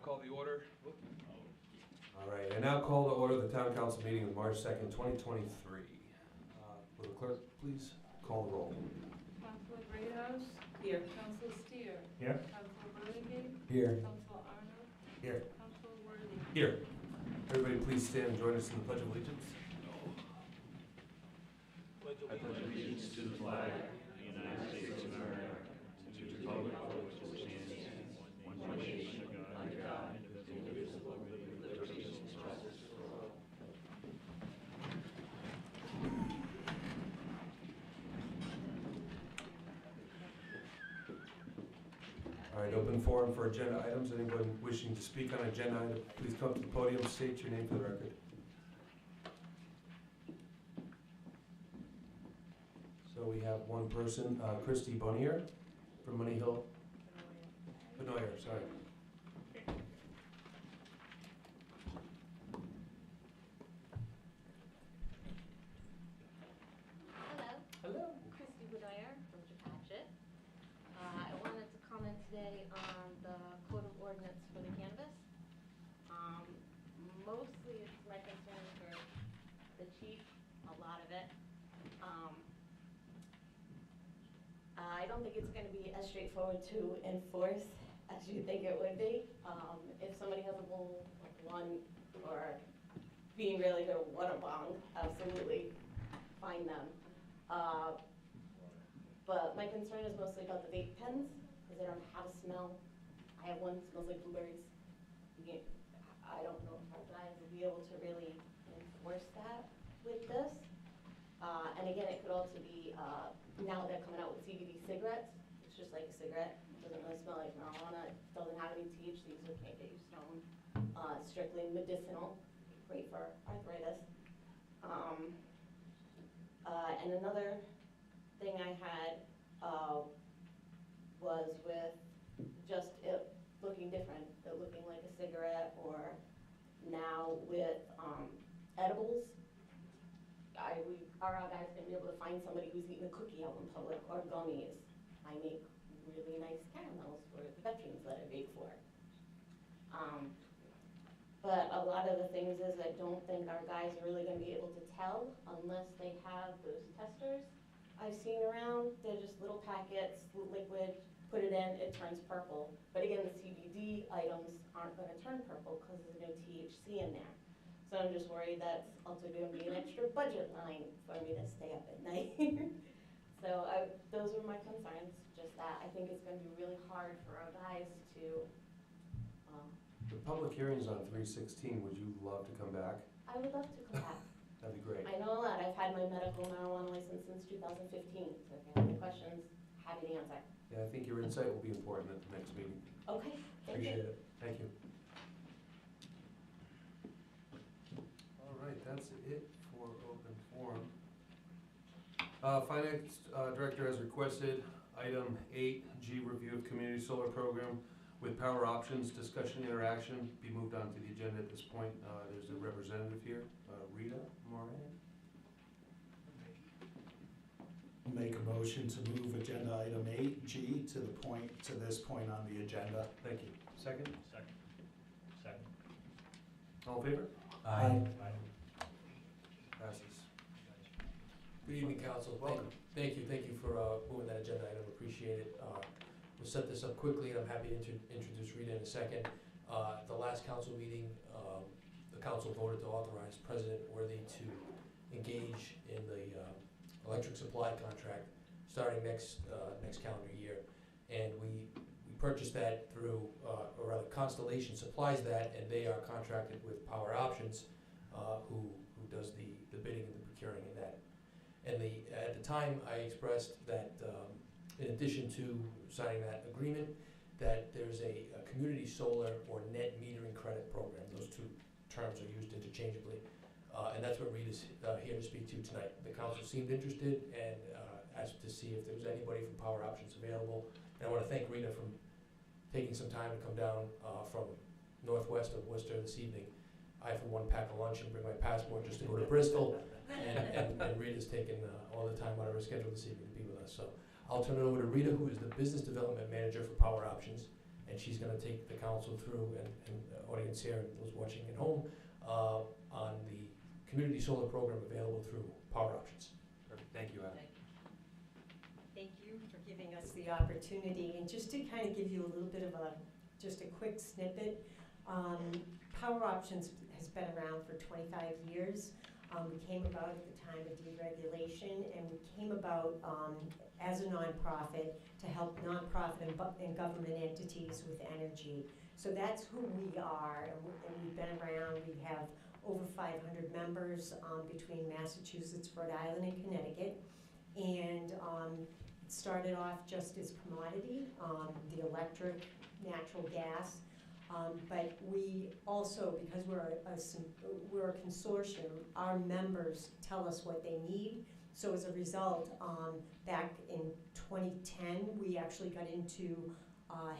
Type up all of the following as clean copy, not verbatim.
call the order. All right, I now call to order the Town Council meeting of March 2nd, 2023. Will the clerk please call the roll? Councilor Greathouse. Here. Councilor Steer. Here. Councilor Burlingame. Here. Councilor Arnold. Here. Councilor Worthy. Here. Everybody please stand and join us in the Pledge of Allegiance. I pledge allegiance to the flag of the United States of America, and to the republic for which it stands, one nation under God, indivisible, with liberty and justice for all. All right, open forum for agenda items. Anyone wishing to speak on agenda item, please come to the podium, state your name for the record. So we have one person, Christy Bonnier from Money Hill. Benoyer, sorry. Hello. Christy Benoyer from Japatchit. I wanted to comment today on the code of ordinance for the cannabis. Mostly it's my concern for the chief, a lot of it. I don't think it's going to be as straightforward to enforce as you think it would be. If somebody has a bowl like one, or being really good, what a bong, absolutely fine them. But my concern is mostly about the vape pens, because they don't have a smell. I have one that smells like blueberries. I don't know if our guys will be able to really enforce that with this. And again, it could also be, now they're coming out with CBD cigarettes. It's just like a cigarette. It doesn't really smell like marijuana. It doesn't have any THC, so it can't get you stoned. Strictly medicinal, great for arthritis. And another thing I had was with just it looking different, it looking like a cigarette, or now with edibles. Are our guys gonna be able to find somebody who's eating a cookie out in public, or gummies? I make really nice caramels for the veterans that I bake for. But a lot of the things is I don't think our guys are really gonna be able to tell unless they have those testers I've seen around. They're just little packets, liquid, put it in, it turns purple. But again, the CBD items aren't gonna turn purple because there's no THC in there. So I'm just worried that's also gonna be an extra budget line for me to stay up at night. So those are my concerns, just that I think it's gonna be really hard for our guys to. The public hearing's on 3/16. Would you love to come back? I would love to come back. That'd be great. I know a lot. I've had my medical marijuana license since 2015, so if you have any questions, happy to answer. Yeah, I think your insight will be important at the next meeting. Okay, thank Appreciate you. it. Thank you. All right, that's it for open forum. Finance Director has requested item 8G, review of community solar program with Power Options, discussion interaction, be moved on to the agenda at this point. There's a representative here, Rita Moran. Make a motion to move agenda item 8G to this point on the agenda. Thank you. Second? Second. All in favor? Aye. Passes. Good evening, Council. Welcome. Thank you for moving that agenda item. Appreciate it. We'll set this up quickly, and I'm happy to introduce Rita in a second. The last council meeting, the council voted to authorize President Worthy to engage in the electric supply contract starting next calendar year. And we purchased that through, or rather Constellation supplies that, and they are contracted with Power Options, who does the bidding and the procuring in that. And at the time, I expressed that in addition to signing that agreement, that there's a community solar or net metering credit program. Those two terms are used interchangeably. And that's what Rita's here to speak to tonight. The council seemed interested and asked to see if there was anybody from Power Options available. And I want to thank Rita for taking some time to come down from northwest of Worcester this evening. I, for one, pack a lunch and bring my passport just to go to Bristol. And Rita's taken all the time out of her schedule this evening to be with us. So I'll turn it over to Rita, who is the Business Development Manager for Power Options, and she's gonna take the council through, and the audience here and those watching at home, on the community solar program available through Power Options. Perfect. Thank you, Adam. Thank you for giving us the opportunity. And just to kind of give you a little bit of just a quick snippet, Power Options has been around for 25 years. We came about at the time of deregulation, and we came about as a nonprofit to help nonprofit and government entities with energy. So that's who we are, and we've been around. We have over 500 members between Massachusetts, Rhode Island, and Connecticut. And it started off just as commodity, the electric, natural gas. But we also, because we're a consortium, our members tell us what they need. So as a result, back in 2010, we actually got into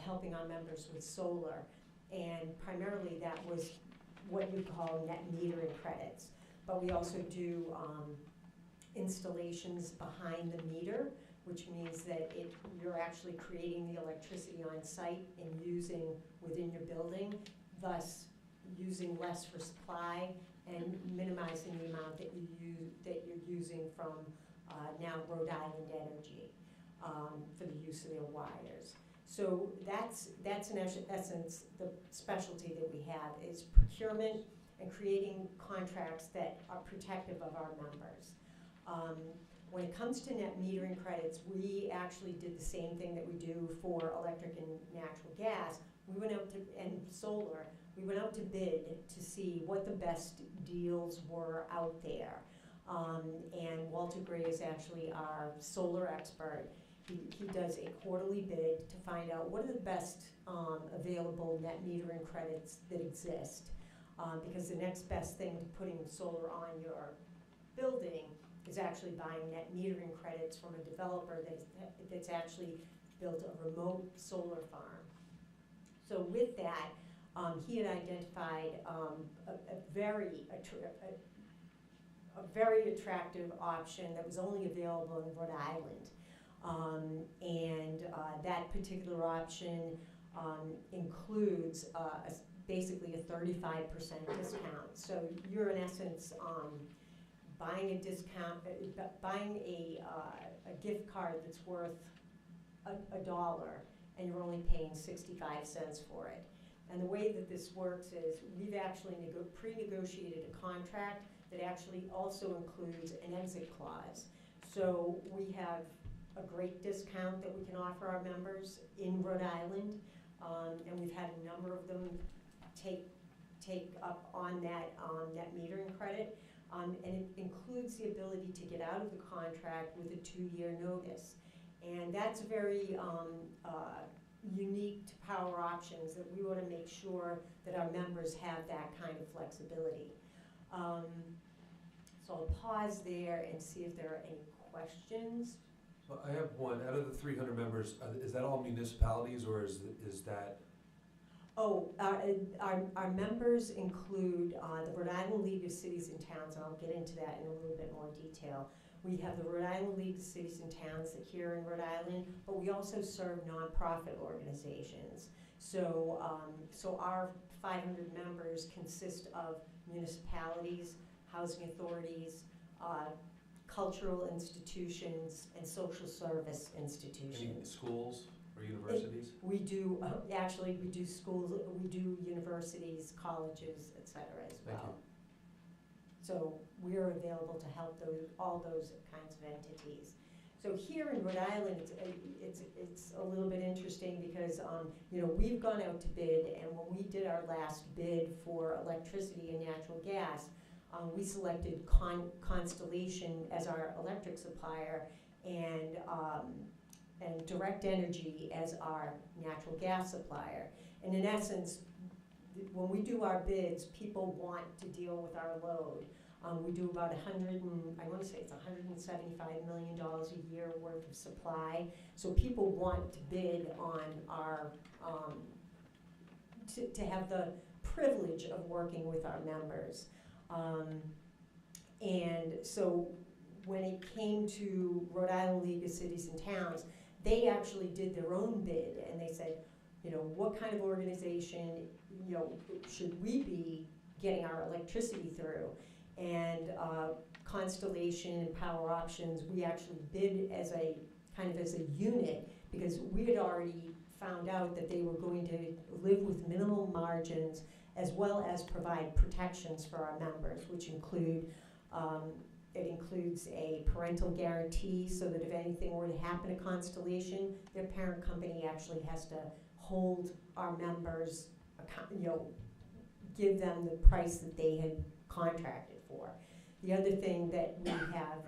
helping our members with solar. And primarily that was what you call net metering credits. But we also do installations behind the meter, which means that you're actually creating the electricity on site and using within your building, thus using less for supply and minimizing the amount that you're using from now Rhode Island Energy for the use of their wires. So that's in essence the specialty that we have is procurement and creating contracts that are protective of our members. When it comes to net metering credits, we actually did the same thing that we do for electric and natural gas. We went out to, and solar, we went out to bid to see what the best deals were out there. And Walter Gray is actually our solar expert. He does a quarterly bid to find out what are the best available net metering credits that exist. Because the next best thing to putting solar on your building is actually buying net metering credits from a developer that's actually built a remote solar farm. So with that, he had identified a very attractive option that was only available in Rhode Island. That particular option includes basically a 35% discount. So you're in essence buying a discount, buying a gift card that's worth $1, and you're only paying 65 cents for it. And the way that this works is we've actually pre-negotiated a contract that actually also includes an exit clause. So we have a great discount that we can offer our members in Rhode Island, and we've had a number of them take up on that net metering credit. And it includes the ability to get out of the contract with a 2-year notice. And that's very unique to Power Options, that we want to make sure that our members have that kind of flexibility. So I'll pause there and see if there are any questions. So I have one. Out of the 300 members, is that all municipalities, or is that? Oh, our members include the Rhode Island League of Cities and Towns, and I'll get into that in a little bit more detail. We have the Rhode Island League of Cities and Towns that here in Rhode Island, but we also serve nonprofit organizations. So, so our 500 members consist of municipalities, housing authorities, cultural institutions, and social service institutions. Any schools or universities? We do, actually, we do schools, we do universities, colleges, et cetera, as well. Thank you. So we're available to help all those kinds of entities. So here in Rhode Island, it's a little bit interesting because you know, we've gone out to bid, and when we did our last bid for electricity and natural gas, we selected Constellation as our electric supplier, and Direct Energy as our natural gas supplier. And in essence, when we do our bids, people want to deal with our load. We do about I want to say it's $175 million a year worth of supply. So people want to bid on our, to have the privilege of working with our members. And so when it came to Rhode Island League of Cities and Towns, they actually did their own bid, and they said, you know, what kind of organization, you know, should we be getting our electricity through? And Constellation and Power Options, we actually bid as a kind of as a unit, because we had already found out that they were going to live with minimal margins, as well as provide protections for our members, which include, it includes a parental guarantee, so that if anything were to happen to Constellation, their parent company actually has to hold our members, you know, give them the price that they had contracted for. The other thing that we have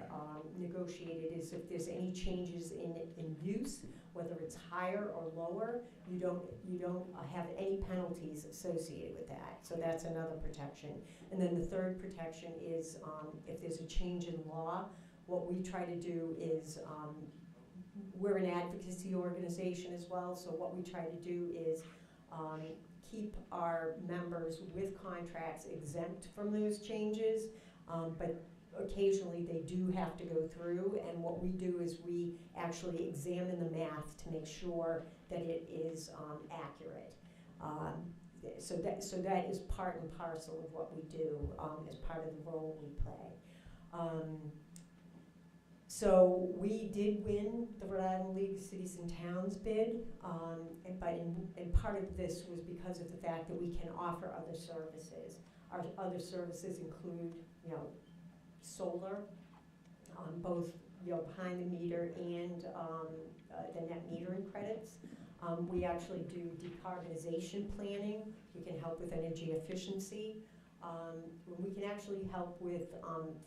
negotiated is if there's any changes in use, whether it's higher or lower, you don't have any penalties associated with that. So that's another protection. And then the third protection is if there's a change in law, what we try to do is, we're an advocacy organization as well, so what we try to do is keep our members with contracts exempt from those changes, but occasionally they do have to go through, and what we do is we actually examine the math to make sure that it is accurate. So that is part and parcel of what we do as part of the role we play. So we did win the Rhode Island League of Cities and Towns bid, and part of this was because of the fact that we can offer other services. Our other services include, you know, solar, both, you know, behind the meter and the net metering credits. We actually do decarbonization planning. We can help with energy efficiency. We can actually help with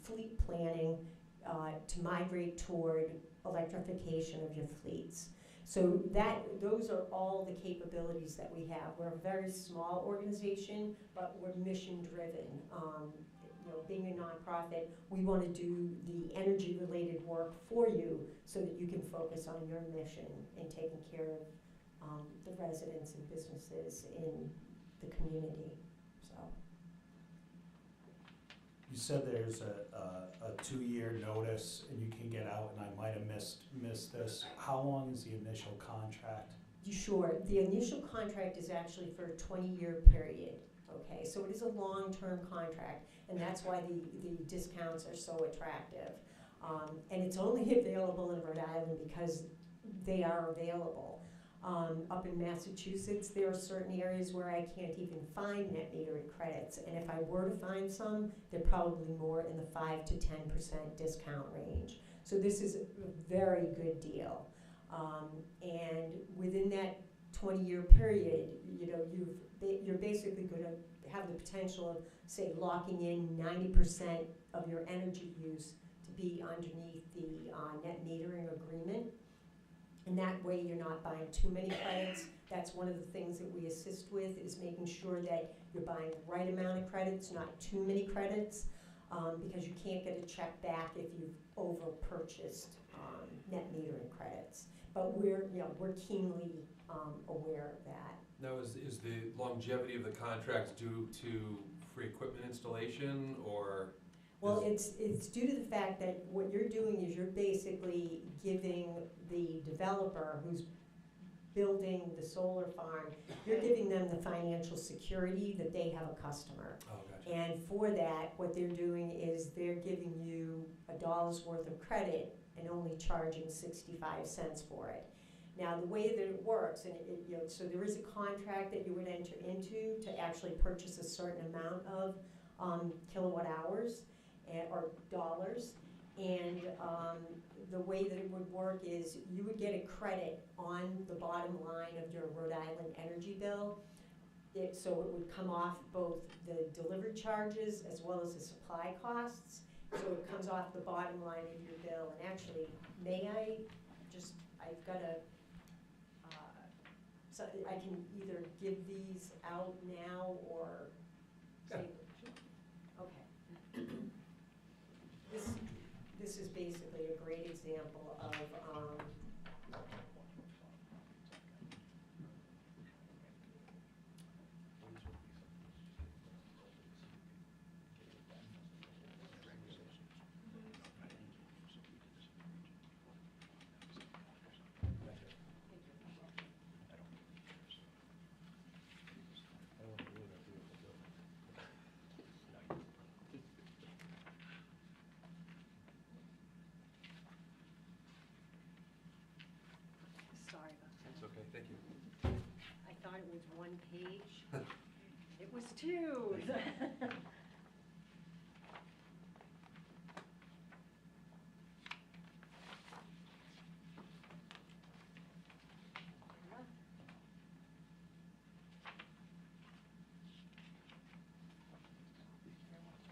fleet planning to migrate toward electrification of your fleets. So those are all the capabilities that we have. We're a very small organization, but we're mission driven. You know, being a nonprofit, we want to do the energy related work for you so that you can focus on your mission and taking care of the residents and businesses in the community. So. You said there's a 2-year notice and you can get out, and I might have missed this. How long is the initial contract? Sure. The initial contract is actually for a 20-year period. Okay, so it is a long-term contract, and that's why the discounts are so attractive. And it's only available in Rhode Island because they are available. Up in Massachusetts, there are certain areas where I can't even find net metering credits, and if I were to find some, they're probably more in the 5 to 10% discount range. So this is a very good deal. And within that 20-year period, you know, you're basically going to have the potential of, say, locking in 90% of your energy use to be underneath the net metering agreement. And that way you're not buying too many credits. That's one of the things that we assist with, is making sure that you're buying the right amount of credits, not too many credits, because you can't get a check back if you've over-purchased net metering credits. But we're keenly aware of that. Now, is the longevity of the contracts due to free equipment installation, or? Well, it's due to the fact that what you're doing is you're basically giving the developer who's building the solar farm, you're giving them the financial security that they have a customer. Oh, gotcha. And for that, what they're doing is they're giving you $1 worth of credit and only charging 65 cents for it. Now, the way that it works, and you know, so there is a contract that you would enter into to actually purchase a certain amount of kilowatt hours or dollars, and the way that it would work is you would get a credit on the bottom line of your Rhode Island energy bill. So it would come off both the delivery charges as well as the supply costs. So it comes off the bottom line of your bill. And actually, I've got a, so I can either give these out now or say, okay. This is basically a great example of was one page. It was two.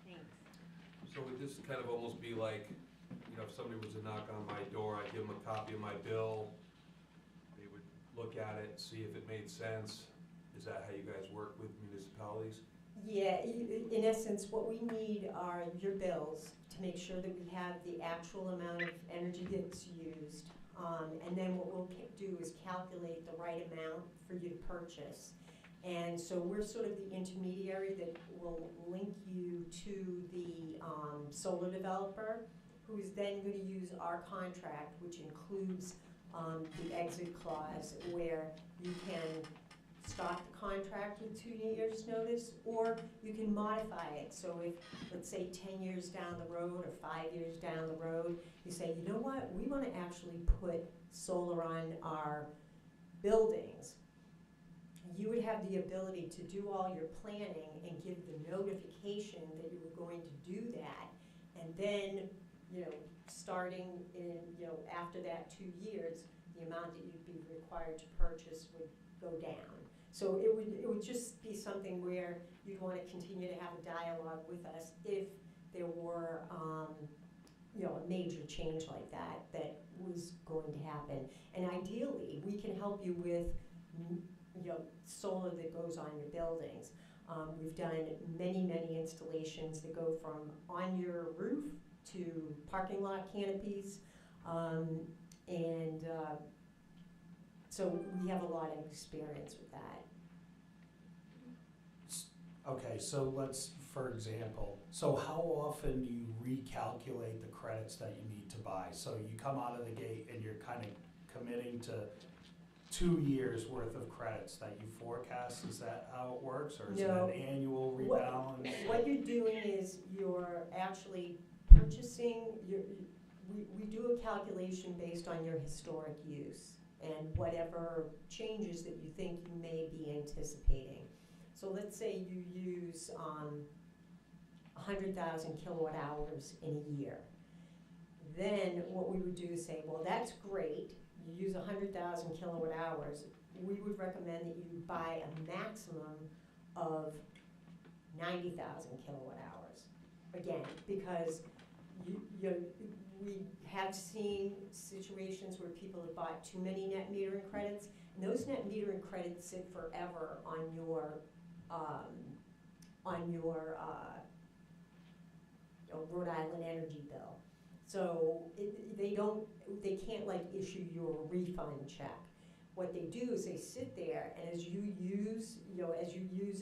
Thanks. So would this kind of almost be like, you know, if somebody was to knock on my door, I'd give them a copy of my bill, they would look at it, see if it made sense? Is that how you guys work with municipalities? Yeah, in essence, what we need are your bills to make sure that we have the actual amount of energy that's used. And then what we'll do is calculate the right amount for you to purchase. And so we're sort of the intermediary that will link you to the solar developer, who is then going to use our contract, which includes the exit clause, where you can stop the contract with 2 years' notice, or you can modify it. So if, let's say, 10 years down the road or 5 years down the road, you say, you know what, we want to actually put solar on our buildings, you would have the ability to do all your planning and give the notification that you were going to do that. And then, you know, starting in, you know, after that 2 years, the amount that you'd be required to purchase would go down. So it would just be something where you'd want to continue to have a dialogue with us if there were, you know, a major change like that that was going to happen. And ideally, we can help you with, you know, solar that goes on your buildings. We've done many, many installations that go from on your roof to parking lot canopies, so we have a lot of experience with that. Okay, so let's, for example, so how often do you recalculate the credits that you need to buy? So you come out of the gate and you're kind of committing to 2 years worth of credits that you forecast? Is that how it works, or is No. it an annual rebalance? What you're doing is you're actually purchasing, we do a calculation based on your historic use and whatever changes that you think you may be anticipating. So let's say you use 100,000 kilowatt hours in a year. Then what we would do is say, well, that's great. You use 100,000 kilowatt hours. We would recommend that you buy a maximum of 90,000 kilowatt hours. Again, because we have seen situations where people have bought too many net metering credits, and those net metering credits sit forever on your Rhode Island energy bill. So they can't like issue you a refund check. What they do is they sit there, and as you use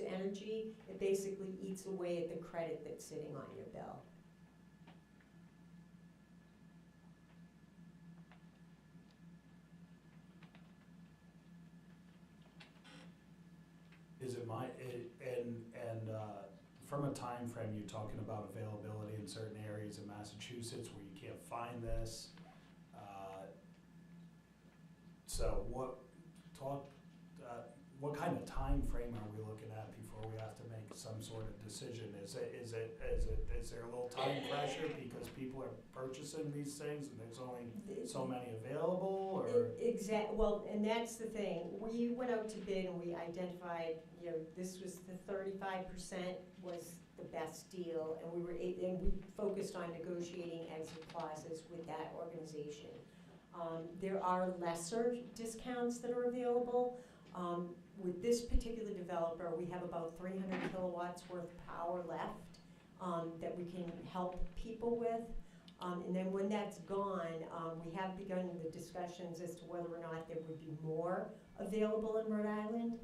energy, it basically eats away at the credit that's sitting on your bill. Is it from a time frame, you're talking about availability in certain areas of Massachusetts where you can't find this. So what kind of time frame are we looking at before we have to make some sort of decision? Is there a little time pressure because people are purchasing these things and there's only so many available, or? Well, and that's the thing. We went out to bid and we identified, you know, this was the 35% was the best deal, and we focused on negotiating exit clauses with that organization. There are lesser discounts that are available. With this particular developer, we have about 300 kilowatts worth of power left that we can help people with. And then when that's gone, we have begun the discussions as to whether or not there would be more available in Rhode Island.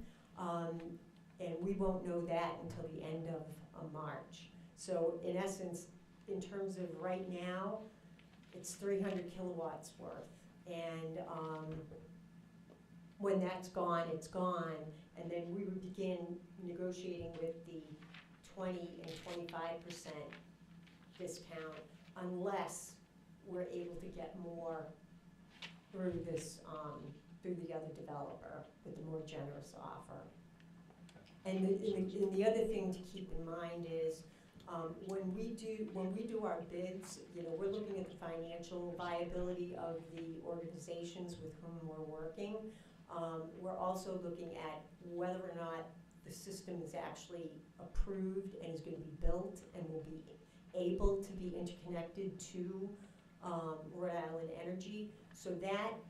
And we won't know that until the end of March. So in essence, in terms of right now, it's 300 kilowatts worth. And when that's gone, it's gone. And then we would begin negotiating with the 20 and 25% discount unless we're able to get more through this, through the other developer with the more generous offer. And the other thing to keep in mind is, when we do our bids, you know, we're looking at the financial viability of the organizations with whom we're working. We're also looking at whether or not the system is actually approved and is going to be built and will be able to be interconnected to Rhode Island Energy. So that's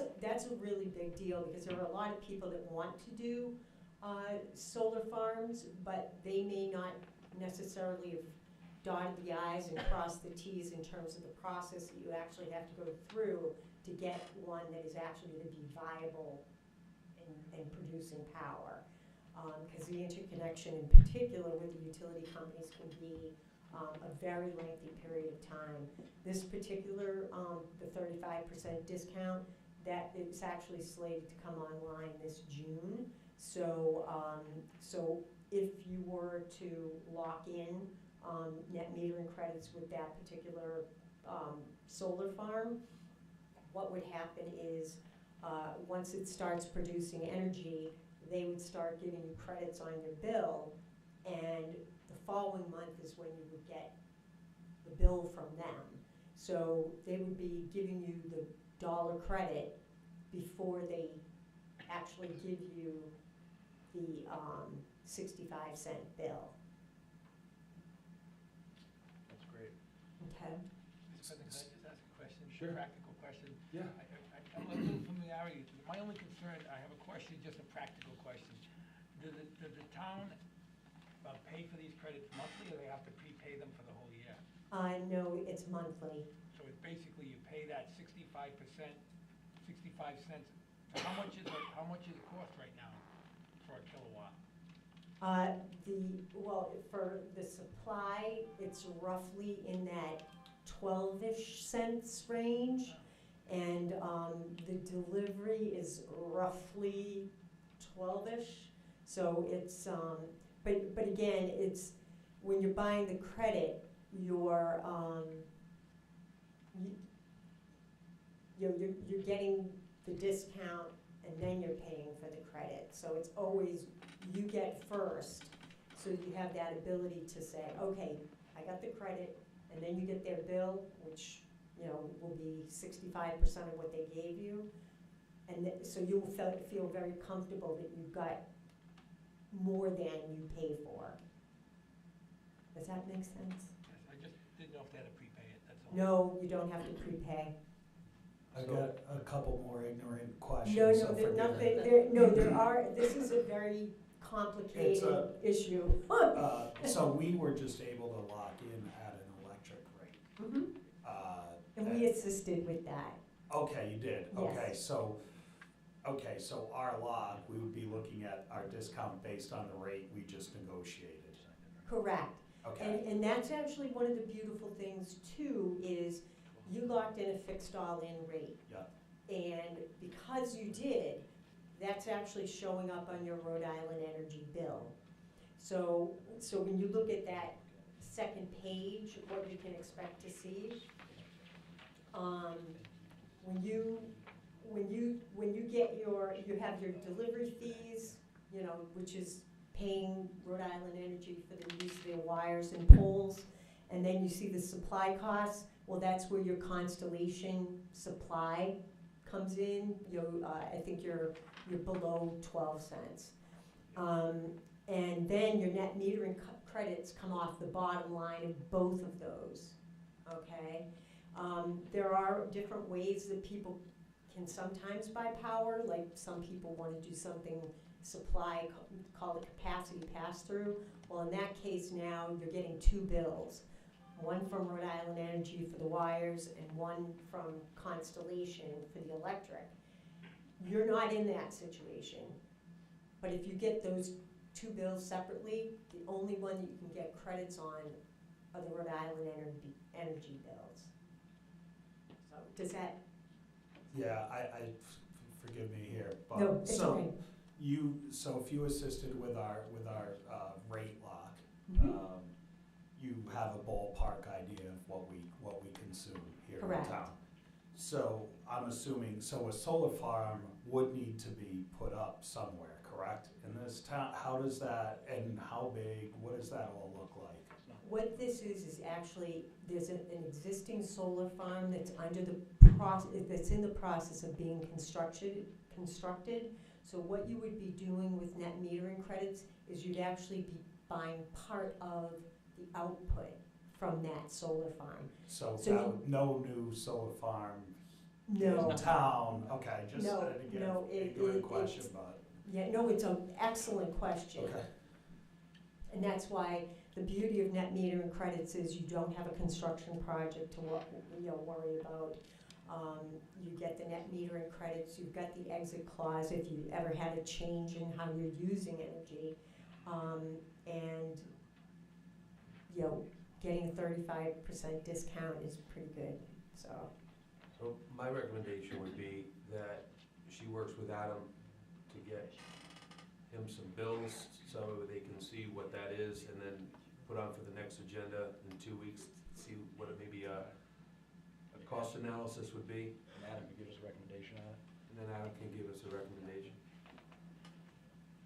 a really big deal, because there are a lot of people that want to do solar farms, but they may not necessarily have dotted the i's and crossed the t's in terms of the process that you actually have to go through to get one that is actually going to be viable in producing power. Because the interconnection in particular with the utility companies can be a very lengthy period of time. This particular, the 35% discount, that is actually slated to come online this June. So, so if you were to lock in net metering credits with that particular solar farm, what would happen is once it starts producing energy, they would start giving you credits on your bill, and the following month is when you would get the bill from them. So they would be giving you the dollar credit before they actually give you the 65-cent bill. That's great. Okay. Mr. President, can I just ask a question? Sure. A practical question? Yeah. I'm a little familiarity. My only concern, I have a question, just a practical question. Does the town pay for these credits monthly, or they have to prepay them for the whole year? No, it's monthly. So it's basically you pay that 65%, 65 cents. So how much is it cost right now for a kilowatt? Well, for the supply, it's roughly in that 12-ish cents range. And the delivery is roughly 12-ish. So it's, but again, it's, when you're buying the credit, you're getting the discount and then you're paying for the credit. So it's always, you get first. So you have that ability to say, okay, I got the credit, and then you get their bill, which, you know, will be 65% of what they gave you. And so you'll feel very comfortable that you've got more than you pay for. Does that make sense? Yes, I just didn't know if they had to prepay it, that's all. No, you don't have to prepay. I got a couple more ignorant questions. No, so no, forgive nothing, me. there are, this is a very complicated issue. So we were just able to lock in at an electric rate. Mhm. And we assisted with that. Okay, you did. Yes. Okay, so our lock, we would be looking at our discount based on the rate we just negotiated. Correct. Okay. And that's actually one of the beautiful things too, is you locked in a fixed all-in rate. Yeah. And because you did, that's actually showing up on your Rhode Island Energy bill. So when you look at that second page, what you can expect to see, when you get you have your delivery fees, you know, which is paying Rhode Island Energy for the use of their wires and poles, and then you see the supply costs. Well, that's where your Constellation supply comes in. I think you're below 12 cents. And then your net metering credits come off the bottom line of both of those, okay? There are different ways that people can sometimes buy power, like some people want to do something supply, call it capacity pass-through. Well, in that case now, you're getting two bills. One from Rhode Island Energy for the wires and one from Constellation for the electric. You're not in that situation. But if you get those two bills separately, the only one that you can get credits on are the Rhode Island energy bills. So does that? Yeah, forgive me here, but No, it's okay. So if you assisted with our rate lock, Mhm. you have a ballpark idea of what we consume here Correct. in town. So I'm assuming, so a solar farm would need to be put up somewhere, correct? correct? In this town, how does that, and how big, what does that all look like? What this is actually, there's an existing solar farm that's under the that's in the process of being constructed. So what you would be doing with net metering credits is you'd actually be buying part of the output from that solar farm. So So that, no new solar farm No, in town, okay, just, No, again, no, ignorant question, but, yeah, no, it's an excellent question. okay. And that's why the beauty of net metering credits is you don't have a construction project to worry about. You get the net metering credits, you've got the exit clause if you ever had a change in how you're using energy. And, getting a 35% discount is pretty good, so. So my recommendation would be that she works with Adam to get him some bills so they can see what that is, and then put on for the next agenda in 2 weeks, see what it maybe a cost analysis would be, And Adam could give us a recommendation on it. and then Adam can give us a recommendation.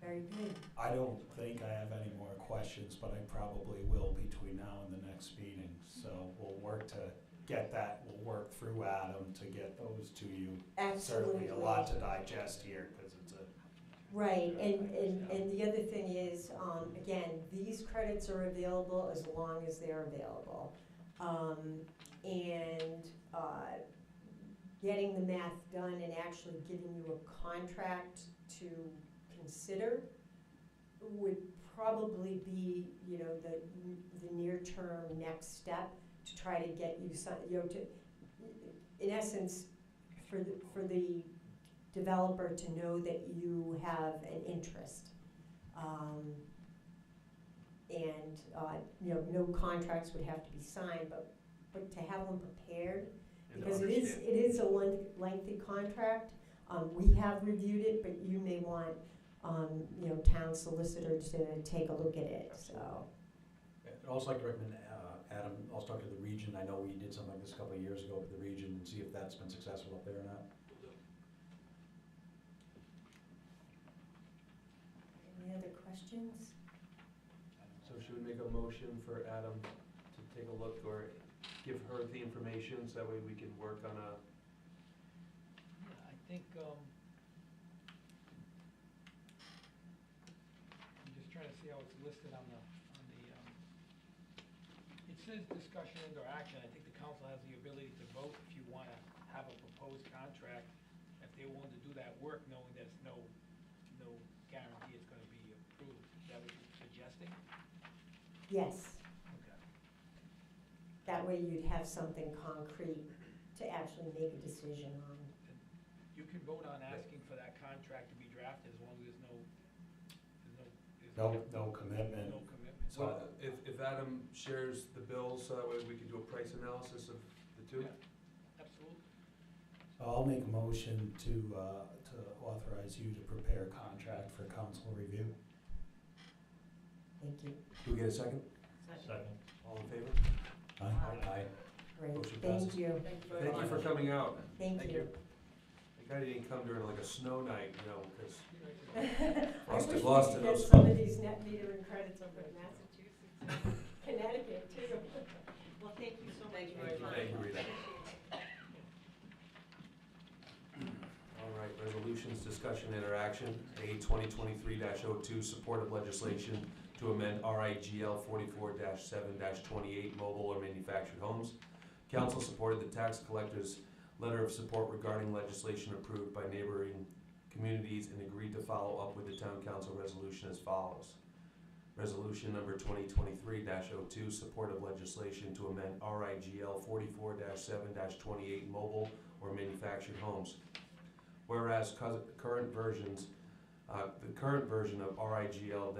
Very good. I don't think I have any more questions, but I probably will between now and the next meeting. So we'll work to get that, we'll work through Adam to get those to you. Absolutely. Certainly a lot to digest here, because it's a, Right, and the other thing is, again, these credits are available as long as they're available. Getting the math done and actually giving you a contract to consider would probably be, the near-term next step to try to get you some, in essence, for the developer to know that you have an interest. No contracts would have to be signed, but to have them prepared, And to because it understand. is a lengthy contract. We have reviewed it, but you may want, town solicitor to take a look at it, so. I'd also like to recommend, Adam, also talk to the region. I know we did something like this a couple of years ago with the region, and see if that's been successful up there or not. Any other questions? So should we make a motion for Adam to take a look, or give her the information, so that way we can work on a, Yeah, I think, I'm just trying to see how it's listed on the, it says discussion and/or action. I think the council has the ability to vote if you want to have a proposed contract, if they want to do that work, knowing there's no guarantee it's going to be approved. Is that what you're suggesting? Yes, Okay. that way you'd have something concrete to actually make a decision on. You can vote on asking for that contract to be drafted as long as there's no no commitment. no commitment. so if Adam shares the bills, so that way we can do a price analysis of the two? Yeah. Absolutely. So I'll make a motion to authorize you to prepare a contract for council review. Thank you. Do we get a second? Second. All in favor? Aye. Great, Motion thank passes. you. Thank you for coming out. Thank Thank you. you. Thank God he didn't come during like a snow night, because I Us to wish we Glocester, could get those- some of these net metering credits over in Massachusetts and Connecticut too. Well, thank you so much. Thank you for very your much. Thank you, Rita. Appreciate it. All right, resolutions, discussion, interaction. A 2023-02, supportive legislation to amend RIGL 44-7-28, mobile or manufactured homes. Council supported the tax collector's letter of support regarding legislation approved by neighboring communities and agreed to follow up with the town council resolution as follows. Resolution number 2023-02, supportive legislation to amend RIGL 44-7-28, mobile or manufactured homes. Whereas the current version of RIGL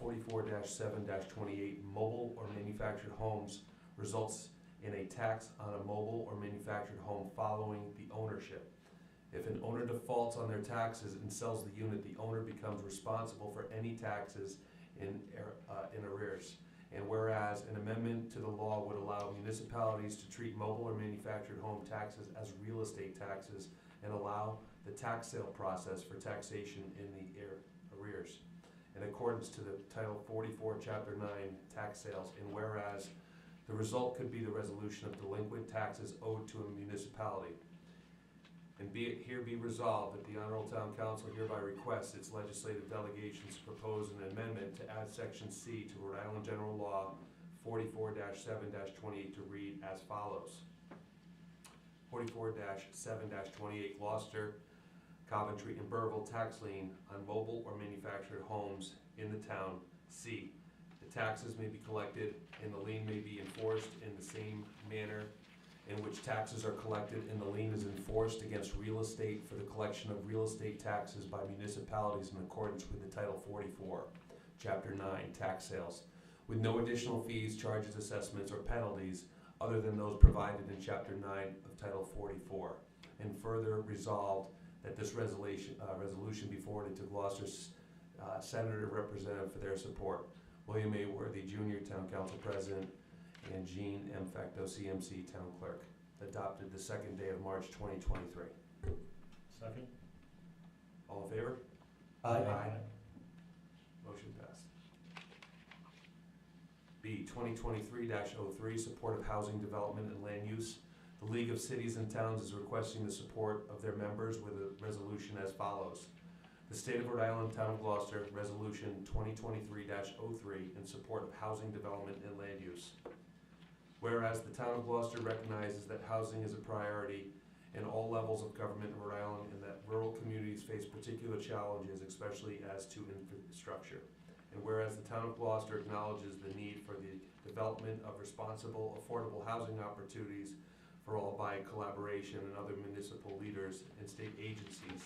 44-7-28, mobile or manufactured homes, results in a tax on a mobile or manufactured home following the ownership. If an owner defaults on their taxes and sells the unit, the owner becomes responsible for any taxes in arrears. And whereas an amendment to the law would allow municipalities to treat mobile or manufactured home taxes as real estate taxes and allow the tax sale process for taxation in the arrears in accordance to the Title 44, Chapter 9, tax sales, and whereas the result could be the resolution of delinquent taxes owed to a municipality. And be it here be resolved that the Honorable Town Council hereby requests its legislative delegations to propose an amendment to add Section C to Rhode Island General Law 44-7-28 to read as follows. 44-7-28 Gloucester, Coventry, and Burville tax lien on mobile or manufactured homes in the town. C. The taxes may be collected and the lien may be enforced in the same manner in which taxes are collected and the lien is enforced against real estate for the collection of real estate taxes by municipalities in accordance with the Title 44, Chapter 9, tax sales, with no additional fees, charges, assessments, or penalties other than those provided in Chapter 9 of Title 44. And further resolved that this resolution be forwarded to Gloucester's Senator Representative for their support. William A. Worthy, Jr., Town Council President, and Jean M. Facto, CMC, Town Clerk. Adopted the second day of March 2023. Second? All in favor? Aye. Motion passed. B, 2023-03, support of housing development and land use. The League of Cities and Towns is requesting the support of their members with a resolution as follows. The State of Rhode Island, Town of Gloucester, Resolution 2023-03 in support of housing development and land use. Whereas the Town of Gloucester recognizes that housing is a priority in all levels of government in Rhode Island and that rural communities face particular challenges, especially as to infrastructure. And whereas the Town of Gloucester acknowledges the need for the development of responsible, affordable housing opportunities for all by collaboration and other municipal leaders and state agencies.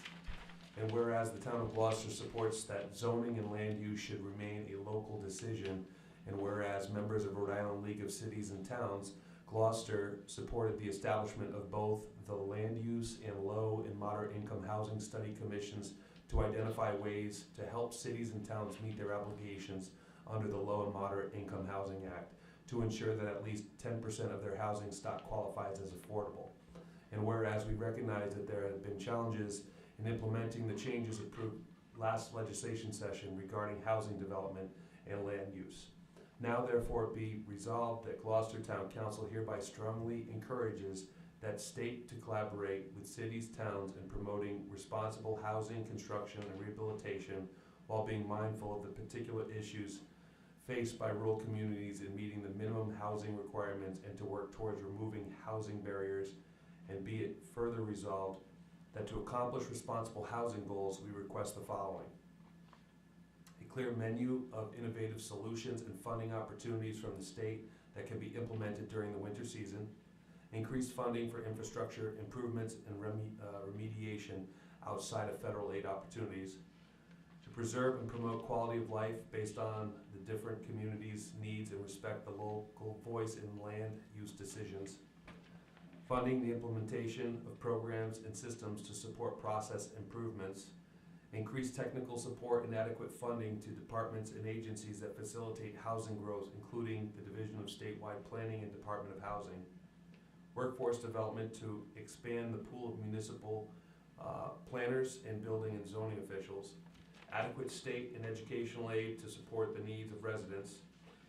And whereas the Town of Gloucester supports that zoning and land use should remain a local decision, and whereas members of Rhode Island League of Cities and Towns, Gloucester supported the establishment of both the Land Use and Low and Moderate Income Housing Study Commissions to identify ways to help cities and towns meet their obligations under the Low and Moderate Income Housing Act to ensure that at least 10% of their housing stock qualifies as affordable. And whereas we recognize that there have been challenges in implementing the changes approved last legislation session regarding housing development and land use. Now therefore be resolved that Gloucester Town Council hereby strongly encourages that state to collaborate with cities, towns in promoting responsible housing, construction, and rehabilitation while being mindful of the particular issues faced by rural communities in meeting the minimum housing requirements and to work towards removing housing barriers. And be it further resolved that to accomplish responsible housing goals, we request the following. A clear menu of innovative solutions and funding opportunities from the state that can be implemented during the winter season. Increased funding for infrastructure improvements and remediation outside of federal aid opportunities. To preserve and promote quality of life based on the different communities' needs and respect the local voice in land use decisions. Funding the implementation of programs and systems to support process improvements. Increase technical support and adequate funding to departments and agencies that facilitate housing growth, including the Division of Statewide Planning and Department of Housing. Workforce development to expand the pool of municipal planners and building and zoning officials. Adequate state and educational aid to support the needs of residents.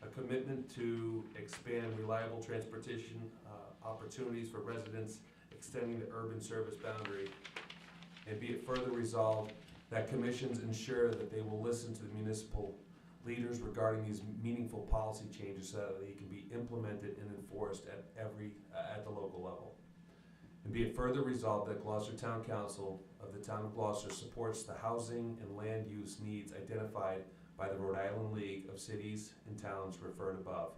A commitment to expand reliable transportation opportunities for residents extending the urban service boundary. And be it further resolved that commissions ensure that they will listen to the municipal leaders regarding these meaningful policy changes so that they can be implemented and enforced at the local level. And be it further resolved that Gloucester Town Council of the Town of Gloucester supports the housing and land use needs identified by the Rhode Island League of Cities and Towns referred above,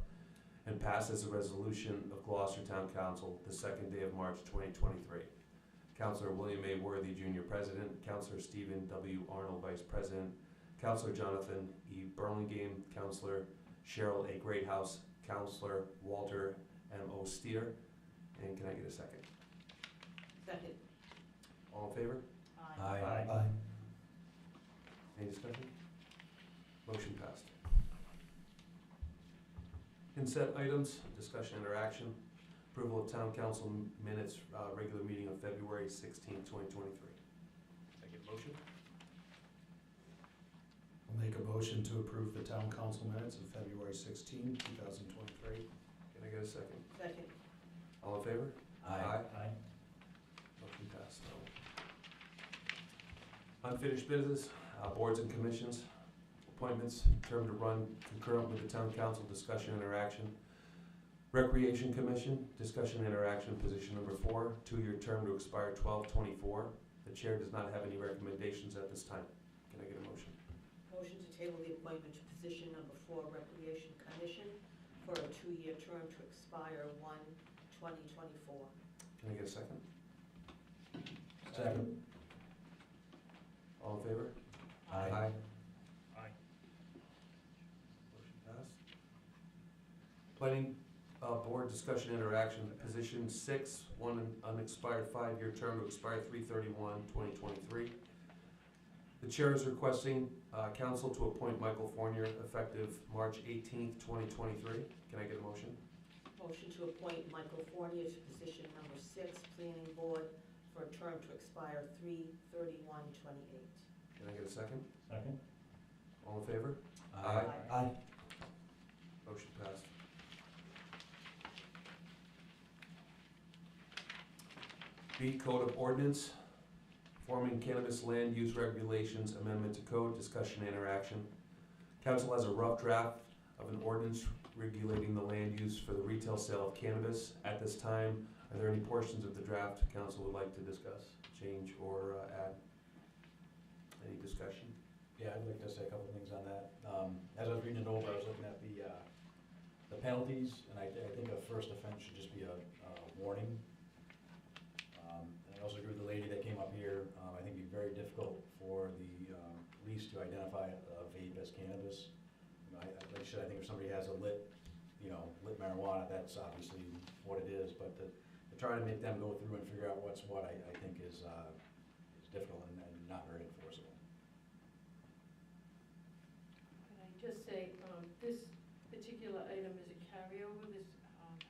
and passes a resolution of Gloucester Town Council the second day of March 2023. Councilor William A. Worthy, Jr., President. Councilor Stephen W. Arnold, Vice President. Councilor Jonathan E. Burlingame. Councilor Cheryl A. Greathouse. Councilor Walter M. O. Steer. And can I get a second? Second. All in favor? Aye. Aye. Any discussion? Motion passed. Consent items, discussion and action. Approval of Town Council minutes, regular meeting of February 16, 2023. Can I get a motion? Make a motion to approve the town council minutes of February 16, 2023. Can I get a second? Second. All in favor? Aye. Motion passed. Unfinished business, boards and commissions, appointments, term to run concurrent with the town council, discussion, interaction. Recreation Commission, discussion, interaction, position number 4, 2-year term to expire 12/24. The chair does not have any recommendations at this time. Can I get a motion? Motion to table the appointment to position number 4, Recreation Commission, for a 2-year term to expire 1/2024. Can I get a second? Second. All in favor? Aye. Aye. Motion passed. Planning Board discussion interaction, position 6, 1 unexpired 5-year term to expire 3/31/2023. The chair is requesting council to appoint Michael Fournier effective March 18th, 2023. Can I get a motion? Motion to appoint Michael Fournier to position number 6, Planning Board, for a term to expire 3/31/28. Can I get a second? Second. All in favor? Aye. Motion passed. B, Code of Ordinance, forming cannabis land use regulations, amendment to code, discussion, interaction. Council has a rough draft of an ordinance regulating the land use for the retail sale of cannabis. At this time, are there any portions of the draft council would like to discuss, change, or add? Any discussion? Yeah, I'd like to say a couple of things on that. As I was reading it over, I was looking at the penalties, and I think a first offense should just be a warning. And I also agree with the lady that came up here. I think it'd be very difficult for the police to identify a vape as cannabis. You know, like I said, I think if somebody has a lit marijuana, that's obviously what it is, but to try to make them go through and figure out what's what, I think is difficult and not very enforceable. Can I just say, this particular item is a carryover, this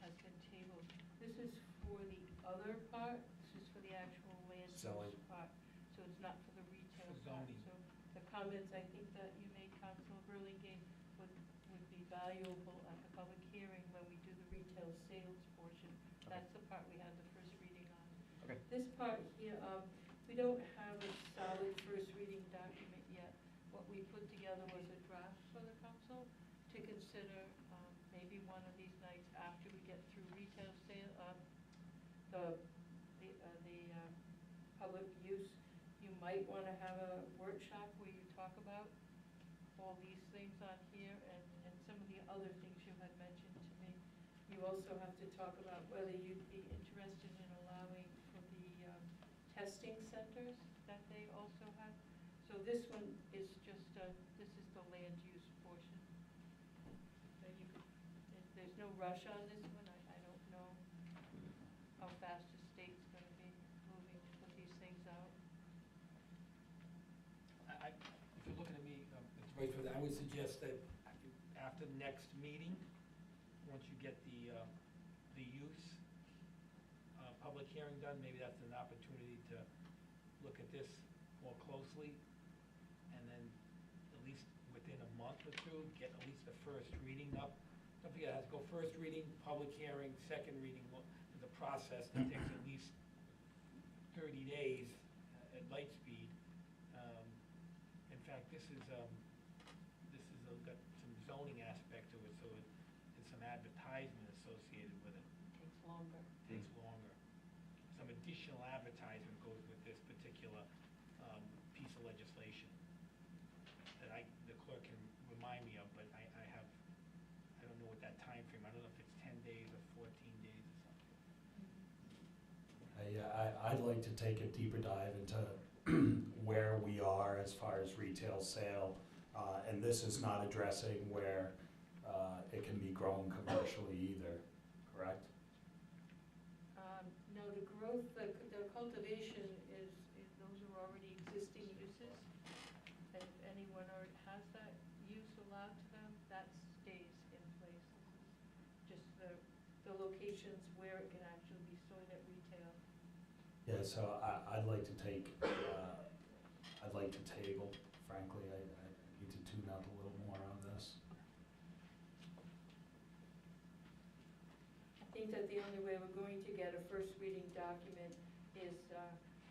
has been tabled. This is for the other part, this is for the actual land use Selling. part, so it's not for the retail For part. zoning. So the comments I think that you made, Council Burlingame, would be valuable at the public hearing when we do the retail sales portion. That's the part we had the first reading on. Okay. This part here, we don't have a solid first reading document yet. What we put together was a draft for the council to consider, maybe one of these nights after we get through retail sale, the public use. You might want to have a workshop where you talk about all these things on here and some of the other things you had mentioned to me. You also have to talk about whether you'd be interested in allowing for the testing centers that they also have. So this one is just, this is the land use portion. So you could, there's no rush on this one. I don't know how fast the state's going to be moving to put these things out. If you're looking at me, it's right for that, I would suggest that after the next meeting, once you get the use public hearing done, maybe that's an opportunity to look at this more closely, and then at least within a month or two, get at least the first reading up. Don't forget, it has to go first reading, public hearing, second reading. There's a process that takes at least 30 days at light speed. In fact, this is got some zoning aspect to it, so there's some advertisement associated with it. Takes longer. Takes longer. Some additional advertisement goes with this particular piece of legislation that the clerk can remind me of, but I don't know what that time frame. I don't know if it's 10 days or 14 days or something. I'd like to take a deeper dive into where we are as far as retail sale, and this is not addressing where it can be grown commercially either, correct? No, the growth, the cultivation is, those are already existing uses. And if anyone already has that use allowed to them, that stays in place. This is just the locations where it can actually be sold at retail. Yeah, so I'd like to take, I'd like to table, frankly, I need to tune up a little more on this. I think that the only way we're going to get a first reading document is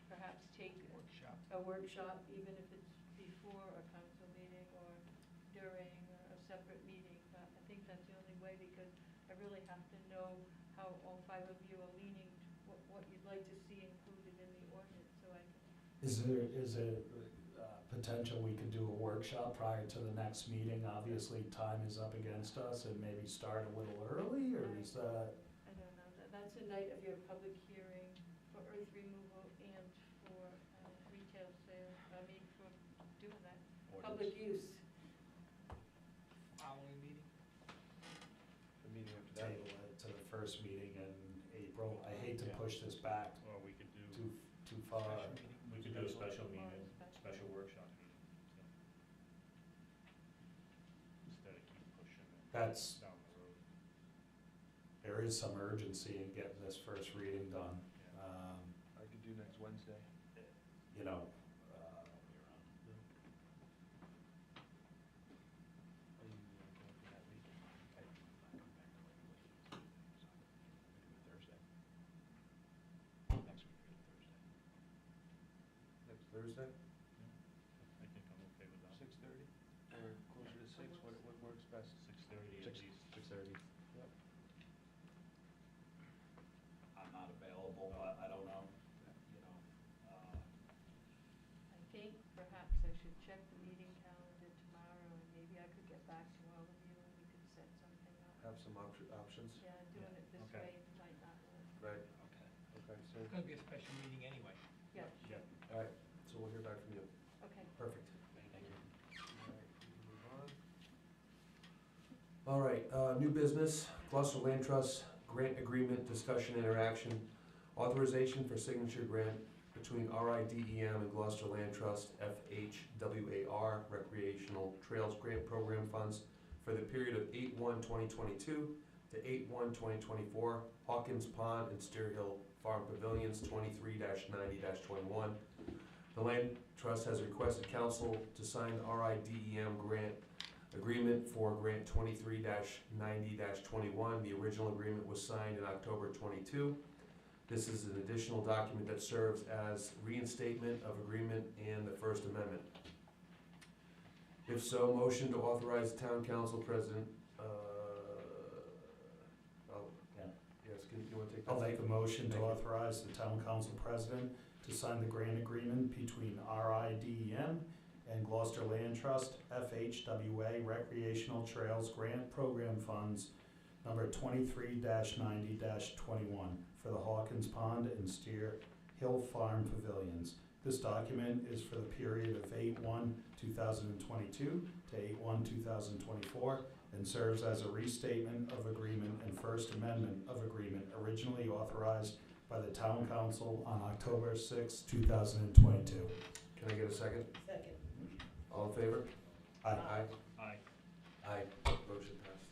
perhaps take Workshop. a workshop, even if it's before a council meeting or during a separate meeting. But I think that's the only way, because I really have to know how all five of you are leaning, what you'd like to see included in the ordinance, so I can. Is there potential we could do a workshop prior to the next meeting? Obviously, time is up against us, and maybe start a little early, or is that? I don't know, that's the night of your public hearing for earth removal and for retail sales, for doing that, public use. Following meeting? The meeting after that. Table it to the first meeting in April. I hate to push this back Or we could do, too far. Special meeting? we could do a special Or a meeting, special- special workshop meeting, so. Instead of keep pushing it That's, down the road. there is some urgency in getting this first reading done. I could do next Wednesday. You know, Next Thursday, I think I'm okay with that. 6:30, or closer to 6, what works best? 6:30 at least. 6:30. Yep. I'm not available, but I don't know, you know. I think perhaps I should check the meeting calendar tomorrow, and maybe I could get back to all of you and we could set something up. Have some options, Yeah, doing it this Okay. way might not work. right? Okay. Okay, so, It's gonna be a special meeting anyway. Yeah, Yeah. all right, so we'll hear back from you. okay. Perfect. Thank you. All right, we can move on. All right, new business, Glocester Land Trust, grant agreement, discussion, interaction, authorization for signature grant between RIDEM and Gloucester Land Trust, FHWAR, Recreational Trails Grant Program Funds for the period of 8/1/2022 to 8/1/2024, Hawkins Pond and Steer Hill Farm Pavilions 23-90-21. The Land Trust has requested council to sign the RIDEM grant agreement for grant 23-90-21. The original agreement was signed in October 22. This is an additional document that serves as reinstatement of agreement and the First Amendment. If so, motion to authorize the town council president, Yeah. yes, you wanna take that? I'll make a motion to Thank you. authorize the town council president to sign the grant agreement between RIDEM and Gloucester Land Trust, FHWA Recreational Trails Grant Program Funds, number 23-90-21, for the Hawkins Pond and Steer Hill Farm Pavilions. This document is for the period of 8/1/2022 to 8/1/2024, and serves as a restatement of agreement and First Amendment of agreement originally authorized by the town council on October 6, 2022. Can I get a second? Second. All in favor? Aye. Aye. Aye. Motion passed.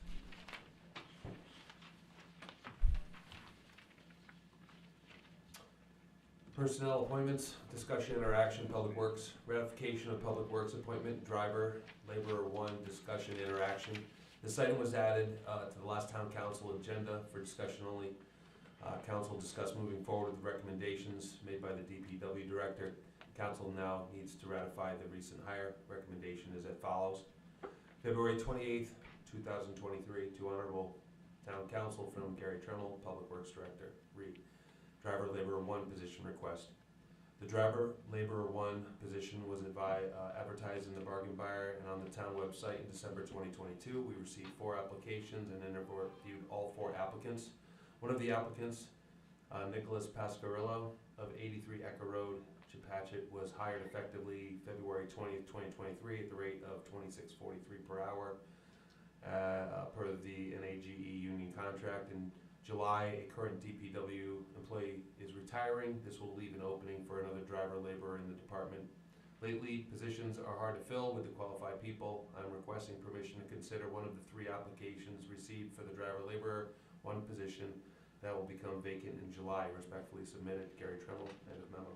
Personnel appointments, discussion interaction, Public Works, ratification of Public Works appointment, driver, laborer one, discussion interaction. This item was added to the last town council agenda for discussion only. Council discussed moving forward with recommendations made by the DPW director. Council now needs to ratify the recent hire. Recommendation is as follows. February 28th, 2023, to Honorable Town Council from Gary Tremmel, Public Works Director, read. Driver laborer one position request. The driver laborer one position was advertised in the Bargain Buyer and on the town website in December 2022. We received 4 applications and interviewed all 4 applicants. One of the applicants, Nicholas Pascarillo of 83 Ecker Road, Chepachet, was hired effectively February 20th, 2023 at the rate of $26.43 per hour per the NAGE union contract. In July, a current DPW employee is retiring. This will leave an opening for another driver laborer in the department. Lately, positions are hard to fill with the qualified people. I'm requesting permission to consider one of the 3 applications received for the driver laborer one position that will become vacant in July. Respectfully submitted, Gary Tremmel, end of memo.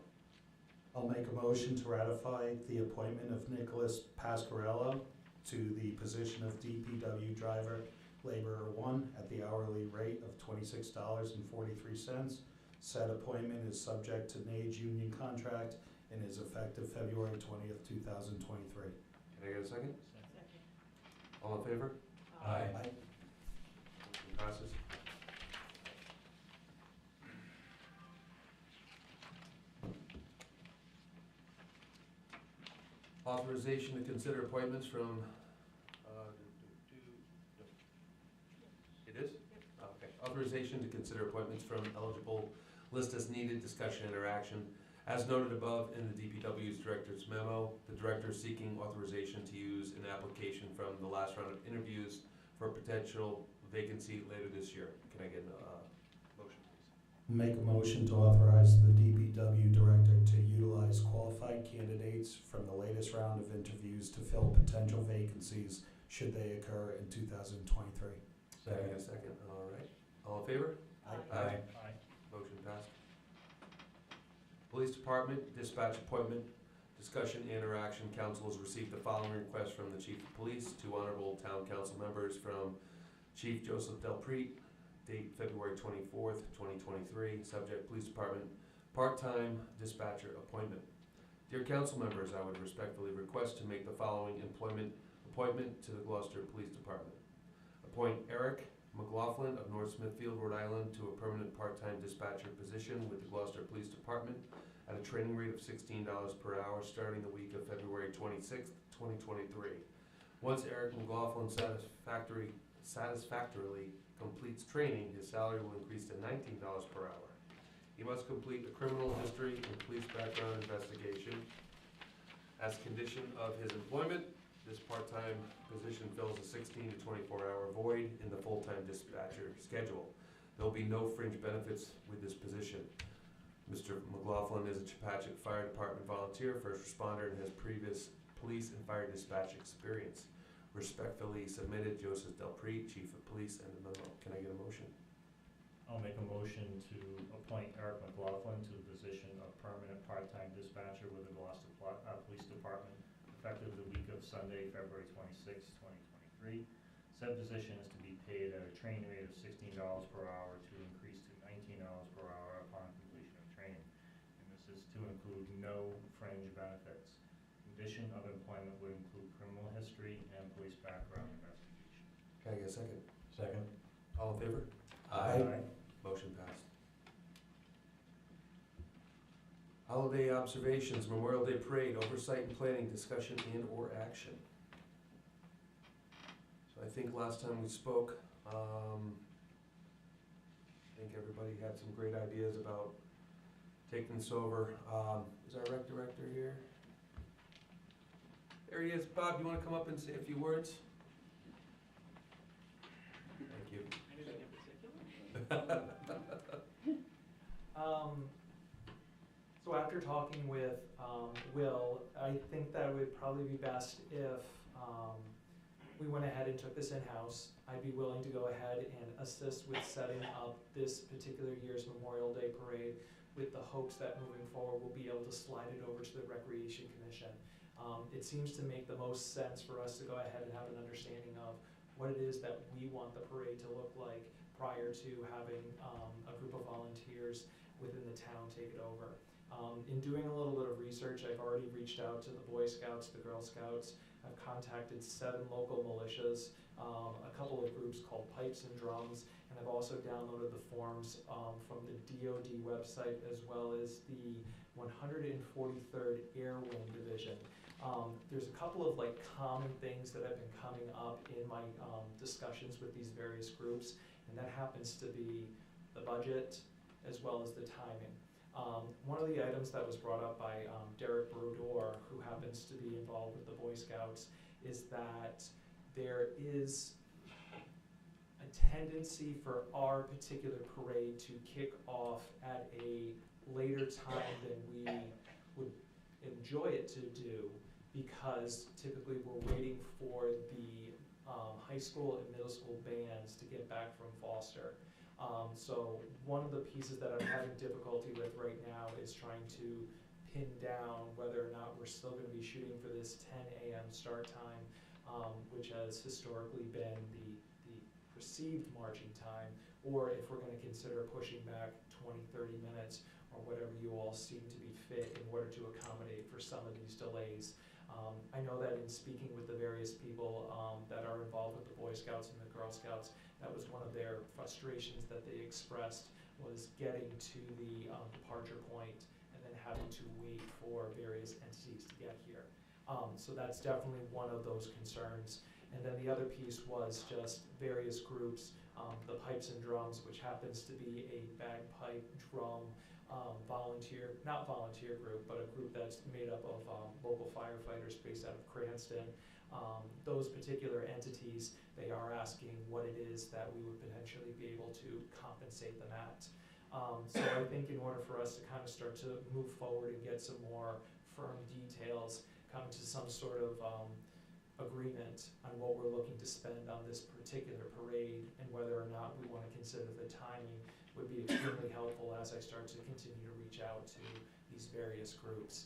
I'll make a motion to ratify the appointment of Nicholas Pascarello to the position of DPW driver, laborer 1, at the hourly rate of $26.43. Said appointment is subject to NAGE union contract and is effective February 20th, 2023. Can I get a second? Second. All in favor? Aye. Motion passes. Authorization to consider appointments from, it is? Okay. Authorization to consider appointments from eligible list as needed, discussion, interaction. As noted above in the DPW's director's memo, the director is seeking authorization to use an application from the last round of interviews for a potential vacancy later this year. Can I get a motion, please? Make a motion to authorize the DPW director to utilize qualified candidates from the latest round of interviews to fill potential vacancies should they occur in 2023. Can I get a second? All right. All in favor? Aye. Motion passed. Police Department, dispatch appointment, discussion, interaction. Council has received the following requests from the Chief of Police, 2 honorable town council members from Chief Joseph Delpreet, date February 24th, 2023, subject Police Department, part-time dispatcher appointment. Dear council members, I would respectfully request to make the following appointment to the Gloucester Police Department. Appoint Eric McLaughlin of North Smithfield, Rhode Island, to a permanent part-time dispatcher position with the Gloucester Police Department at a training rate of $16 per hour starting the week of February 26th, 2023. Once Eric McLaughlin satisfactorily completes training, his salary will increase to $19 per hour. He must complete a criminal history and police background investigation. As condition of his employment, this part-time position fills a 16 to 24-hour void in the full-time dispatcher schedule. There will be no fringe benefits with this position. Mr. McLaughlin is a Chepachet Fire Department volunteer, first responder, and has previous police and fire dispatch experience. Respectfully submitted, Joseph Delpreet, Chief of Police, and a memo. Can I get a motion? I'll make a motion to appoint Eric McLaughlin to the position of permanent part-time dispatcher with the Glocester Police Department, effective the week of Sunday, February 26, 2023. Said position is to be paid at a training rate of $16 per hour to increase to $19 per hour upon completion of training. And this is to include no fringe benefits. Condition of employment would include criminal history and police background investigation. Can I get a second? Second. All in favor? Aye. Motion passed. Holiday observations, Memorial Day Parade, oversight and planning, discussion and or action. So I think last time we spoke, I think everybody had some great ideas about taking this over. Is our rec director here? There he is. Bob, you want to come up and say a few words? Thank you. Anything in particular? So after talking with Will, I think that it would probably be best if we went ahead and took this in-house. I'd be willing to go ahead and assist with setting up this particular year's Memorial Day Parade with the hopes that moving forward we'll be able to slide it over to the Recreation Commission. It seems to make the most sense for us to go ahead and have an understanding of what it is that we want the parade to look like prior to having a group of volunteers within the town take it over. In doing a little bit of research, I've already reached out to the Boy Scouts, the Girl Scouts. I've contacted 7 local militias, a couple of groups called Pipes and Drums, and I've also downloaded the forms from the DoD website as well as the 143rd Air Wing Division. There's a couple of common things that have been coming up in my discussions with these various groups, and that happens to be the budget as well as the timing. One of the items that was brought up by Derek Brodeur, who happens to be involved with the Boy Scouts, is that there is a tendency for our particular parade to kick off at a later time than we would enjoy it to do, because typically we're waiting for the high school and middle school bands to get back from Foster. So one of the pieces that I'm having difficulty with right now is trying to pin down whether or not we're still going to be shooting for this 10 a.m. start time which has historically been the perceived marching time, or if we're gonna consider pushing back 20, 30 minutes, or whatever you all seem to be fit in order to accommodate for some of these delays. I know that in speaking with the various people that are involved with the Boy Scouts and the Girl Scouts, that was one of their frustrations that they expressed, was getting to the departure point and then having to wait for various entities to get here. So that's definitely one of those concerns. And then the other piece was just various groups, the Pipes and Drums, which happens to be a bagpipe drum not volunteer group, but a group that's made up of local firefighters based out of Cranston. Those particular entities, they are asking what it is that we would potentially be able to compensate them at. So I think in order for us to kind of start to move forward and get some more firm details, come to some sort of agreement on what we're looking to spend on this particular parade and whether or not we want to consider the timing would be extremely helpful as I start to continue to reach out to these various groups.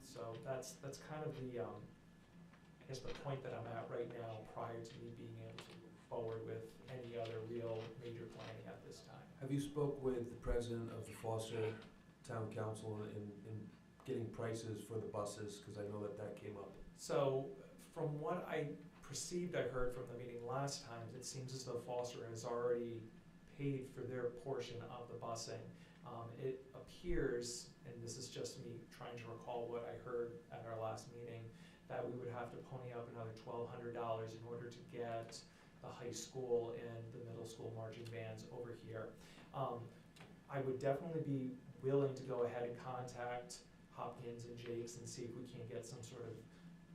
So that's kind of the, I guess the point that I'm at right now prior to me being able to move forward with any other real major planning at this time. Have you spoke with the president of the Foster Town Council in getting prices for the buses? Because I know that came up. So from what I perceived, I heard from the meeting last time, it seems as though Foster has already paid for their portion of the busing. It appears, and this is just me trying to recall what I heard at our last meeting, that we would have to pony up another $1,200 in order to get the high school and the middle school marching bands over here. I would definitely be willing to go ahead and contact Hopkins and Jakes and see if we can't get some sort of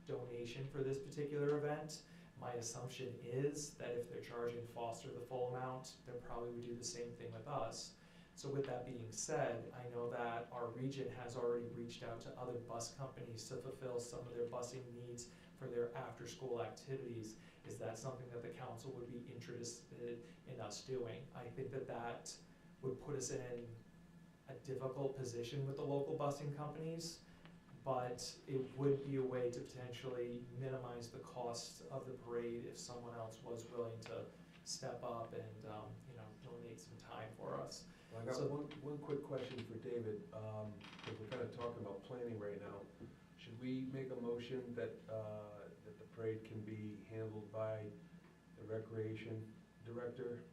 donation for this particular event. My assumption is that if they're charging Foster the full amount, they probably would do the same thing with us. So with that being said, I know that our region has already reached out to other bus companies to fulfill some of their busing needs for their after-school activities. Is that something that the council would be interested in us doing? I think that that would put us in a difficult position with the local busing companies, but it would be a way to potentially minimize the cost of the parade if someone else was willing to step up and, donate some time for us. Well, I got So- one quick question for David, because we're kind of talking about planning right now. Should we make a motion that the parade can be handled by the recreation director?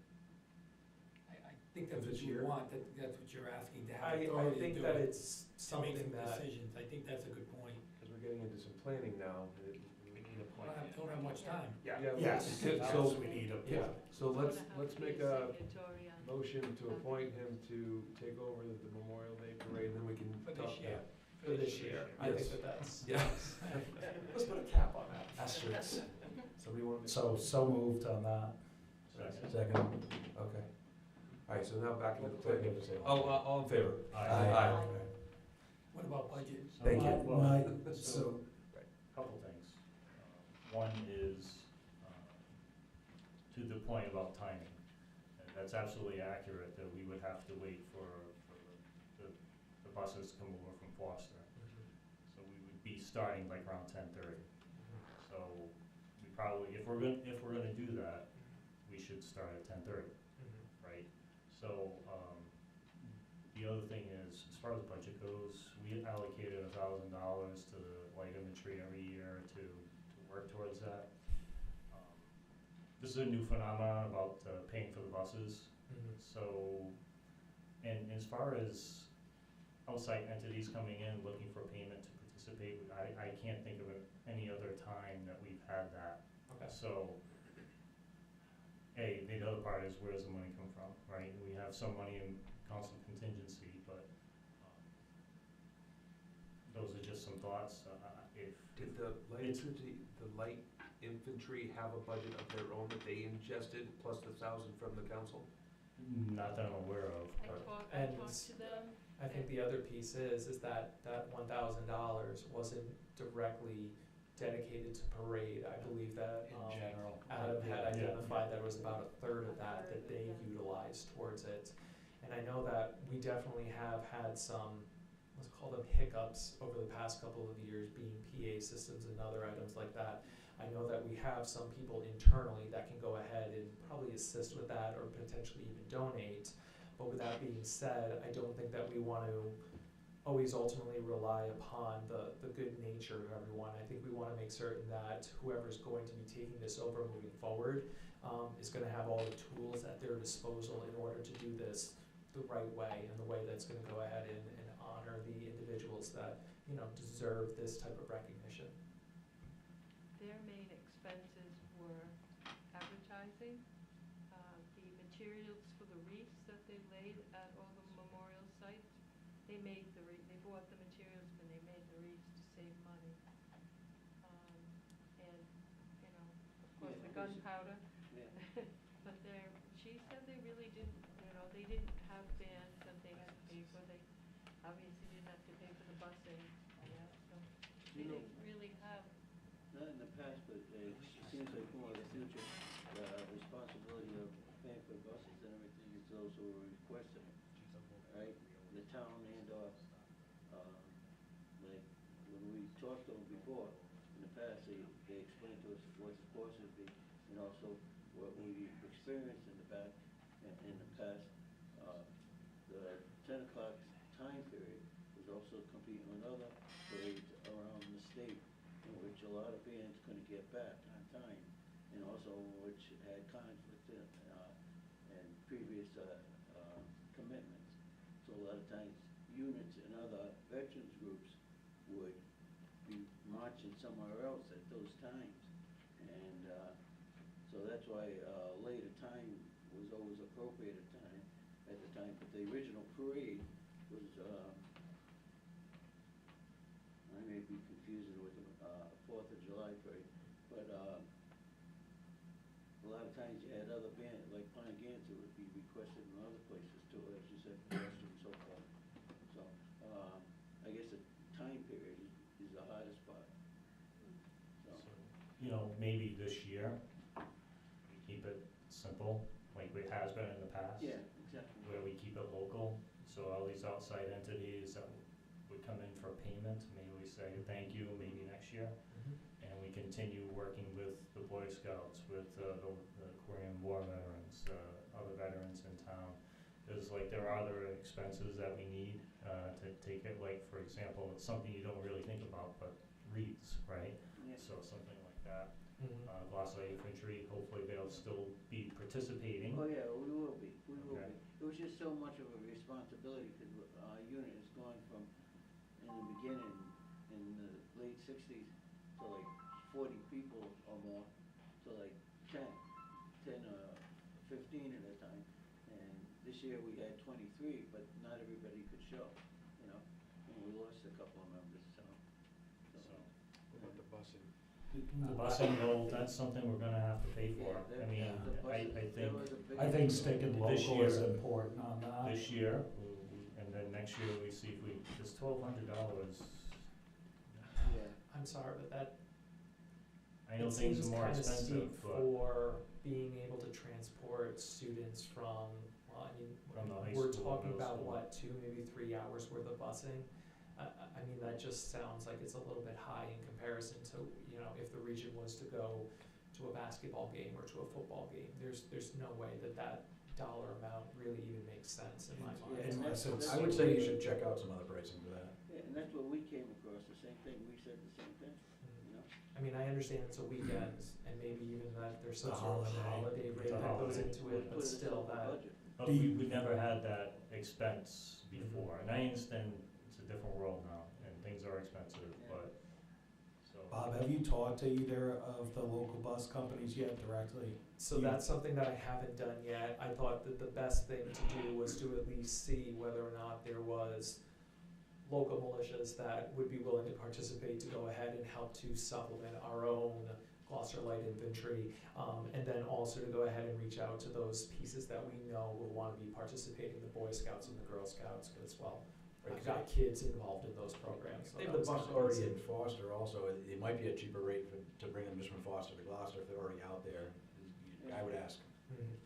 I think that's what This you year? want, that's what you're asking, to have I authority to think do that it, it's to make something some that, decisions, I think that's a good point. Because we're getting into some planning now. Don't have much time. Yes, So, so we need a, yeah, so let's make a Signatory on- motion to appoint him to take over the Memorial Day parade, and then we can For talk. this year. for this year, I Yes. think that that's, Yeah. let's put a cap on that. Asterisks. Somebody want to? so moved on that. Second. Okay. All right, so now back into the Clerk, you planning. have to say. All in favor? Aye. What about budget? Thank you. So, couple things. One is, to the point about timing. And that's absolutely accurate, that we would have to wait for the buses to come over from Foster. So we would be starting like around 10:30. So we probably, if we're gonna do that, we should start at 10:30, right? So, the other thing is, as far as budget goes, we allocated $1,000 to light imagery every year to work towards that. This is a new phenomenon about paying for the buses. So, and as far as outside entities coming in looking for payment to participate, I can't think of any other time that we've had that. Okay. So, the other part is, where does the money come from, right? We have some money in council contingency, but those are just some thoughts. Did the light infantry have a budget of their own that they ingested, plus the 1,000 from the council? Not that I'm aware of, I but talked And to them, I think the other piece is that $1,000 wasn't directly dedicated to parade. I believe that In general. Adam had Yeah. identified that it was about a third of that they utilized towards it. And I know that we definitely have had some, let's call them hiccups over the past couple of years, being PA systems and other items like that. I know that we have some people internally that can go ahead and probably assist with that or potentially even donate. But with that being said, I don't think that we want to always ultimately rely upon the good nature of everyone. I think we want to make certain that whoever's going to be taking this over moving forward is going to have all the tools at their disposal in order to do this the right way and the way that's going to go ahead and honor the individuals that, you know, deserve this type of recognition. Their main expenses were advertising, the materials for the wreaths that they laid at all the memorial sites. They made they bought the materials, but they made the wreaths to save money. And, you know, of course, the gunpowder. But she said they really didn't, you know, they didn't have bands that they had to pay for. They obviously didn't have to pay for the busing, yeah, so they didn't really have. Not in the past, but it seems like more of the future, the responsibility of paying for buses and everything is those who are requesting it, right? The town and, like, when we talked to them before, in the past, they explained to us what the cost would be, and also what we experienced in the back, in the past. The 10 o'clock time period was also competing with other parades around the state, in which a lot of bands couldn't get back on time, and also which had conflict and previous commitments. So a lot of times, units and other veterans groups would be marching somewhere else at those times. And so that's why later time was always appropriate at the time. But the original parade was, I may be confusing it with the 4th of July parade, but a lot of times you had other bands, like Poneganta would be requested in other places too, as you said, Glocester and so forth. So I guess the time period is the hardest part. So. You know, maybe this year, we keep it simple, like it has been in the past. Yeah, exactly. Where we keep it local, so all these outside entities that would come in for payment, maybe we say thank you, maybe next year. And we continue working with the Boy Scouts, with the Korean War veterans, other veterans in town. There's like, there are other expenses that we need to take it, like for example, it's something you don't really think about, but wreaths, right? Yeah. So something like that. Glocester Infantry, hopefully they'll still be participating. Oh yeah, we will be, we will Okay. be. It was just so much of a responsibility, because our unit is going from, in the beginning, in the late 60s, to like 40 people or more, to like 10 or 15 at a time. And this year we had 23, but not everybody could show, you know, and we lost a couple of members, so. What about the busing? The busing, though, that's something we're gonna have to pay for. Yeah, I mean, the buses, I there think was a big I think issue. sticking This local is year- important on that. this year, and then next year we see if we, it's $1,200. Yeah. I'm sorry, but that I know it things seems are more kind of expensive, steep but for being able to transport students from, well, I mean, From the high we're school, talking middle about school. what, 2, maybe 3 hours worth of busing? I mean, that just sounds like it's a little bit high in comparison to, you know, if the region was to go to a basketball game or to a football game. There's no way that dollar amount really even makes sense in my mind. Yeah, and Unless it's- I would say you should check out some other pricing for that. Yeah, and that's what we came across, the same thing, we said the same thing, you know? I mean, I understand it's a weekend, and maybe even that there's some The sort of holiday. holiday rate The that goes holiday. into We'll it, but put still in the that. budget. But we never had that expense before, and I understand it's a different world now, and things are expensive, Yeah. but, so. Bob, have you talked to either of the local bus companies yet directly? So that's something that I haven't done yet. I thought that the best thing to do was to at least see whether or not there was local militias that would be willing to participate to go ahead and help to supplement our own Gloucester Light Infantry, and then also to go ahead and reach out to those pieces that we know will want to be participating, the Boy Scouts and the Girl Scouts as well. I've got kids involved in those programs. So They have the that's bus kinda already easy. in Foster also, it might be a cheaper rate to bring them just from Foster to Gloucester if they're already out there. I would ask. Mhm.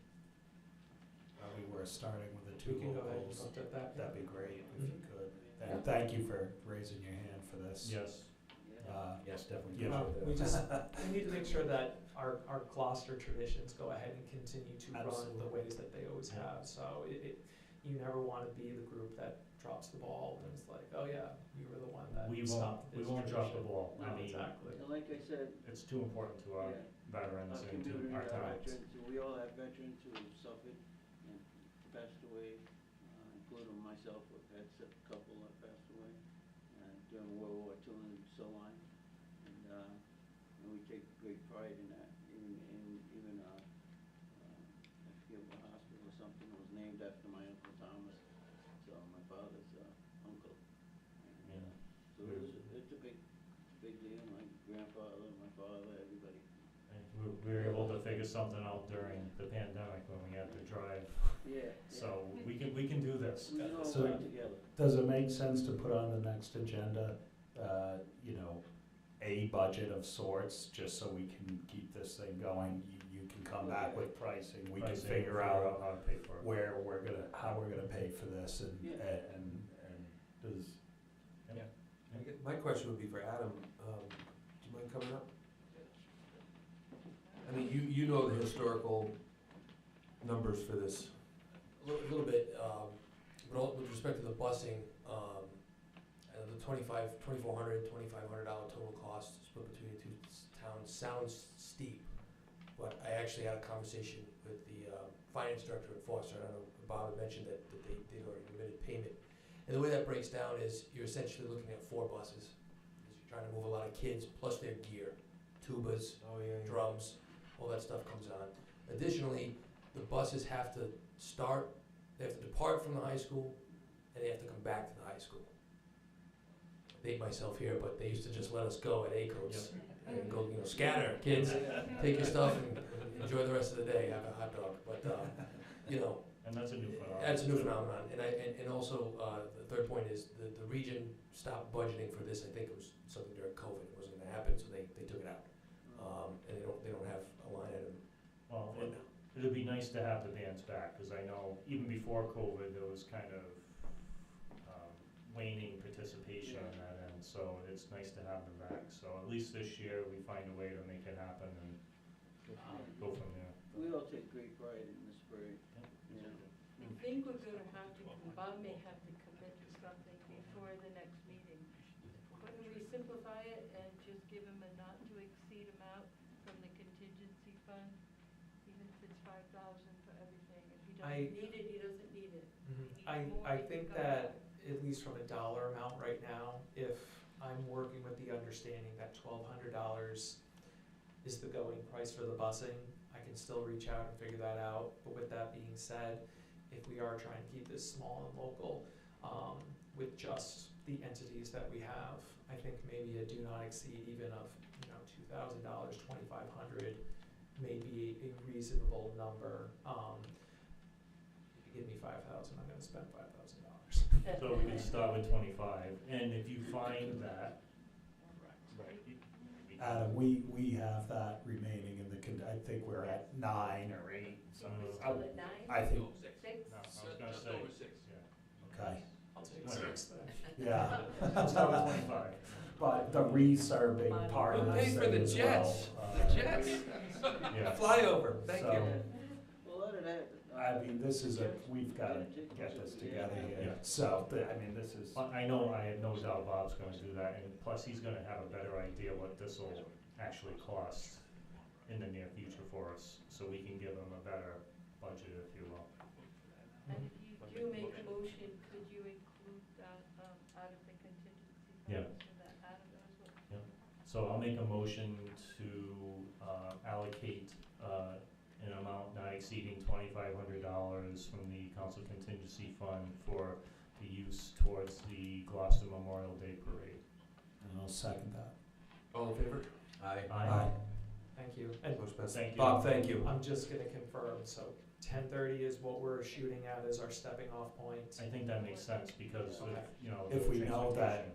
Probably worth starting with the We two can go ahead and locals. look at that. That'd be great if you Mhm. could. And thank you for raising your hand for this. Yes, Yeah. Yes, definitely. Yeah. appreciate We that. just, we need to make sure that our Gloucester traditions go ahead and continue to run the Absolutely. ways that they always have. So you never want to be the group that drops the ball and it's like, oh yeah, you were the one that We stopped won't this drop the tradition. ball. I No, mean, exactly. And like I said, it's too important to our yeah, veterans our and to community, our our towns. veterans, we all have veterans who have suffered and passed away, including myself. I've had a couple that passed away during World War II and so on. And we take great pride in that. Even I forget what hospital or something was named after my Uncle Thomas, so my father's uncle. And, Yeah. so it's a big deal. My grandfather, my father, everybody. And we were able to figure something out during the pandemic when we had to drive, Yeah. so we can do this. We can all So- work together. Does it make sense to put on the next agenda, you know, a budget of sorts, just so we can keep this thing going? You can come back with pricing, we can Pricing, figure out how to pay for it. how we're gonna pay for this and does, My question would be for Adam, do you mind coming up? I mean, you know the historical numbers for this. A little bit, with respect to the busing, the $2,400 total cost split between the two towns sounds steep, but I actually had a conversation with the finance director at Foster. I don't know, Bob had mentioned that they'd already committed payment. And the way that breaks down is you're essentially looking at 4 buses, because you're trying to move a lot of kids, plus their gear, tubas, Oh, yeah. drums, all that stuff comes on. Additionally, the buses have to they have to depart from the high school, and they have to come back to the high school. I date myself here, but they used to just let us go at A-coats and go, scatter, kids, take your stuff and enjoy the rest of the day, have a hot dog. But, And that's a new phenomenon. that's a new phenomenon. And also, the third point is the region stopped budgeting for this. I think it was something during COVID. It wasn't gonna happen, so they took it out. And they don't have a line item. Well, it'd be nice to have the bands back, because I know even before COVID, there was kind of waning participation on that end, so it's nice to have them back. So at least this year, we find a way to make it happen and go from there. We all take great pride in this parade, you know. I think we're gonna have to, Bob may have to commit to something before the next meeting. Couldn't we simplify it and just give him a not to exceed amount from the contingency fund? Even if it's 5,000 for everything, if he doesn't need it, he doesn't need it. I think that, at least from a dollar amount right now, if I'm working with the understanding that $1,200 is the going price for the busing, I can still reach out and figure that out. But with that being said, if we are trying to keep this small and local, with just the entities that we have, I think maybe a do not exceed even of, $2,000, $2,500 may be a reasonable number. If you give me 5,000, I'm gonna spend $5,000. So we can start with 25, and if you find that, Adam, we have that remaining in I think we're at 9 or 8, something. Still at 9? I think, 6? no, I was gonna say, yeah. okay, I'll take Whatever. 6 then. yeah. Let's start with 25. But the resurfing part of We'll this pay for thing the as jets, well, the jets. Yeah. Flyover, thank So- you. Well, out of that. I mean, we've gotta get this together here, Yeah. so, this is. I know, I have no doubt Bob's gonna do that, and plus he's gonna have a better idea what this will actually cost in the near future for us, so we can give him a better budget, if you will. And if you do make a motion, could you include that out of the contingency Yeah. fund so that Adam knows what? So I'll make a motion to allocate an amount not exceeding $2,500 from the council contingency fund for the use towards the Gloucester Memorial Day Parade. And I'll second that. All in favor? Aye. Thank you. And Motion passes. Thank you. Bob, thank you. I'm just gonna confirm, so 10:30 is what we're shooting at as our stepping off point. I think that makes sense, because Okay. If we know that- transportation,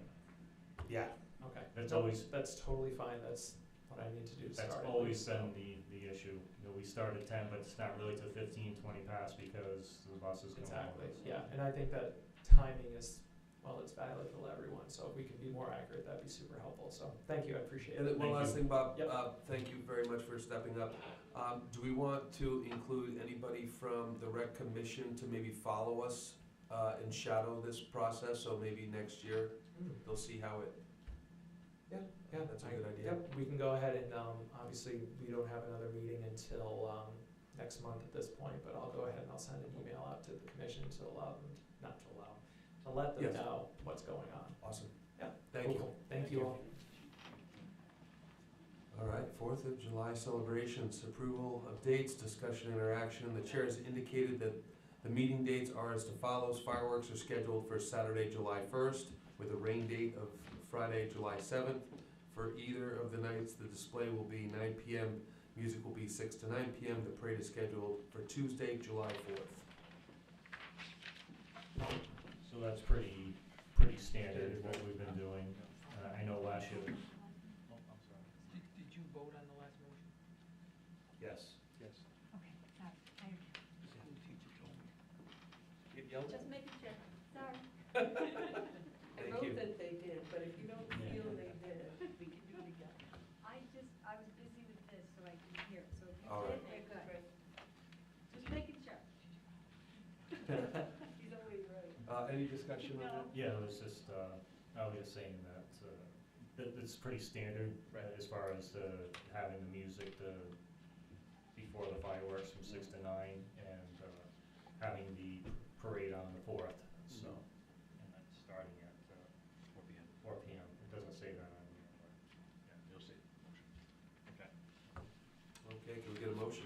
Yeah, Okay. That's Nope, always- That's totally fine, that's what I need to do to start. That's at always least, so. been the issue. We start at 10, but it's not really till 15, 20 past because the buses come. Exactly, yeah, and I think that timing is well, it's valuable to everyone. So if we can be more accurate, that'd be super helpful. So thank you, I appreciate And it. then one last thing, Bob, Yep. thank you very much for stepping up. Do we want to include anybody from the rec commission to maybe follow us and shadow this process, so maybe next year they'll see how it, yeah, that's a good idea. Yep, we can go ahead and, obviously, we don't have another meeting until, next month at this point, but I'll go ahead and I'll send an email out to the commission to allow them, not to allow, to let them Yes. know what's going on. Awesome. Yeah. Thank you. Cool. Thank you all. All right, 4th of July celebrations, approval of dates, discussion, interaction. The chair has indicated that the meeting dates are as follows. Fireworks are scheduled for Saturday, July 1st, with a rain date of Friday, July 7th. For either of the nights, the display will be 9 p.m., music will be 6 to 9 p.m. The parade is scheduled for Tuesday, July 4th. So that's pretty standard, what we've been doing. I know last year, Oh, I'm sorry. Did you vote on the last motion? Yes. Yes. Okay, sorry, The school teacher told me. Get yelled at? just making sure, sorry. Thank I wrote you. that they did, but if you don't Yeah. feel they did, we can do it again. I was busy with this, so I couldn't hear it, so if you All did, right. we're good. Just making sure. He's always right. Any discussion on that? yeah, it was just, I was just saying that, it's pretty standard as far as having the music before the fireworks from 6 to 9 and having the parade on the 4th, so, and then starting at 4 p.m. It doesn't say that on here, but, yeah, you'll see the motion. Okay. Okay, can we get a motion?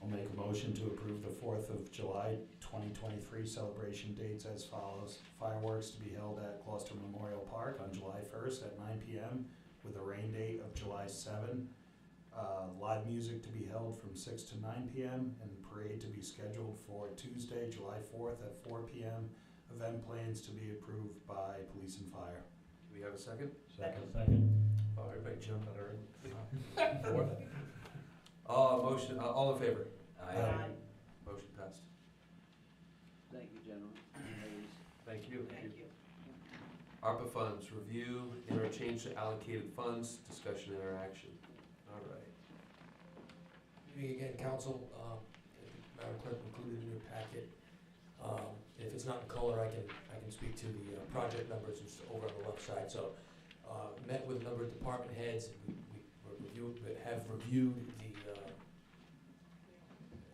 I'll make a motion to approve the 4th of July 2023 celebration dates as follows. Fireworks to be held at Glocester Memorial Park on July 1st at 9 p.m. with a rain date of July 7. Live music to be held from 6 to 9 p.m. and the parade to be scheduled for Tuesday, July 4th at 4 p.m. Event plans to be approved by police and fire. Do we have a second? Second. Oh, everybody jumped on our Fourth. Motion, all in favor? Aye. Motion passed. Thank you, gentlemen, ladies. Thank you. Thank you. ARPA funds, review, interchange to allocated funds, discussion, interaction. All right. Evening again, council. Madam Clerk included in your packet. If it's not in color, I can speak to the project numbers just over on the left side. So, met with a number of department heads. We have reviewed the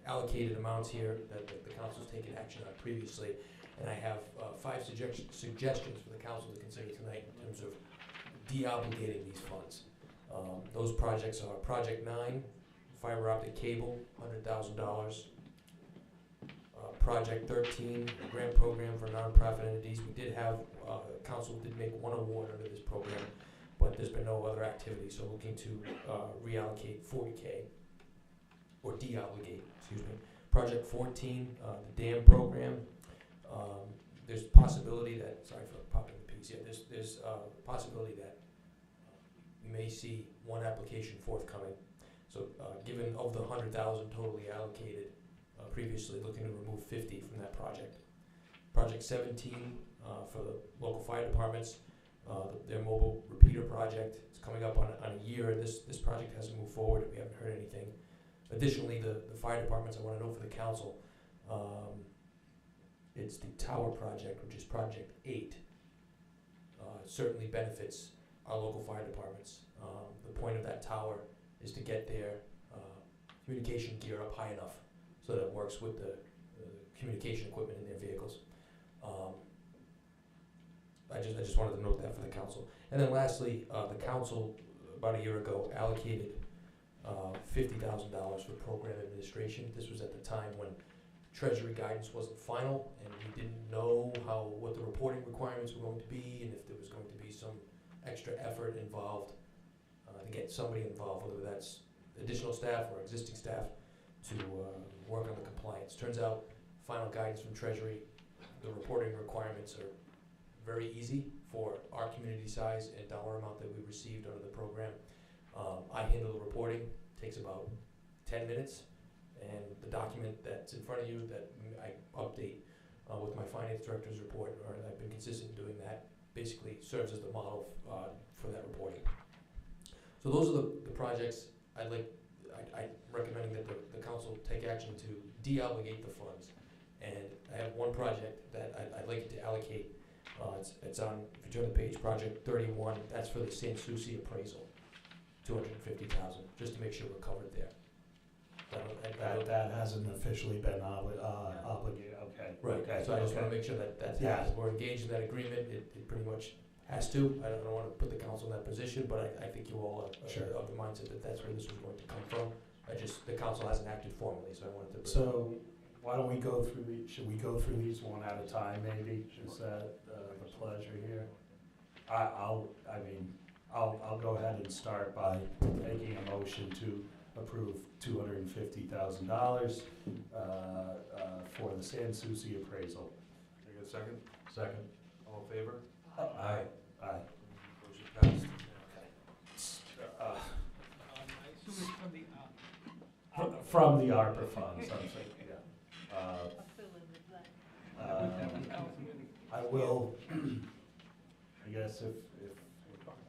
allocated amounts here that the council's taken action on previously, and I have 5 suggestions for the council to consider tonight in terms of de-obligating these funds. Those projects are Project 9, fiber optic cable, $100,000. Project 13, a grant program for nonprofit entities. We did have, council did make one award under this program, but there's been no other activity, so looking to reallocate $40K, or de-obligate, excuse me. Project 14, the dam program. There's possibility that, sorry for popping the piece here, there's possibility that we may see one application forthcoming. So given of the 100,000 totally allocated previously, looking to remove 50 from that project. Project 17 for the local fire departments, their mobile repeater project is coming up on a year. This project hasn't moved forward. We haven't heard anything. Additionally, the fire departments, I want to know for the council, it's the tower project, which is Project 8. Certainly benefits our local fire departments. The point of that tower is to get their communication gear up high enough so that it works with the communication equipment in their vehicles. I just wanted to note that for the council. And then lastly, the council about a year ago allocated $50,000 for program administration. This was at the time when Treasury guidance wasn't final and we didn't know what the reporting requirements were going to be and if there was going to be some extra effort involved to get somebody involved, whether that's additional staff or existing staff, to work on the compliance. Turns out, final guidance from Treasury, the reporting requirements are very easy for our community size and dollar amount that we received under the program. I handle the reporting, takes about 10 minutes, and the document that's in front of you that I update with my finance director's report, or I've been consistent in doing that, basically serves as the model for that reporting. So those are the projects I'm recommending that the council take action to de-obligate the funds. And I have one project that I'd like to allocate. It's on, if you turn the page, project 31, that's for the San Souci appraisal, $250,000, just to make sure we're covered there. That hasn't officially been obligated, okay. Right, Okay, so I just okay. wanna make sure that that's Yeah. happened. We're engaged in that agreement, it pretty much has to. I don't wanna put the council in that position, but I think you all are Sure. of the mindset that that's where this was going to come from. The council hasn't acted formally, so I wanted to. So, why don't we go through should we go through these one at a time, maybe? Is that the pleasure here? I'll go ahead and start by making a motion to approve $250,000 for the San Souci appraisal. I got a second? Second. All in favor? Aye. Aye. Motion passed. Uh, I assume it's from the, From the ARPA funds, I'm saying, yeah. I'll fill in the blank. I will, I guess if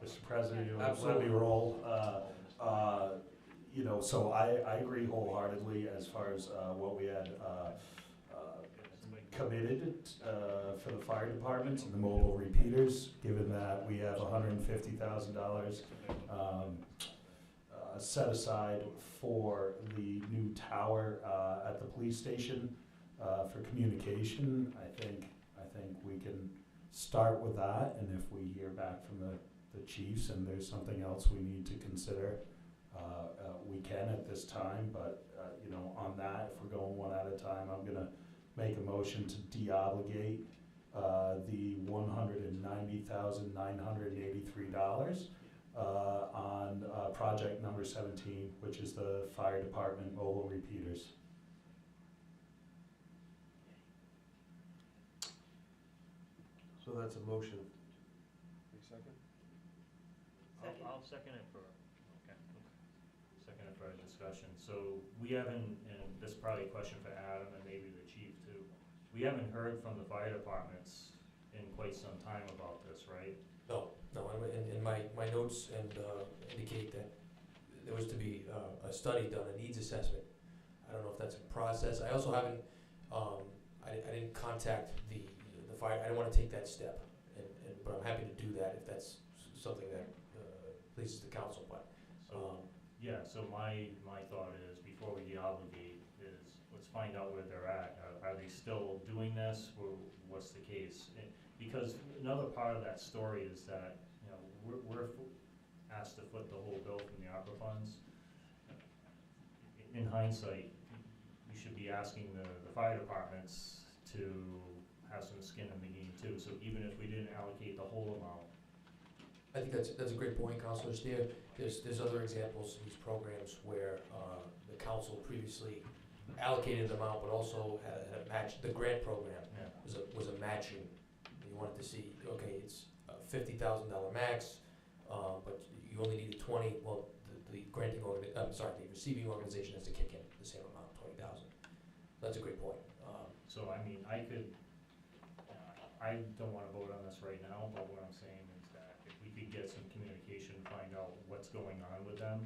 Mr. President, you would let me Absolutely. roll. You know, so I agree wholeheartedly as far as what we had committed for the fire departments and the mobile repeaters, given that we have $150,000 set aside for the new tower at the police station for communication. I think we can start with that, and if we hear back from the chiefs and there's something else we need to consider, we can at this time. But you know, on that, if we're going one at a time, I'm gonna make a motion to de-obligate the $190,983 on project number 17, which is the fire department mobile repeaters. So that's a motion. Second? Second. I'll second it for, okay. Second it for a discussion. So we haven't, and this is probably a question for Adam and maybe the chief too, we haven't heard from the fire departments in quite some time about this, right? No, and my notes indicate that there was to be a study done, a needs assessment. I don't know if that's a process. I also haven't, I didn't contact the fire, I don't wanna take that step, but I'm happy to do that if that's something that pleases the council, but. Yeah, so my thought is, before we de-obligate, is let's find out where they're at. Are they still doing this, or what's the case? Because another part of that story is that, you know, we're asked to foot the whole bill from the ARPA funds. In hindsight, you should be asking the fire departments to have some skin in the game too. So even if we didn't allocate the whole amount. I think that's a great point, Councilor Steer. There's other examples of these programs where the council previously allocated the amount, but also had a match. The grant program was a matching. You wanted to see, okay, it's a $50,000 max, but you only needed 20. Well, the receiving organization has to kick in the same amount, 20,000. That's a great point. So I mean, I don't want to vote on this right now, but what I'm saying is that if we could get some communication, find out what's going on with them,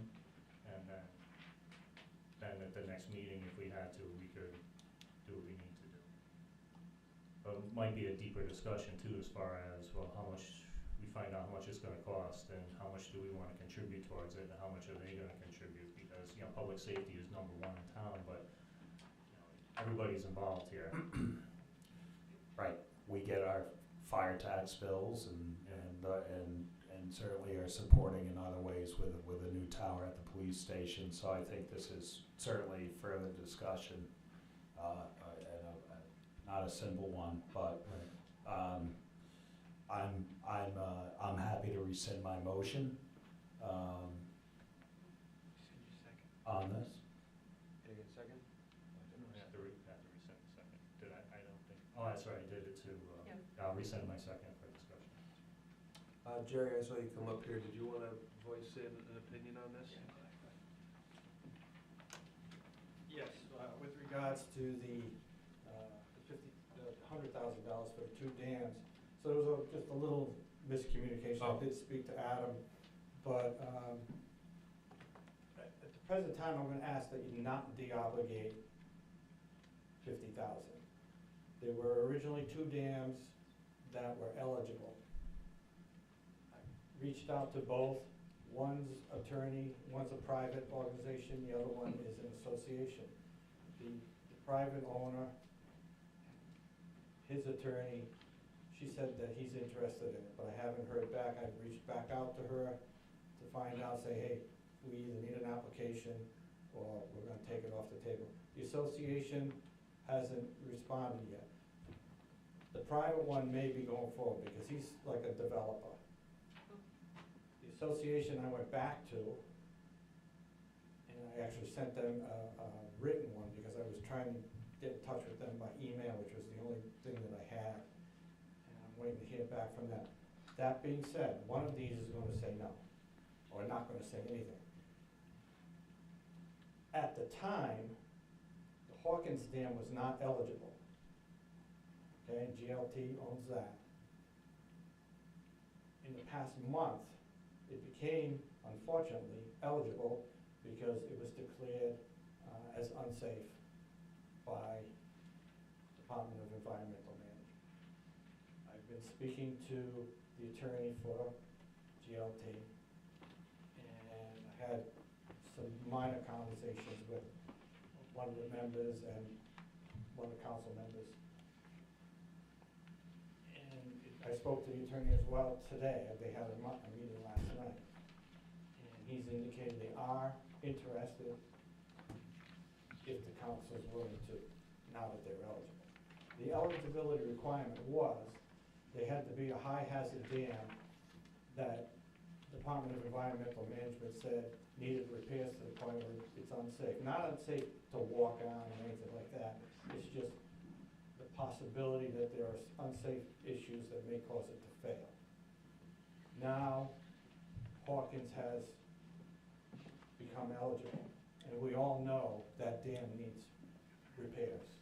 and then at the next meeting, if we had to, we could do what we need to do. But it might be a deeper discussion too, as far as, well, how much, we find out how much it's gonna cost, and how much do we wanna contribute towards it, and how much are they gonna contribute, because, you know, public safety is number one in town, but, you know, everybody's involved here. Right, we get our fire tax bills and certainly are supporting in other ways with a new tower at the police station. So I think this is certainly further discussion, and not a simple one, but I'm happy to rescind my motion on this. Can I get a second? I have to resend the second. Did I don't think, oh, that's right, I did it too. I'll resend my second for discussion. Jerry, I saw you come up here. Did you want to voice an opinion on this? Yes, with regards to the $100,000 for the 2 dams. So there was just a little miscommunication. I did speak to Adam, but at the present time, I'm gonna ask that you not de-obligate 50,000. There were originally 2 dams that were eligible. I reached out to both. One's attorney, one's a private organization, the other one is an association. The private owner, his attorney, she said that he's interested in it, but I haven't heard back. I've reached back out to her to find out, say, hey, we either need an application or we're gonna take it off the table. The association hasn't responded yet. The private one may be going forward because he's like a developer. The association I went back to, and I actually sent them a written one because I was trying to get in touch with them by email, which was the only thing that I had. And I'm waiting to hear back from them. That being said, one of these is gonna say no, or not gonna say anything. At the time, the Hawkins Dam was not eligible. Okay, GLT owns that. In the past month, it became, unfortunately, eligible because it was declared as unsafe by Department of Environmental Management. I've been speaking to the attorney for GLT, and I had some minor conversations with one of the members and one of the council members. I spoke to the attorney as well today. They had a meeting last night. And he's indicated they are interested if the council is willing to, now that they're eligible. The eligibility requirement was they had to be a high hazard dam that Department of Environmental Management said needed repairs to the point where it's unsafe. Not unsafe to walk on or anything like that. It's just possibility that there are unsafe issues that may cause it to fail. Now, Hawkins has become eligible, and we all know that dam needs repairs.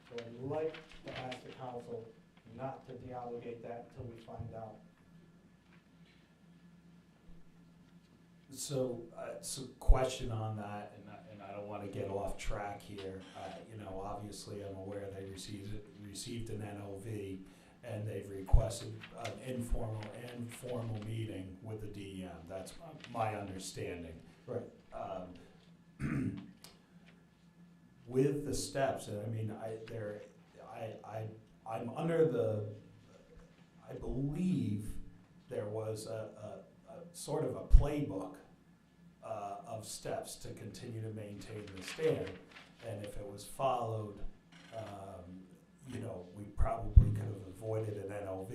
So I'd like to ask the council not to de-obligate that until we find out. So, question on that, and I don't want to get off track here. You know, obviously, I'm aware they received an NOV, and they've requested an informal and formal meeting with the DEM. That's my understanding. Right. With the steps, I mean, I'm under the, I believe there was a sort of a playbook of steps to continue to maintain the stand, and if it was followed, you know, we probably could have avoided an NOV.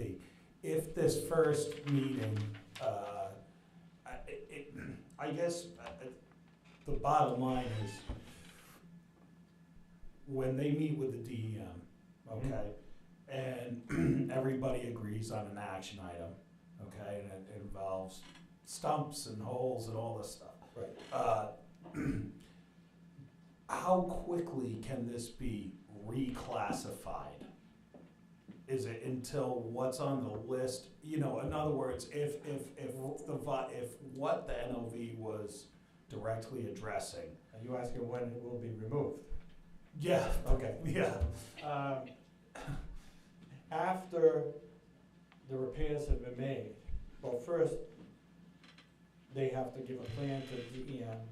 If this first meeting, I guess the bottom line is when they meet with the DEM, okay, and everybody agrees on an action item, okay, and it involves stumps and holes and all this stuff. Right. How quickly can this be reclassified? Is it until what's on the list? You know, in other words, if what the NOV was directly addressing. Are you asking when it will be removed? Yeah. Okay. Yeah. After the repairs have been made, well, first, they have to give a plan to DEM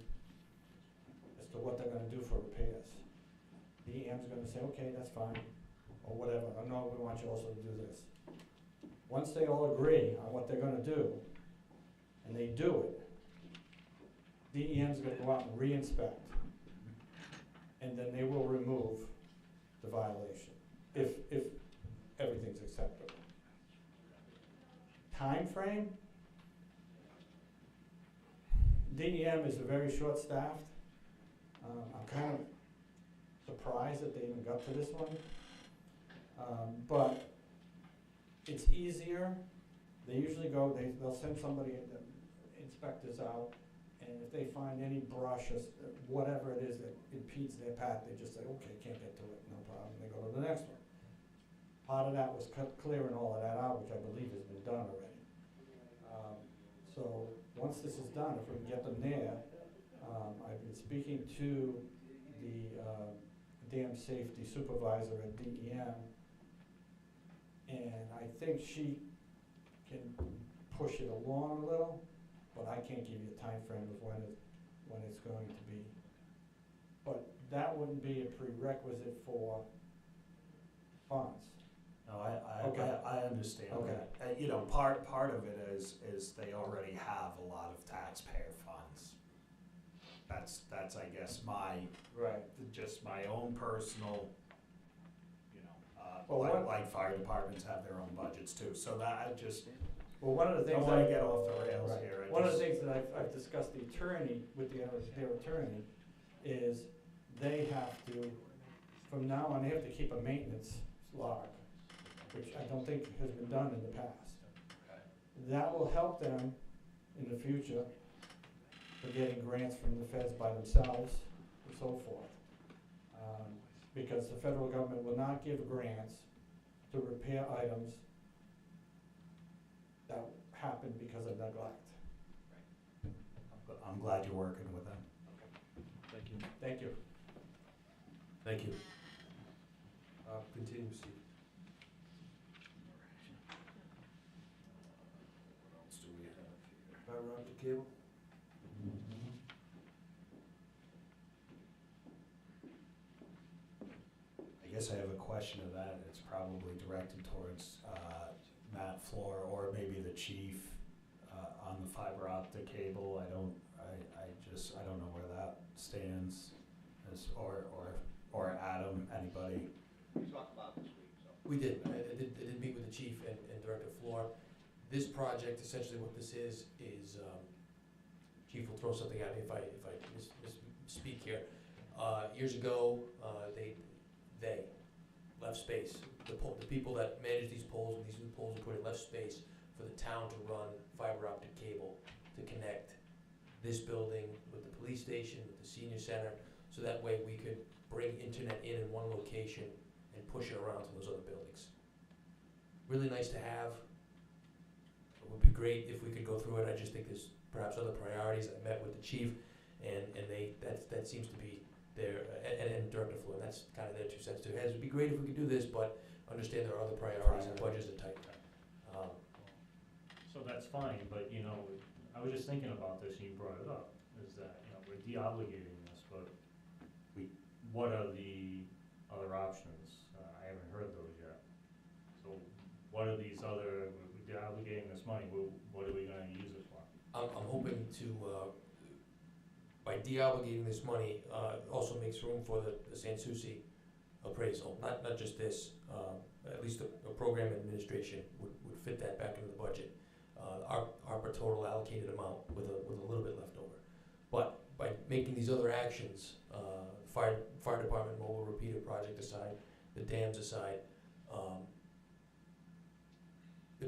as to what they're gonna do for repairs. DEM's gonna say, okay, that's fine, or whatever, or no, we want you also to do this. Once they all agree on what they're gonna do, and they do it, DEM's gonna go out and re-inspect, and then they will remove the violation, if everything's acceptable. Time frame? DEM is very short-staffed. I'm kind of surprised that they even got to this one. But it's easier. They usually go, they'll send somebody, the inspectors out, and if they find any brush or whatever it is that impedes their path, they just say, okay, can't get to it, no problem, they go to the next one. part of that was clearing all of that out, which I believe has been done already. So, once this is done, if we can get them there, I've been speaking to the dam safety supervisor at DEM, and I think she can push it along a little, but I can't give you a time frame of when it's going to be. But that wouldn't be a prerequisite for funds. No, Okay. I understand Okay. that. You know, part of it is they already have a lot of taxpayer funds. That's I guess just my own personal, you know, Well, like fire departments have their own budgets too. So that I just Well, one of the things don't want to get off the rails Right. here. One of the things that I've discussed their attorney is they have to, from now on, they have to keep a maintenance log, which I don't think has been done in the past. That will help them in the future for getting grants from the feds by themselves and so forth. Because the federal government will not give grants to repair items that happen because of neglect. I'm glad you're working with them. Thank you. Thank you. Thank you. Continue, Steve. What else do we have here? Fiber optic cable? I guess I have a question of that. It's probably directed towards Matt Floor or maybe the chief on the fiber optic cable. I don't know where that stands, or Adam, anybody. We did. I did meet with the chief and Director Floor. This project, essentially what this is Chief will throw something at me if I misspeak here. Years ago, they left space. The people that manage these poles, and these new poles, were put in left space for the town to run fiber optic cable to connect this building with the police station, with the senior center, so that way we could bring internet in one location and push it around to those other buildings. Really nice to have. It would be great if we could go through it. I just think there's perhaps other priorities. I met with the chief, and that seems to be their, and Director Floor, that's kind of their 2 cents too. It would be great if we could do this, but understand there are other priorities and budgets are tight. So that's fine, but you know, I was just thinking about this, and you brought it up, is that, you know, we're de-obligating this, but what are the other options? I haven't heard those yet. So what are these other, we're de-obligating this money, what are we gonna use it for? I'm hoping to, by de-obligating this money, also makes room for the San Souci appraisal, not just this, at least a program administration would fit that back into the budget. Our total allocated amount with a little bit left over. But by making these other actions, fire department mobile repeater project aside, the dams aside,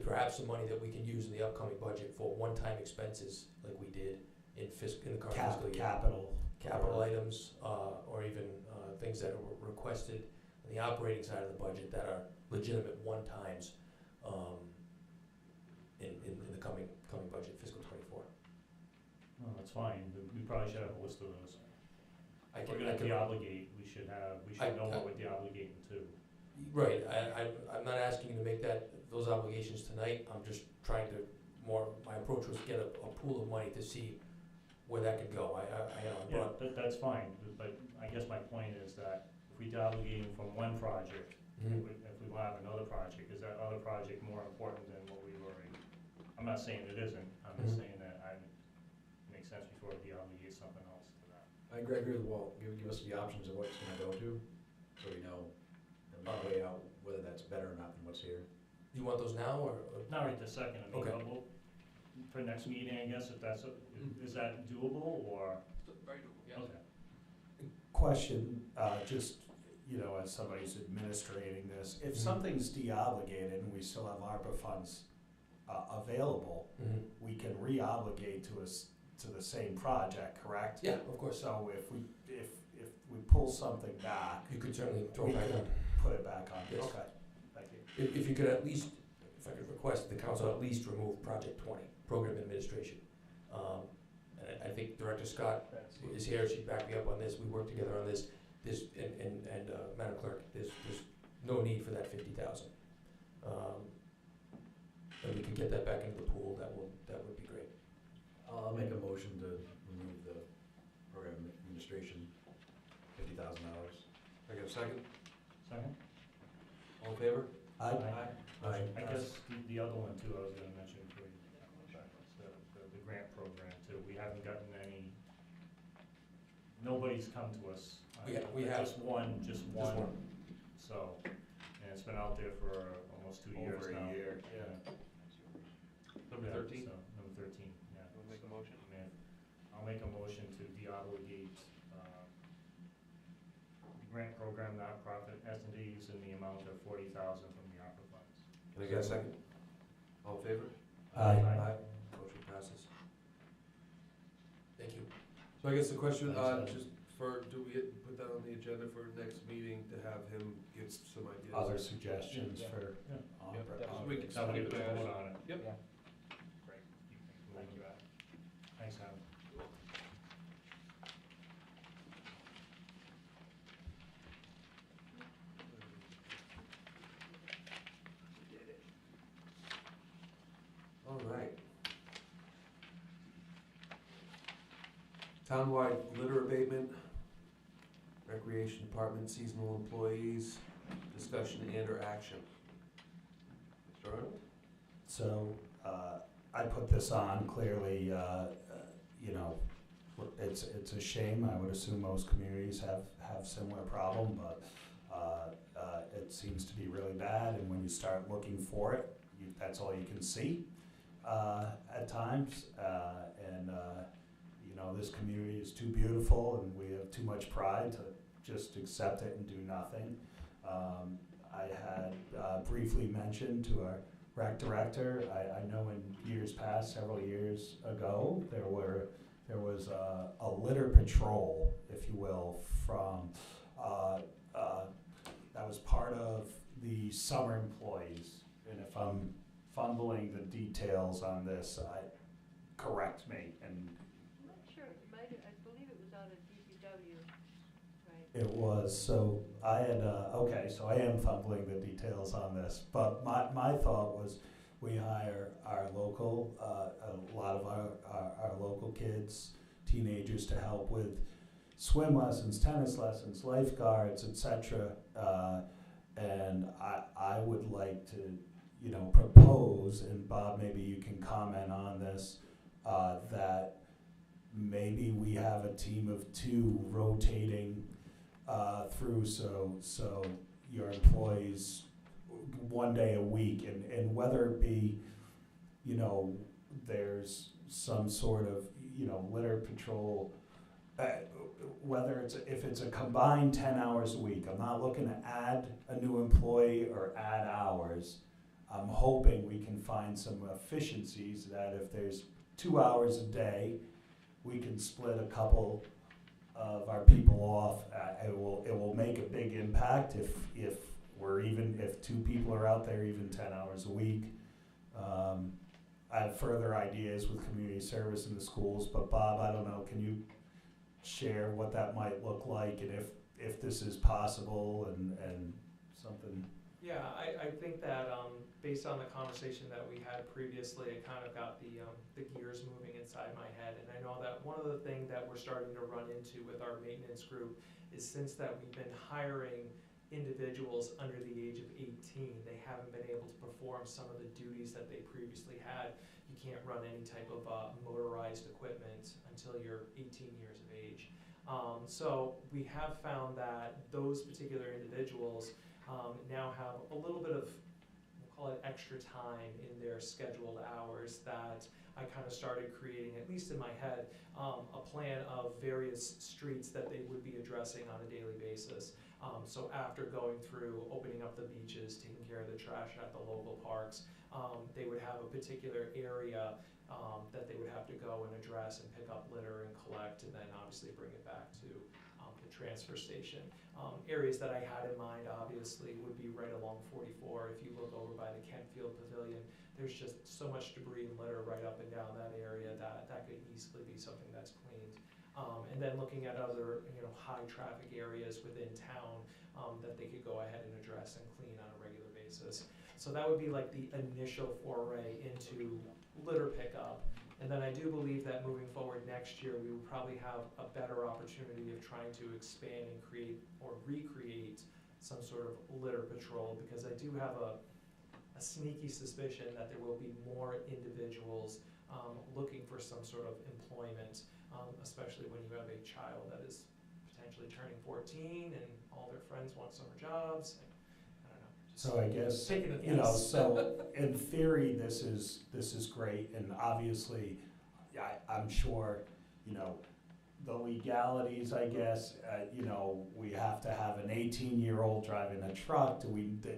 perhaps some money that we can use in the upcoming budget for one-time expenses like we did in the current fiscal year. Capital items, or even things that are requested on the operating side of the budget that are legitimate one-times in the coming budget, fiscal '24. No, that's fine, we probably should have a list of those. I We're gonna de-obligate, we should know what we're de-obligating to. Right, I'm not asking you to make those obligations tonight. I'm just trying to my approach was get a pool of money to see where that could go. Yeah, that's fine, but I guess my point is that if we de-obligating from one project, Mhm. if we have another project, is that other project more important than what we've already? I'm not saying it isn't, I'm just Mhm. saying that it makes sense before we de-obligate something else to that. I agree with Walt, give us the options of what it's gonna go to, so we know, and we can weigh out whether that's better or not than what's here. You want those now, or? Not right this second, I mean, Okay. but for next meeting, I guess, if that's, is that doable, or? Very doable, yes. Okay. Question, just, you know, as somebody's administrating this, if something's de-obligated and we still have ARPA funds available, we can re-obligate to the same project, correct? Yeah, of course. So if we pull something back, You could certainly throw we back could on. put it back on. Yes. Okay, thank you. if you could at least, if I could request the council at least remove Project 20, Program Administration. And I think Director Scott is here, she'd back me up on this, we worked together on this, and Madam Clerk, there's no need for that 50,000. And we could get that back into the pool, that would be great. I'll make a motion to remove the program administration, $50,000. I got a second? Second? All in favor? I, Aye. I guess the other one too, I was gonna mention for you, the grant program too. We haven't gotten any, nobody's come to us. We have. Just one. So, and it's been out there for almost 2 years Over a now. year, yeah. Number Yeah, 13? so, number 13, yeah. Wanna make a motion? Man, I'll make a motion to de-obligate, the grant program nonprofit S&Ds in the amount of $40,000 from the ARPA funds. Can I get a second? All in favor? Aye. Motion passes. Thank you. So I guess the question, Thanks, just do we put that on the agenda for next meeting to have him give some ideas? other suggestions Yeah. for. Yeah. We can So we keep can it vote as- on it. Yep. Yeah. Great. Thank you. Thanks, Adam. All right. Townwide litter abatement, Recreation Department seasonal employees, discussion and or action. Mr. Arnold? So, I put this on clearly, you know, it's a shame. I would assume most communities have similar problem, but it seems to be really bad, and when you start looking for it, that's all you can see at times. You know, this community is too beautiful, and we have too much pride to just accept it and do nothing. I had briefly mentioned to our rec director, I know in years past, several years ago, there was a litter patrol, if you will, from, that was part of the summer employees. And if I'm fumbling the details on this, correct me. And I'm not sure, I believe it was out of DPW, right? it was, so I had, okay, so I am fumbling the details on this, but my thought was we hire our local, a lot of our local kids, teenagers to help with swim lessons, tennis lessons, lifeguards, etc. And I would like to, you know, propose, and Bob, maybe you can comment on this, that maybe we have a team of 2 rotating through, so your employees 1 day a week, and whether it be, you know, there's some sort of, you know, litter patrol, whether if it's a combined 10 hours a week. I'm not looking to add a new employee or add hours. I'm hoping we can find some efficiencies that if there's 2 hours a day, we can split a couple of our people off. It will make a big impact if 2 people are out there even 10 hours a week. I have further ideas with community service in the schools, but Bob, I don't know, can you share what that might look like, and if this is possible, and something? Yeah, I think that based on the conversation that we had previously, it kind of got the gears moving inside my head. And I know that one of the things that we're starting to run into with our maintenance group is, since that we've been hiring individuals under the age of 18, they haven't been able to perform some of the duties that they previously had. You can't run any type of motorized equipment until you're 18 years of age. So we have found that those particular individuals now have a little bit of, we'll call it extra time in their scheduled hours, that I kind of started creating, at least in my head, a plan of various streets that they would be addressing on a daily basis. So after going through opening up the beaches, taking care of the trash at the local parks, they would have a particular area that they would have to go and address and pick up litter and collect, and then obviously bring it back to the transfer station. Areas that I had in mind, obviously, would be right along 44. If you look over by the Kentfield Pavilion, there's just so much debris and litter right up and down that area that could easily be something that's cleaned. And then looking at other, high traffic areas within town that they could go ahead and address and clean on a regular basis. So that would be like the initial foray into litter pickup. And then I do believe that moving forward next year, we will probably have a better opportunity of trying to expand and create or recreate some sort of litter patrol, because I do have a sneaky suspicion that there will be more individuals looking for some sort of employment, especially when you have a child that is potentially turning 14 and all their friends want summer jobs. And, I don't know. So I guess, Taking a guess. so in theory, this is great, and obviously, I'm sure, the legalities, I guess, we have to have an 18-year-old driving a truck.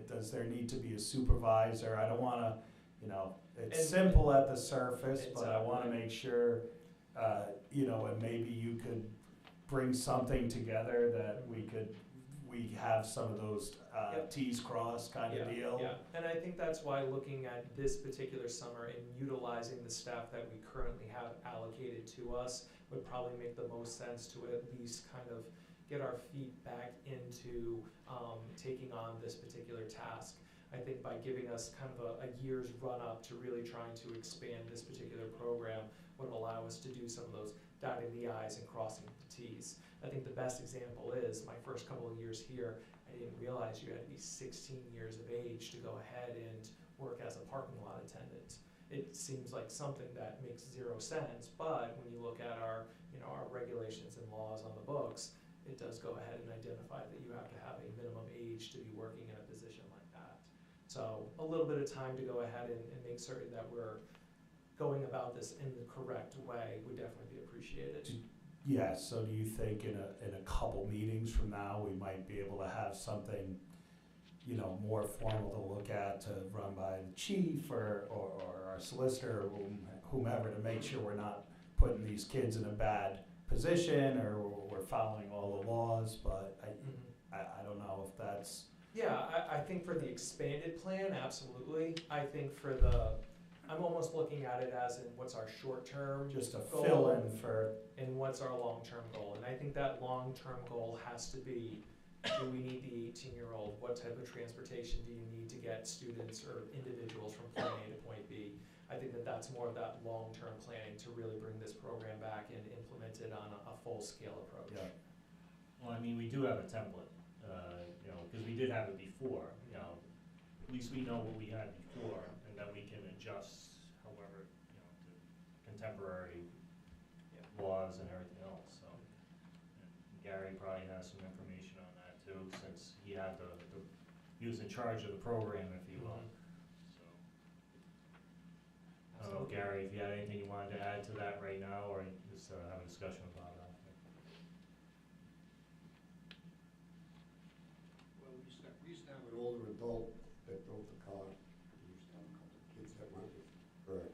Does there need to be a supervisor? I don't wanna, it's simple at the surface, but I wanna make sure, and maybe you could bring something together that we have some of those T's crossed kind of deal. Yeah, and I think that's why looking at this particular summer and utilizing the staff that we currently have allocated to us would probably make the most sense to at least kind of get our feet back into taking on this particular task. I think by giving us kind of a year's run up to really trying to expand this particular program would allow us to do some of those dotting the I's and crossing the T's. I think the best example is my first couple of years here, I didn't realize you had to be 16 years of age to go ahead and work as a parking lot attendant. It seems like something that makes zero sense, but when you look at our regulations and laws on the books, it does go ahead and identify that you have to have a minimum age to be working in a position like that. So a little bit of time to go ahead and make certain that we're going about this in the correct way would definitely be appreciated. Yes, so do you think in a couple meetings from now, we might be able to have something, more formal to look at, to run by the chief or our solicitor or whomever, to make sure we're not putting these kids in a bad position or we're following all the laws, but I don't know if that's... Yeah, I think for the expanded plan, absolutely. I think I'm almost looking at it as in what's our short-term Just a goal fill-in for... and what's our long-term goal. And I think that long-term goal has to be, do we need the 18-year-old? What type of transportation do you need to get students or individuals from point A to point B? I think that's more of that long-term planning to really bring this program back and implement it on a full-scale approach. Yeah. Well, I mean, we do have a template, because we did have it before, at least we know what we had before, and then we can adjust however, to contemporary laws and everything else, so. And Gary probably has some information on that too, since he had he was in charge of the program, if you will, so. I don't know, Gary, if you had anything you wanted to add to that right now, or just have a discussion about that. Well, we used to have an older adult that drove the car. We used to have a couple of kids that went with her.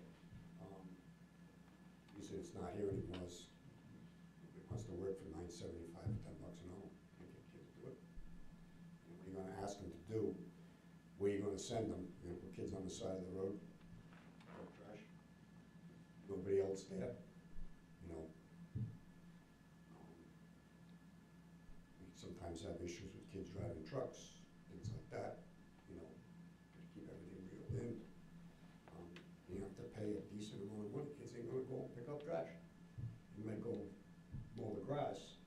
He said it's not here anymore. It wants to work for $9.75 or $10 an hour. Can't get kids to do it. And what are you gonna ask them to do? Where are you gonna send them? You're gonna put kids on the side of the road? Or trash? Nobody else there? We sometimes have issues with kids driving trucks, things like that, to keep everything reeled in. You have to pay a decent amount of money. Kids ain't gonna go pick up trash. You might go mow the grass,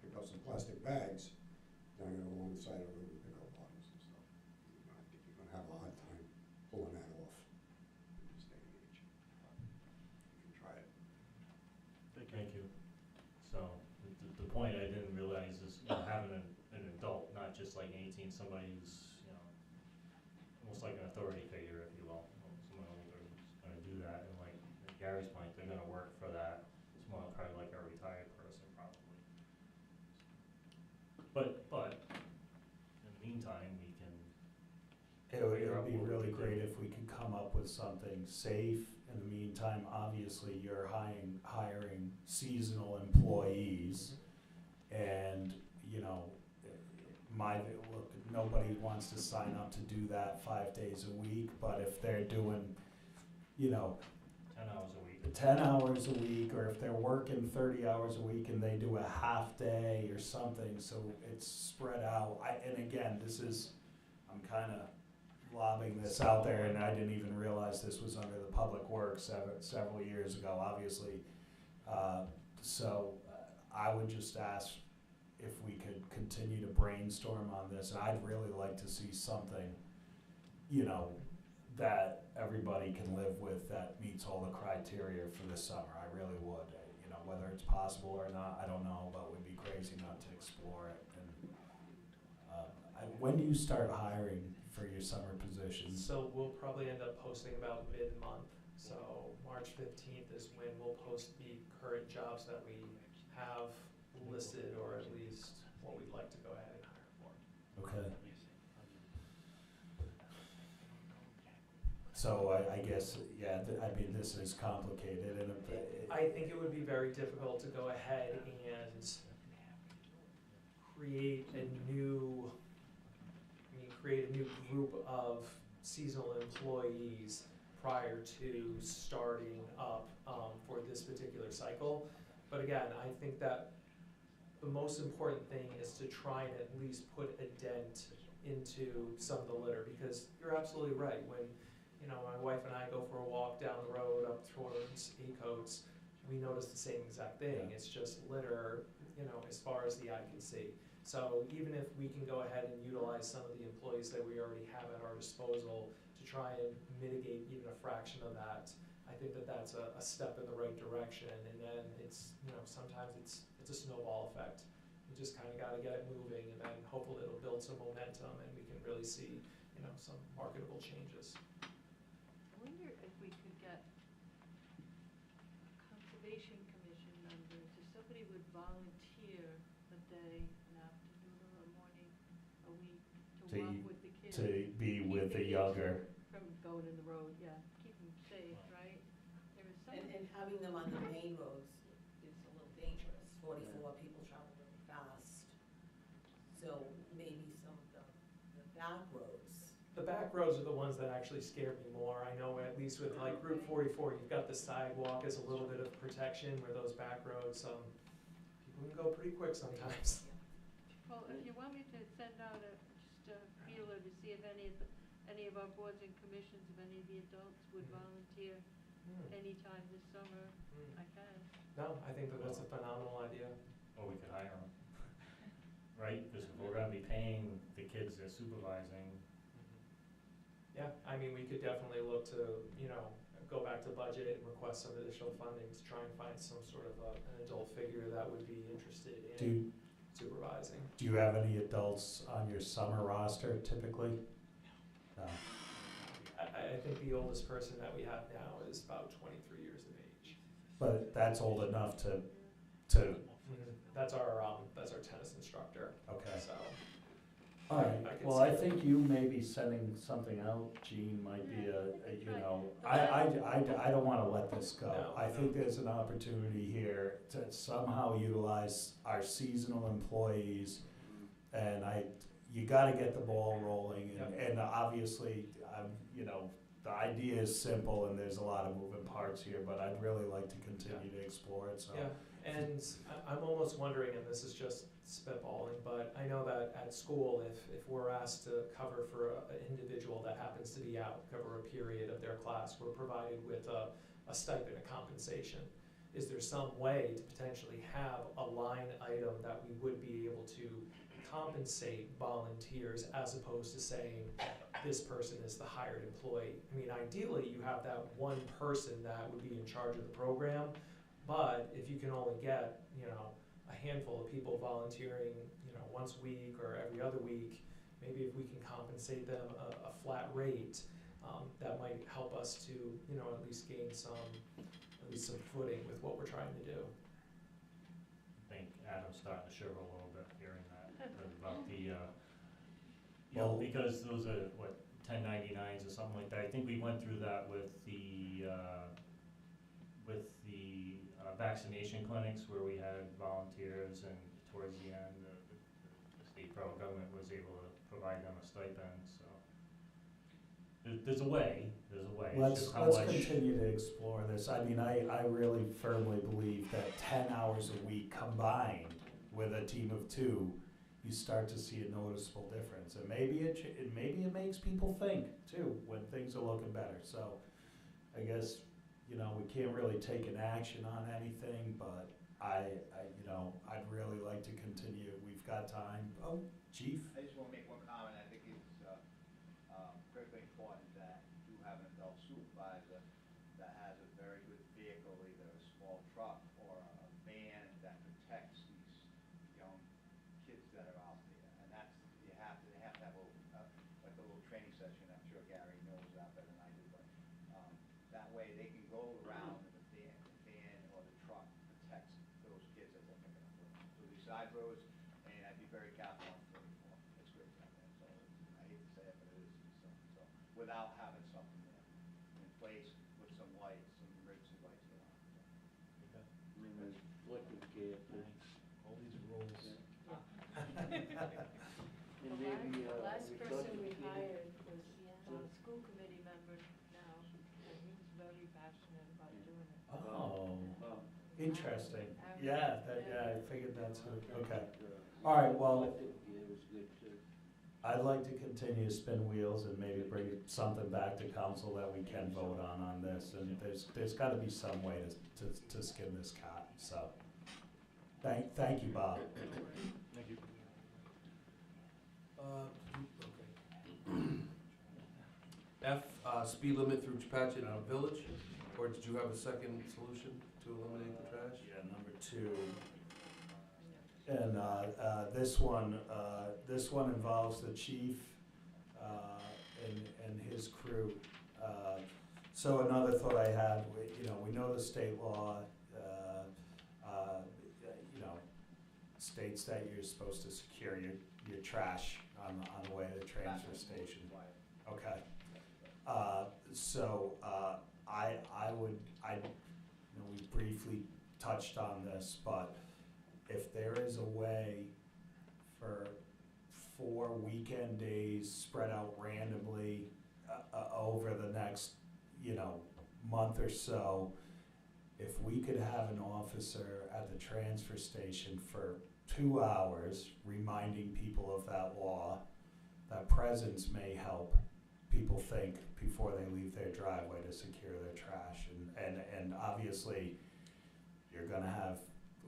pick up some plastic bags, then you're gonna go on the side of the road and pick up bottles and stuff. I think you're gonna have a hard time pulling that off in this day and age. You can try it. Thank you. So, the point I didn't realize is, having an adult, not just like 18, somebody who's, almost like an authority figure, if you will, someone older who's gonna do that, and like Gary's point, they're gonna work for that. It's more probably like a retired person, probably. But, in the meantime, we can. It would be really great if we could come up with something safe. In the meantime, obviously, you're hiring seasonal employees, And, you know, look, nobody wants to sign up to do that 5 days a week, but if they're doing, you know, 10 hours a week. 10 hours a week, or if they're working 30 hours a week and they do a half day or something, so it's spread out. And again, I'm kind of lobbing this out there, and I didn't even realize this was under the Public Works several years ago, obviously. I would just ask if we could continue to brainstorm on this, and I'd really like to see something, you know, that everybody can live with, that meets all the criteria for this summer. I really would. You know, whether it's possible or not, I don't know, but it would be crazy not to explore it. And when do you start hiring for your summer positions? So we'll probably end up posting about mid-month. So March 15th is when we'll post the current jobs that we have listed, or at least what we'd like to go ahead and hire for. Okay. So I guess, yeah, I mean, this is complicated, and I think it would be very difficult to go ahead and create a new group of seasonal employees prior to starting up for this particular cycle. But again, I think that the most important thing is to try and at least put a dent into some of the litter, because you're absolutely right. When, you know, my wife and I go for a walk down the road up towards Acoats, we notice the same exact thing. Yeah. It's just litter, you know, as far as the eye can see. So even if we can go ahead and utilize some of the employees that we already have at our disposal to try and mitigate even a fraction of that, I think that that's a step in the right direction. And then it's, you know, sometimes it's a snowball effect. You just kind of got to get it moving, and then hopefully it'll build some momentum and we can really see, you know, some marketable changes. I wonder if we could get conservation commission members, if somebody would volunteer a day, an afternoon or a morning, a week, to walk with the kids. to be Keep with the kids younger. From going in the road, yeah, keep them safe, right? There is some. And having them on the main roads is a little dangerous. 44 people travel really fast. So maybe some of the back roads. The back roads are the ones that actually scare me more. I know at least with like Route 44, you've got the sidewalk as a little bit of protection, where those back roads, people can go pretty quick sometimes. Well, if you want me to send out just a feeler to see if any of our boards and commissions, if any of the adults would volunteer anytime this summer, I can. No, I think that that's a phenomenal idea. Or we could hire them, right? Because if we're gonna be paying the kids they're supervising. Yeah, I mean, we could definitely look to, you know, go back to budget and request some additional funding to try and find some sort of an adult figure that would be interested in supervising. Do you have any adults on your summer roster typically? No. I think the oldest person that we have now is about 23 years of age. But that's old enough to, That's our tennis instructor. okay. So. All I right, can well, see I that. think you maybe sending something out, Gene, might be you know, I don't wanna let this go. No, I no. think there's an opportunity here to somehow utilize our seasonal employees, and you gotta get the ball rolling, and obviously, you know, the idea is simple and there's a lot of moving parts here, but I'd really like to continue to explore it, so. Yeah, and I'm almost wondering, and this is just spitballing, but I know that at school, if we're asked to cover for an individual that happens to be out, cover a period of their class, we're provided with a stipend, a compensation. Is there some way to potentially have a line item that we would be able to compensate volunteers, as opposed to saying this person is the hired employee? I mean, ideally, you have that one person that would be in charge of the program, but if you can only get, you know, a handful of people volunteering, you know, once a week or every other week, maybe if we can compensate them a flat rate, that might help us to, you know, at least gain some footing with what we're trying to do. I think Adam's starting to shiver a little bit hearing that, about the, you Well- know, because those are, what, 1099s or something like that. I think we went through that with the vaccination clinics, where we had volunteers and towards the end, the state federal government was able to provide them a stipend, so. There's a way, it's Let's, just how let's much. continue to explore this. I mean, I really firmly believe that 10 hours a week combined with a team of 2, you start to see a noticeable difference. And maybe maybe it makes people think too when things are looking better. So I guess, you know, we can't really take an action on anything, but you know, I'd really like to continue. We've got time. Oh, Chief? I just want to make one comment. I think it's critically important that you have an adult supervisor that has a very good vehicle, either a small truck or a van that protects these young kids that are out there. And that's, they have to have a little, like a little training session. I'm sure Gary knows that better than I do, but that way they can go around and the van or the truck protects those kids as they're picking up. So these side roads, and I'd be very careful on 34. It's great out there, so I hate to say it, but it is. So without having something there in place with some lights, some emergency lights going on. Electric gear, All these rules. and maybe, The last we person talked we to hired was a school committee member now, and he was very passionate about doing it. Oh, Oh, interesting. Aaron. Yeah, I figured that's who. Okay. All right, well, electric gear was good too. I'd like to continue to spin wheels and maybe bring something back to council that we can vote on this. And there's got to be some way to skin this cat. So, thank you, Bob. Thank you. Okay. F, speed limit through Patchett Village, or did you have a second solution to eliminate the trash? Yeah, number 2. And this one involves the chief and his crew. So another thought I had, we know the state law, states that you're supposed to secure your trash on the way to the transfer station. Okay. We briefly touched on this, but if there is a way for 4 weekend days spread out randomly over the next, month or so, if we could have an officer at the transfer station for 2 hours reminding people of that law, that presence may help people think before they leave their driveway to secure their trash. And obviously, you're gonna have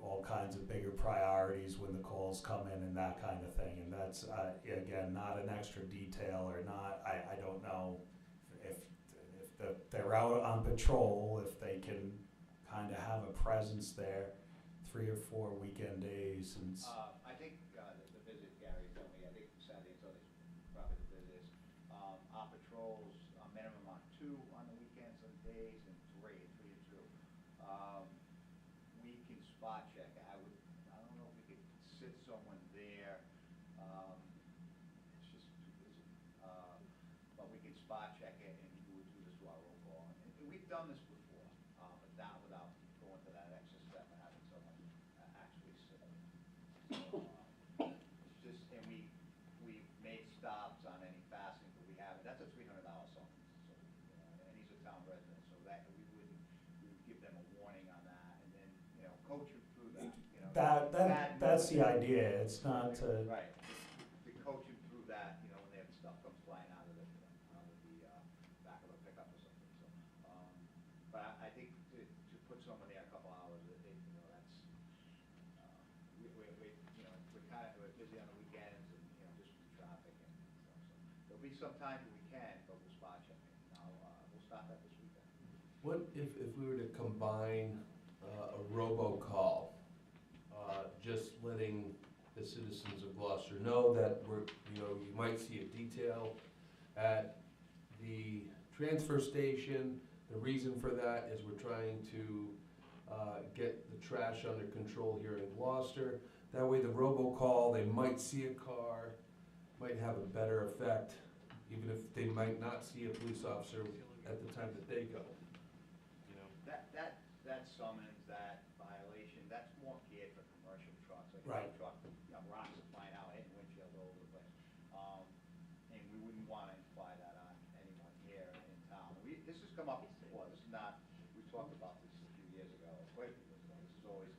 all kinds of bigger priorities when the calls come in and that kind of thing. And that's, again, not an extra detail or not, I don't know if they're out on patrol, if they can kind of have a presence there 3 or 4 weekend days. And I think the visit Gary told me, I think Saturday and Sunday is probably the busiest. Our patrols, a minimum on 2 on the weekends and days, and 3 and 2. We can spot check. I don't know if we could sit someone there. It's just too busy. But we can spot check it, and we would do this to our roll call. And we've done this before, but not without going to that extra step of having someone actually sit there. So, it's just, and we made stops on any fasting that we have. That's a $300 something. So, and he's a town resident, so that we would give them a warning on that, and then coach them through that. that's the idea. It's not to. Right. To coach them through that, when they have stuff comes flying out of the back of a pickup or something. So, but I think to put someone there a couple hours, that's we're busy on the weekends and just with traffic and stuff. So there'll be some times we can, but we'll spot check it. We'll stop that this weekend. What if we were to combine a robocall, just letting the citizens of Gloucester know that you might see a detail at the transfer station. The reason for that is we're trying to get the trash under control here in Gloucester. That way the robocall, they might see a car, might have a better effect, even if they might not see a police officer at the time that they go. That summons, that violation, that's more geared for commercial trucks. like a Right. dump truck, you know, rocks are flying out, hitting windshields all over the place. And we wouldn't wanna imply that on anyone here in town. This has come up before, this is not, we talked about this a few years ago, quite a few years ago, this is always,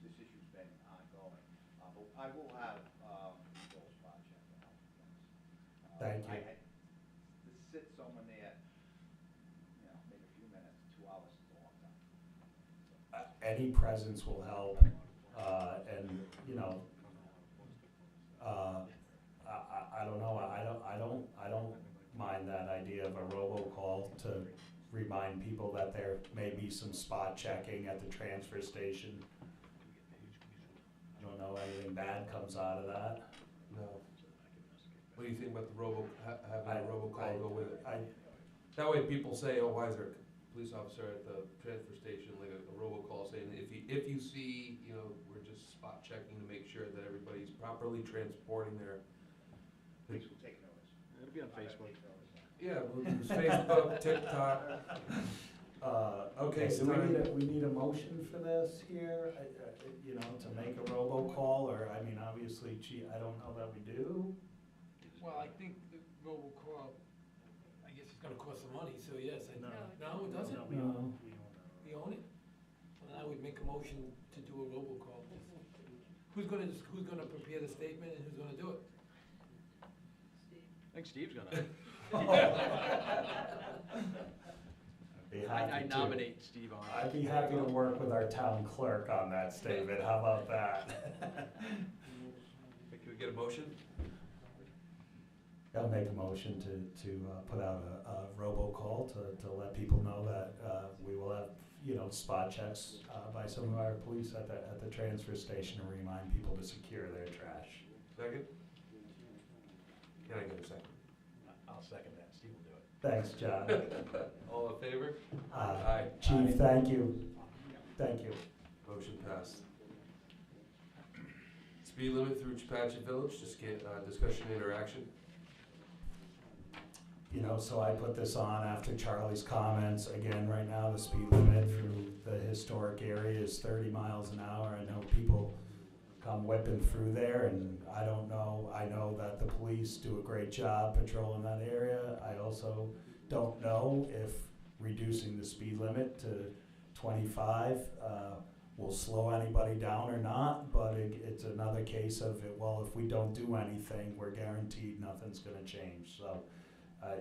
this issue's been ongoing. But I will have, Joel spot check to help with things. Thank you. To sit someone there, you know, maybe a few minutes, 2 hours is a long time. Any presence will help, and, you know, I don't know, I don't mind that idea of a robocall to remind people that there may be some spot checking at the transfer station. I don't know anything bad comes out of that. No. What do you think about the having a robocall go with it? That way people say, oh, why is there a police officer at the transfer station, like a robocall saying, if you see, you know, we're just spot checking to make sure that everybody's properly transporting their. Please will take notice. It'll be on Facebook. Yeah, we'll use Facebook, TikTok. Okay, so we need a motion for this here, you know, to make a robocall, or, I mean, obviously, gee, I don't know that we do. Well, I think the robocall, I guess it's gonna cost some money, so yes, No. no, it doesn't? No. We own it? Well, I would make a motion to do a robocall. Who's gonna prepare the statement and who's gonna do it? I think Steve's gonna. I'd be happy I to. nominate Steve on it. I'd be happy to work with our town clerk on that statement, how about that? Can we get a motion? I'll make a motion to put out a robocall to let people know that we will have, you know, spot checks by some of our police at the transfer station to remind people to secure their trash. Second? Can I get a second? I'll second that, Steve will do it. Thanks, John. All in favor? Chief, thank you. Thank you. Motion passed. Speed limit through Chepachet Village, just get discussion interaction. You know, so I put this on after Charlie's comments. Again, right now, the speed limit through the historic area is 30 miles an hour. I know people come whipping through there, and I don't know. I know that the police do a great job patrolling that area. I also don't know if reducing the speed limit to 25 will slow anybody down or not, but it's another case of, well, if we don't do anything, we're guaranteed nothing's gonna change. So,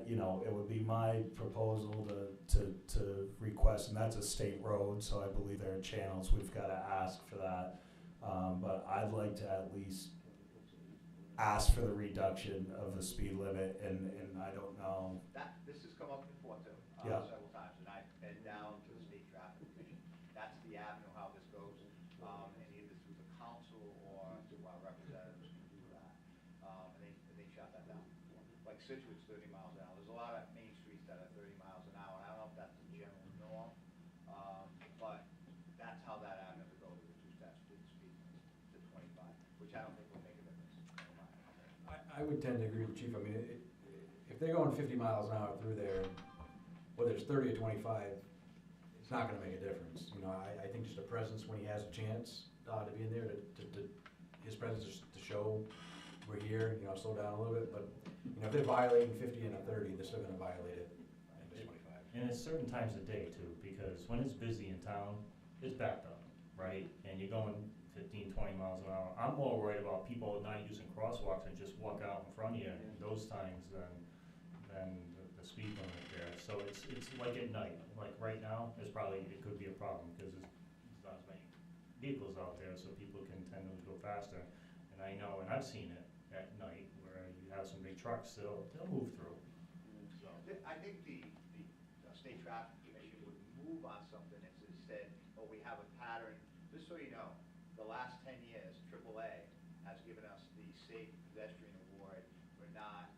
you know, it would be my proposal to request, and that's a state road, so I believe there are channels we've gotta ask for that. But I'd like to at least ask for the reduction of the speed limit, and I don't know. This has come up before too, Yeah. several times, and I've been down to the state traffic commission. That's the avenue how this goes, and either through the council or through our representatives can do that. And they shut that down before. Like Situate's 30 miles an hour. There's a lot of main streets that are 30 miles an hour, and I don't know if that's the general norm, but that's how that avenue to go, to reduce that speed to 25, which I don't think will make a difference. I would tend to agree with the chief. I mean, if they're going 50 miles an hour through there, whether it's 30 or 25, it's not gonna make a difference. You know, I think just a presence when he has a chance to be in there, his presence is to show we're here, you know, slow down a little bit. But, you know, if they're violating 50 and a 30, they're still gonna violate it at 25. And it's certain times of day too, because when it's busy in town, it's backed up, right? And you're going 15, 20 miles an hour. I'm more worried about people not using crosswalks and just walk out in front of you in those times than the speed limit there. So it's like at night, like right now, it could be a problem because there's not as many vehicles out there, so people can tend to go faster. And I know, and I've seen it at night where you have some big trucks, they'll move through. So. I think the state traffic commission would move on something that said, oh, we have a pattern. Just so you know, the last 10 years, AAA has given us the Safe Pedestrian Award for not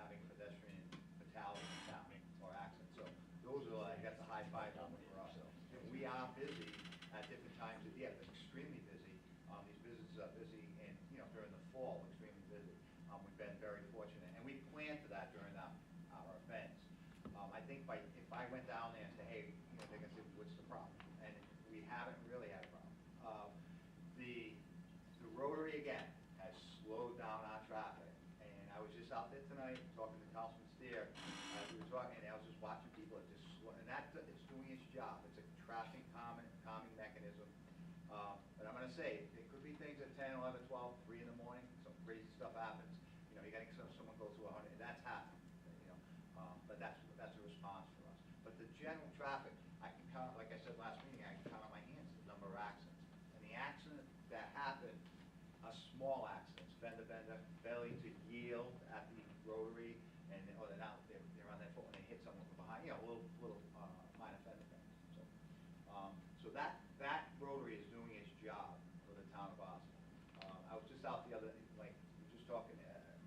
having pedestrian fatalities happening or accidents. So those are like, that's a high five number for us. And we are busy at different times of the year. It's extremely busy. These businesses are busy, and you know during the fall, extremely busy. We've been very fortunate, and we plan for that during our events. I think if I went down there and said, hey, you know, they're gonna say, what's the problem? And we haven't really had a problem. The road job. It's a traffic calming mechanism. But I'm gonna say, it could be things at 10, 11, 12, 3 in the morning, some crazy stuff happens. You know, you gotta get someone go through 100, and that's happened, you know. But that's a response for us. But the general traffic, I can count, like I said last meeting, I can count on my hands the number of accidents. And the accidents that happen are small accidents, fender bender, failing to yield at the rotary, and, or they're on their foot and they hit someone from behind, you know, little minor fender benders. So that rotary is doing its job for the town of Boston. I was just out the other, like, we were just talking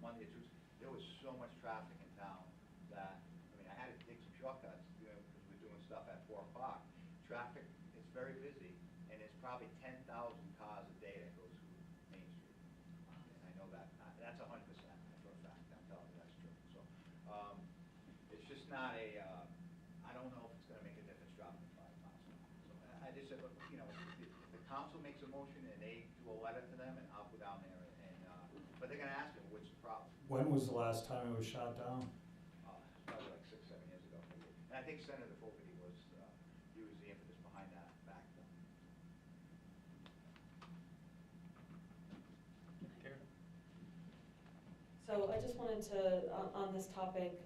Monday or Tuesday, there was so much traffic in town that, I mean, I had to take some shortcuts, you know, because we're doing stuff at 4 o'clock. Traffic is very busy, and there's probably 10,000 cars a day that goes through Main Street. And I know that, that's 100% for a fact, I'm telling you that's true. So, it's just not a, I don't know if it's gonna make a difference dropping 5 miles an hour. So I just said, look, you know, if the council makes a motion and they do a letter to them, and I'll go down there and, but they're gonna ask them, what's the problem? When was the last time it was shot down? Probably like 6, 7 years ago. And I think Senator Fogarty was, he was the impetus behind that back then. So I just wanted to, on this topic,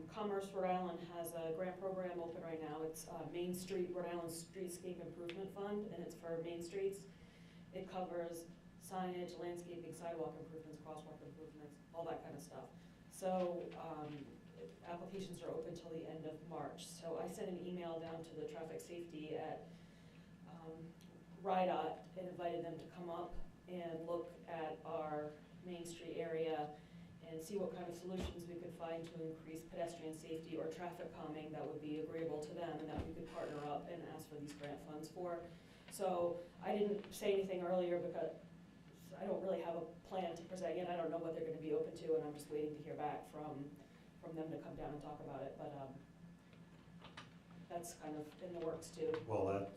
Commerce Rhode Island has a grant program open right now. It's Main Street, Rhode Island Streetscape Improvement Fund, and it's for main streets. It covers signage, landscaping, sidewalk improvements, crosswalk improvements, all that kind of stuff. So applications are open till the end of March. So I sent an email down to the traffic safety at RIDOT and invited them to come up and look at our Main Street area and see what kind of solutions we could find to increase pedestrian safety or traffic calming that would be agreeable to them and that we could partner up and ask for these grant funds for. So I didn't say anything earlier because I don't really have a plan to present yet. I don't know what they're gonna be open to, and I'm just waiting to hear back from them to come down and talk about it, but that's kind of in the works too. Well,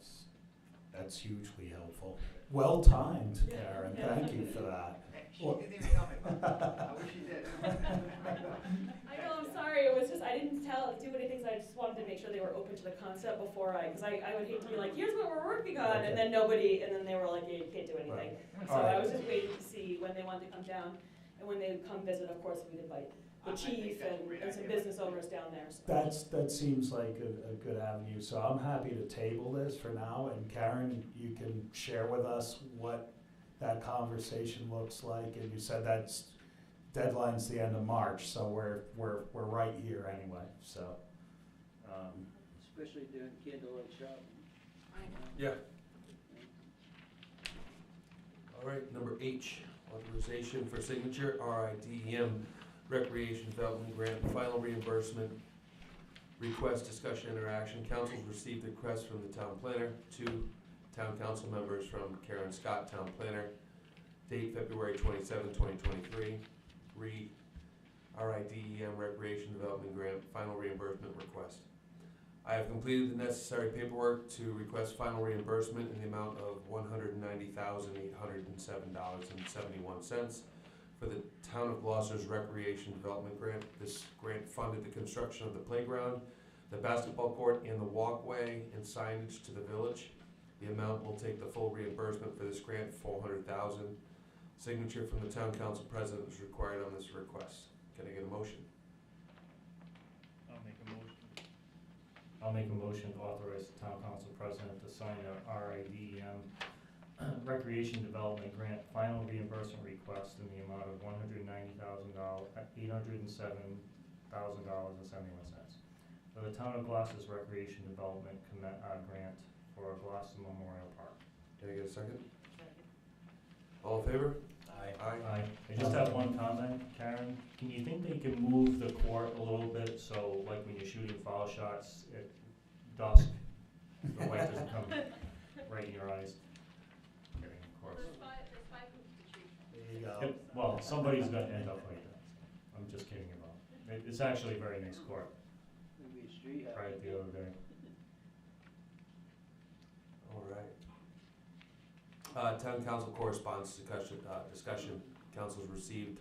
that's hugely helpful. Well timed, Karen, thank you for that. She didn't even tell me about that. I wish she did. I know, I'm sorry, it was just, I didn't do anything, so I just wanted to make sure they were open to the concept before because I would hate to be like, here's what we're working on, and then and then they were like, yeah, you can't do anything. Right. So I was just waiting to see when they wanted to come down, and when they would come visit, of course, we'd invite the chief and some business owners down there. So. That seems like a good avenue, so I'm happy to table this for now, and Karen, you can share with us what that conversation looks like, and you said deadline's the end of March, so we're right here anyway, so. Especially during candlelight shopping. Yeah. All right, number H, authorization for signature, RIDEM Recreation Development Grant, final reimbursement, request, discussion, interaction. Council's received the request from the town planner, 2 town council members from Karen Scott, town planner, date February 27, 2023, RIDEM Recreation Development Grant, final reimbursement request. I have completed the necessary paperwork to request final reimbursement in the amount of $190,807.71 for the Town of Gloucester's Recreation Development Grant. This grant funded the construction of the playground, the basketball court, and the walkway and signage to the village. The amount will take the full reimbursement for this grant, $400,000. Signature from the town council president is required on this request. Can I get a motion? I'll make a motion to authorize the town council president to sign a RIDEM Recreation Development Grant final reimbursement request in the amount of $807,071.71 for the town of Gloucester's Recreation Development Grant for Gloucester Memorial Park. Can I get a second? All in favor? Aye. I just have one comment, Karen. Can you think they can move the court a little bit so, like, when you're shooting foul shots at dusk, the light doesn't come right in your eyes? Kidding, of course. There's five hoops to shoot. There you go. Well, somebody's gonna end up like that. I'm just kidding about it. It's actually a very nice court. Maybe a street house. Tried it the other day. All right. Town council correspondence discussion. Council's received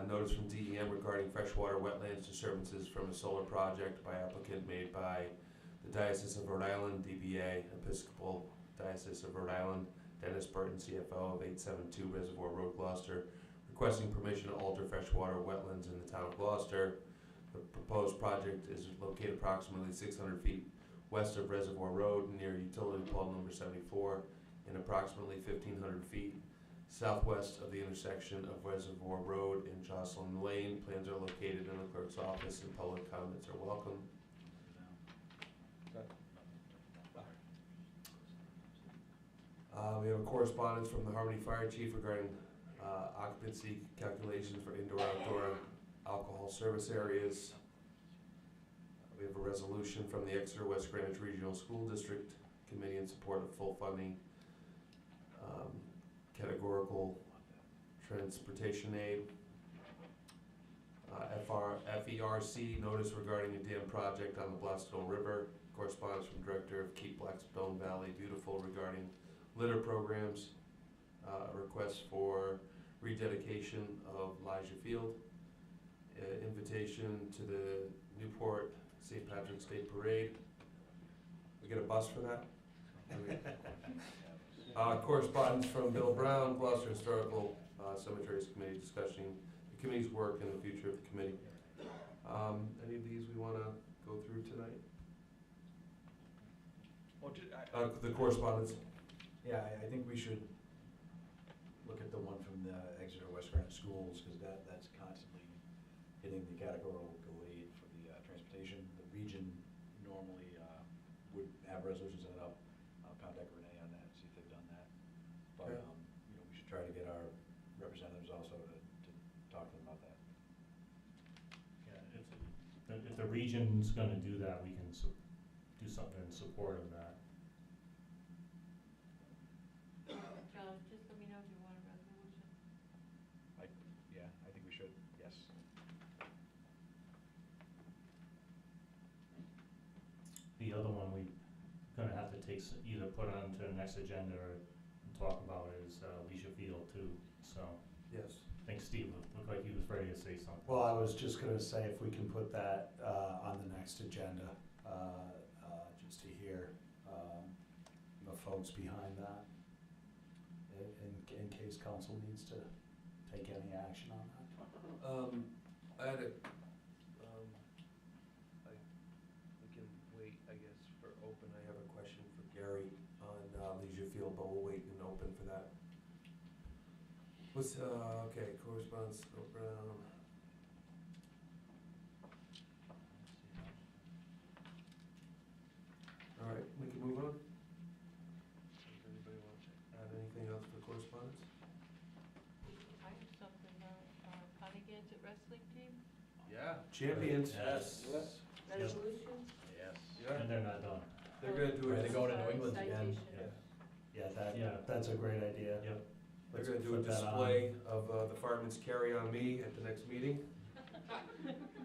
notice from DEM regarding freshwater wetlands disturbances from a solar project by applicant made by the the Diocese of Rhode Island, DBA, Episcopal Diocese of Rhode Island, Dennis Burton, CFO of 872 Reservoir Road, Gloucester, requesting permission to alter freshwater wetlands in the town of Gloucester. The proposed project is located approximately 600 feet west of Reservoir Road near utility pole number 74 and approximately 1,500 feet southwest of the intersection of Reservoir Road and Jocelyn Lane. Plans are located in the clerk's office and public comments are welcome. We have a correspondence from the Harmony Fire Chief regarding occupancy calculations for indoor-outdoor alcohol service areas. We have a resolution from the Exeter West Greenwich Regional School District Committee in support of full funding categorical transportation aid. FERC notice regarding a dam project on the Blasco River. Correspondence from Director of Keep Blackstone Valley Beautiful regarding litter programs. Request for rededication of Elijah Field. Invitation to the Newport St. Patrick's Day Parade. We get a bus for that? Correspondence from Bill Brown, Gloucester Historical Cemeteries Committee, discussing the committee's work and the future of the committee. Any of these we want to go through tonight? Well, The correspondence. Yeah, I think we should look at the one from the Exeter West Greenwich Schools, because that's constantly hitting the categorical aid for the transportation. The region normally would have resolutions set up. I'll contact Renee on that, see if they've done that. But, Okay. We should try to get our representatives also to talk to them about that. Yeah, if the region's gonna do that, we can do something in support of that. John, just let me know if you want a resolution. Yeah, I think we should, yes. The other one we gonna have to take, either put on to the next agenda or talk about is Leisure Field too, so. Yes. I think Steve looked like he was ready to say something. Well, I was just gonna say if we can put that on the next agenda, just to hear the folks behind that, in case council needs to take any action on that. I had a, we can wait, I guess, for open. I have a question for Gary on Leisure Field, but we'll wait and open for that. What's, okay, correspondence, Bill Brown. All right, we can move on. Does anybody want to add anything else for correspondence? I have something, Connegansett wrestling team, Yeah. Champions. Yes. resolution? Yes. Yeah. And they're not done. They're gonna do Are it. they going to New England again? Citation. Yeah, that's a great idea. Yep. They're Let's gonna do a put that on. display of the firemen's carry on me at the next meeting.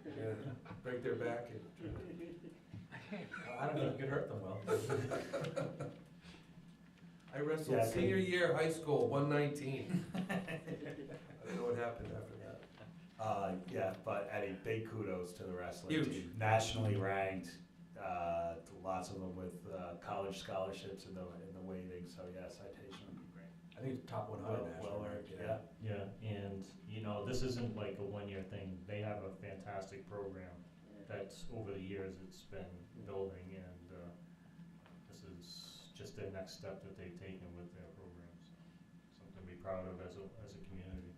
And break their back and. I don't think you could hurt them well. I wrestled Yeah, senior year high school, 119. I don't know what happened after that. Yeah, but Eddie, big kudos to the wrestling Huge. team. Nationally ranked, lots of them with college scholarships in the weighting, so yeah, citation would be great. I think it's top 100 Well national. earned, right? yeah. Yeah, and, this isn't like a one-year thing. They have a fantastic program that's, over the years, it's been building, and this is just their next step that they've taken with their programs. Something to be proud of as a community.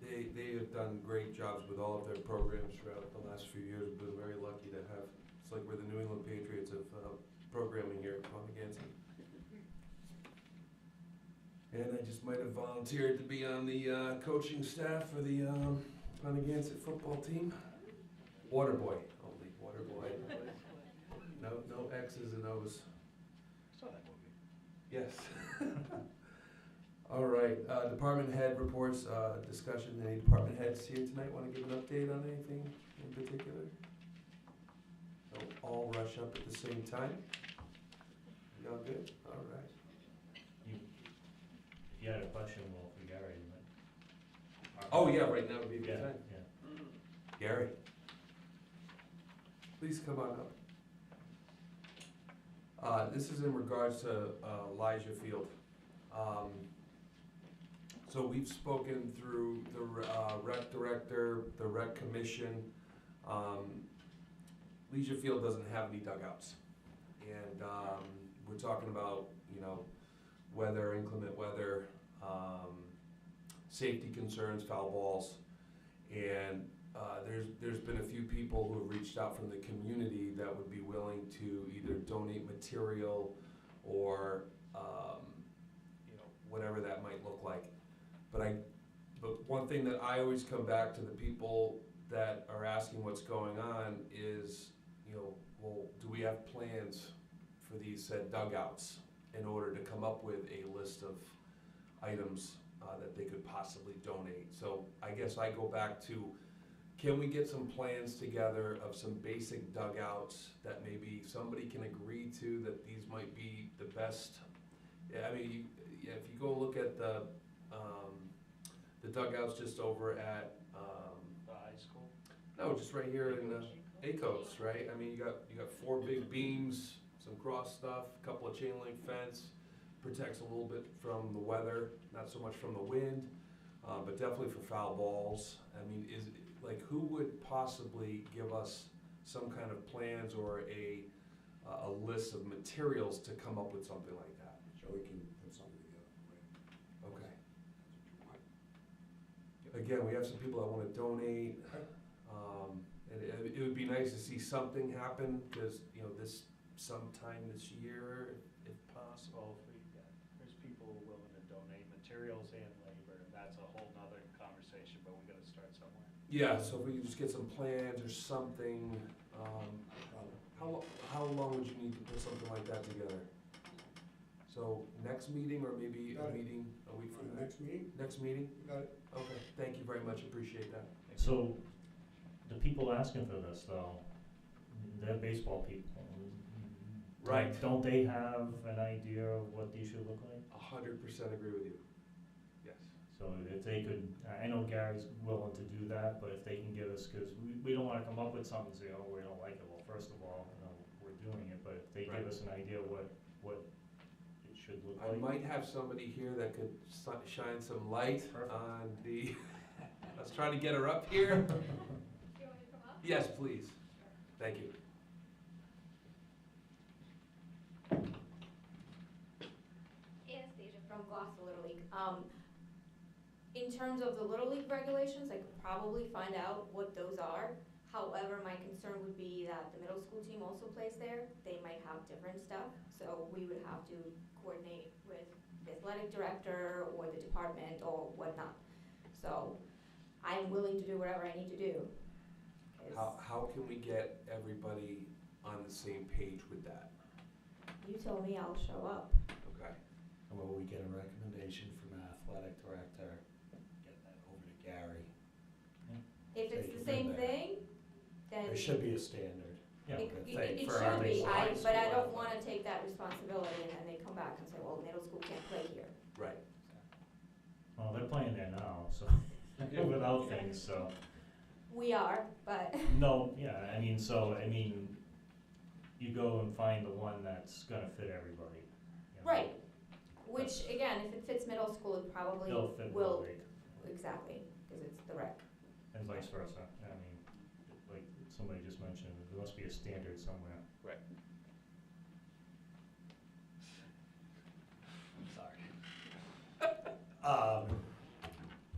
They have done great jobs with all of their programs throughout the last few years. We've been very lucky to have, it's like we're the New England Patriots of programming here at Connegansett. And I just might have volunteered to be on the coaching staff for the Connegansett football team. Water boy, only water boy. No X's and O's. Saw that movie. Yes. All right, department head reports, discussion. Any department heads here tonight want to give an update on anything in particular? Don't all rush up at the same time. You all good? All right. If you had a question, well, for Gary, but. Oh, yeah, right now would be a good Yeah, time. yeah. Gary? Please come on up. This is in regards to Elijah Field. So we've spoken through the rec director, the rec commission. Leisure Field doesn't have any dugouts. And we're talking about, you know, weather, inclement weather, safety concerns, foul balls. And there's been a few people who have reached out from the community that would be willing to either donate material or, you know, whatever that might look like. But one thing that I always come back to the people that are asking what's going on is, you know, well, do we have plans for these said dugouts in order to come up with a list of items that they could possibly donate? So I guess I go back to, can we get some plans together of some basic dugouts that maybe somebody can agree to, that these might be the best? Yeah, I mean, if you go look at the dugouts just over at The high school? no, just right here in Acos, right? I mean, you got 4 big beams, some cross stuff, a couple of chain link fence, protects a little bit from the weather, not so much from the wind, but definitely for foul balls. I mean, like, who would possibly give us some kind of plans or a list of materials to come up with something like that? Joey can put something together for you. Okay. That's what you want. Again, we have some people that want to donate, and it would be nice to see something happen, because, you know, this sometime this year, if possible. There's people willing to donate materials and labor, and that's a whole nother conversation, but we gotta start somewhere. Yeah, so if we could just get some plans or something, how long would you need to put something like that together? So next meeting, or maybe a Got it. meeting a week from now? Next meeting? Next meeting? You got it. Okay, thank you very much, appreciate that. So, the people asking for this though, they're baseball people. Right. Don't they have an idea of what these should look like? 100% agree with you. Yes. So if they could, I know Gary's willing to do that, but if they can give us, because we don't wanna come up with something and say, oh, we don't like it. Well, first of all, you know, we're doing it, but if they Right. give us an idea what it should look I like. might have somebody here that could shine some light Perfect. on the, I was trying to get her up here. Do you want me to come up? Yes, please. Thank you. Anastasia from Glocester Little League. In terms of the Little League regulations, I could probably find out what those are. However, my concern would be that the middle school team also plays there. They might have different stuff, so we would have to coordinate with the athletic director or the department or whatnot. So I'm willing to do whatever I need to do. 'Cause How can we get everybody on the same page with that? you told me I'll show up. Okay. And will we get a recommendation from an athletic director, get that over to Gary? If it's Take the it same from there. thing, then There should be a standard. Yeah, it, I it, think, it for our should be, high but school I don't athletic. wanna take that responsibility and then they come back and say, well, middle school can't play here. Right. Well, they're playing there now, so, without things, so. We are, but No, yeah, I mean, you go and find the one that's gonna fit everybody. You know. right, which again, if it fits middle school, it probably They'll fit will, Little League, exactly, cause it's the rec. and vice versa. I mean, like somebody just mentioned, there must be a standard somewhere. Right. Um,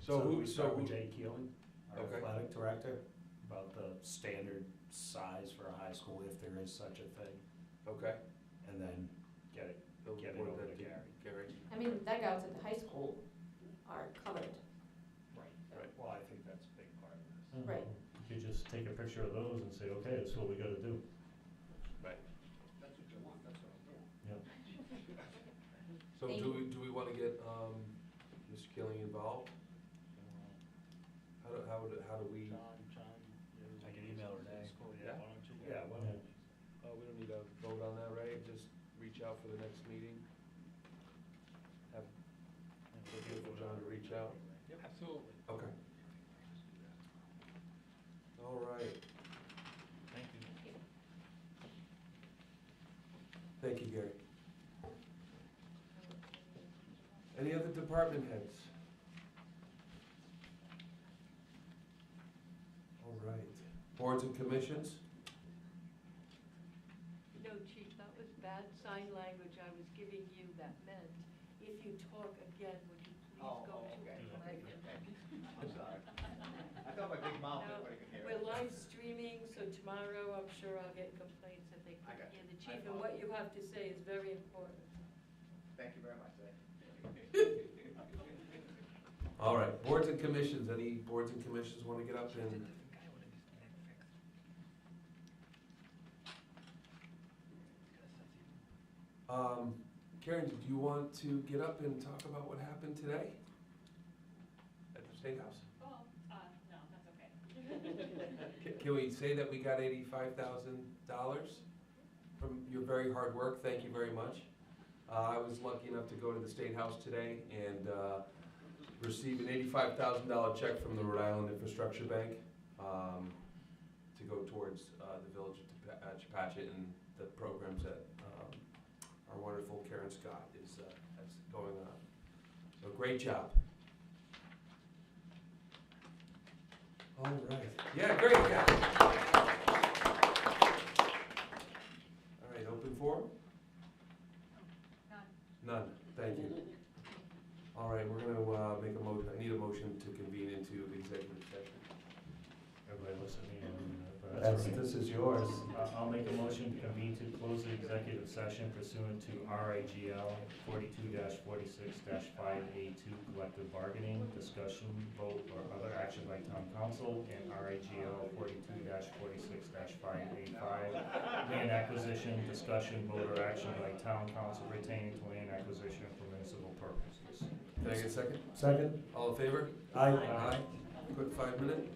So who, we start with Jay Keeling, our Okay. athletic director, about the standard size for a high school, if there is such a thing, Okay. and then get it over to Gary. Gary. I mean, the dugouts at the high school are covered, Right, well, I think that's a big part of this. Right. You could just take a picture of those and say, okay, this is what we gotta do. Right. That's what you want, that's what I'm doing. So Thank do we wanna get, Mr. Killing involved? How do we? I can email Renee. Yeah? Yeah, well, We don't need a vote on that, right? Just reach out for the next meeting? Have, for John to reach out? Absolutely. Okay. All right. Thank you. Thank you, Gary. Any other department heads? All right. Boards and commissions? No, Chief, that was bad sign language I was giving you that meant, if you talk again, would you please go to okay. the microphone? I'm sorry. I thought my big mouth, No, everybody could hear we're it. live streaming, so tomorrow I'm sure I'll get complaints that they I couldn't got hear you. the chief, and what you have to say is very important. Thank you very much, sir. All right, boards and commissions, any boards and commissions want to get up and? Karen, did you want to get up and talk about what happened today at the State House? Oh, no, that's okay. Can we say that we got $85,000 from your very hard work? Thank you very much. I was lucky enough to go to the State House today and receive an $85,000 check from the Rhode Island Infrastructure Bank to go towards the village of Chepachet and the programs that our wonderful Karen Scott is has going on. So great job. All right. Yeah, great. Yeah. All right. Open forum. None. Thank you. All right. We're going to make a motion. I need a motion to convene into executive session. Everybody looks at me and, This is yours. I'll make a motion to convene to close the executive session pursuant to RIGL 42-46-5A2 collective bargaining, discussion, vote, or other action by town council, and RIGL 42-46-5A5 land acquisition, discussion, vote, or action by town council pertaining to land acquisition for municipal purposes. Can I get a second? Second? All in favor? Aye. Aye. Quick 5 minute.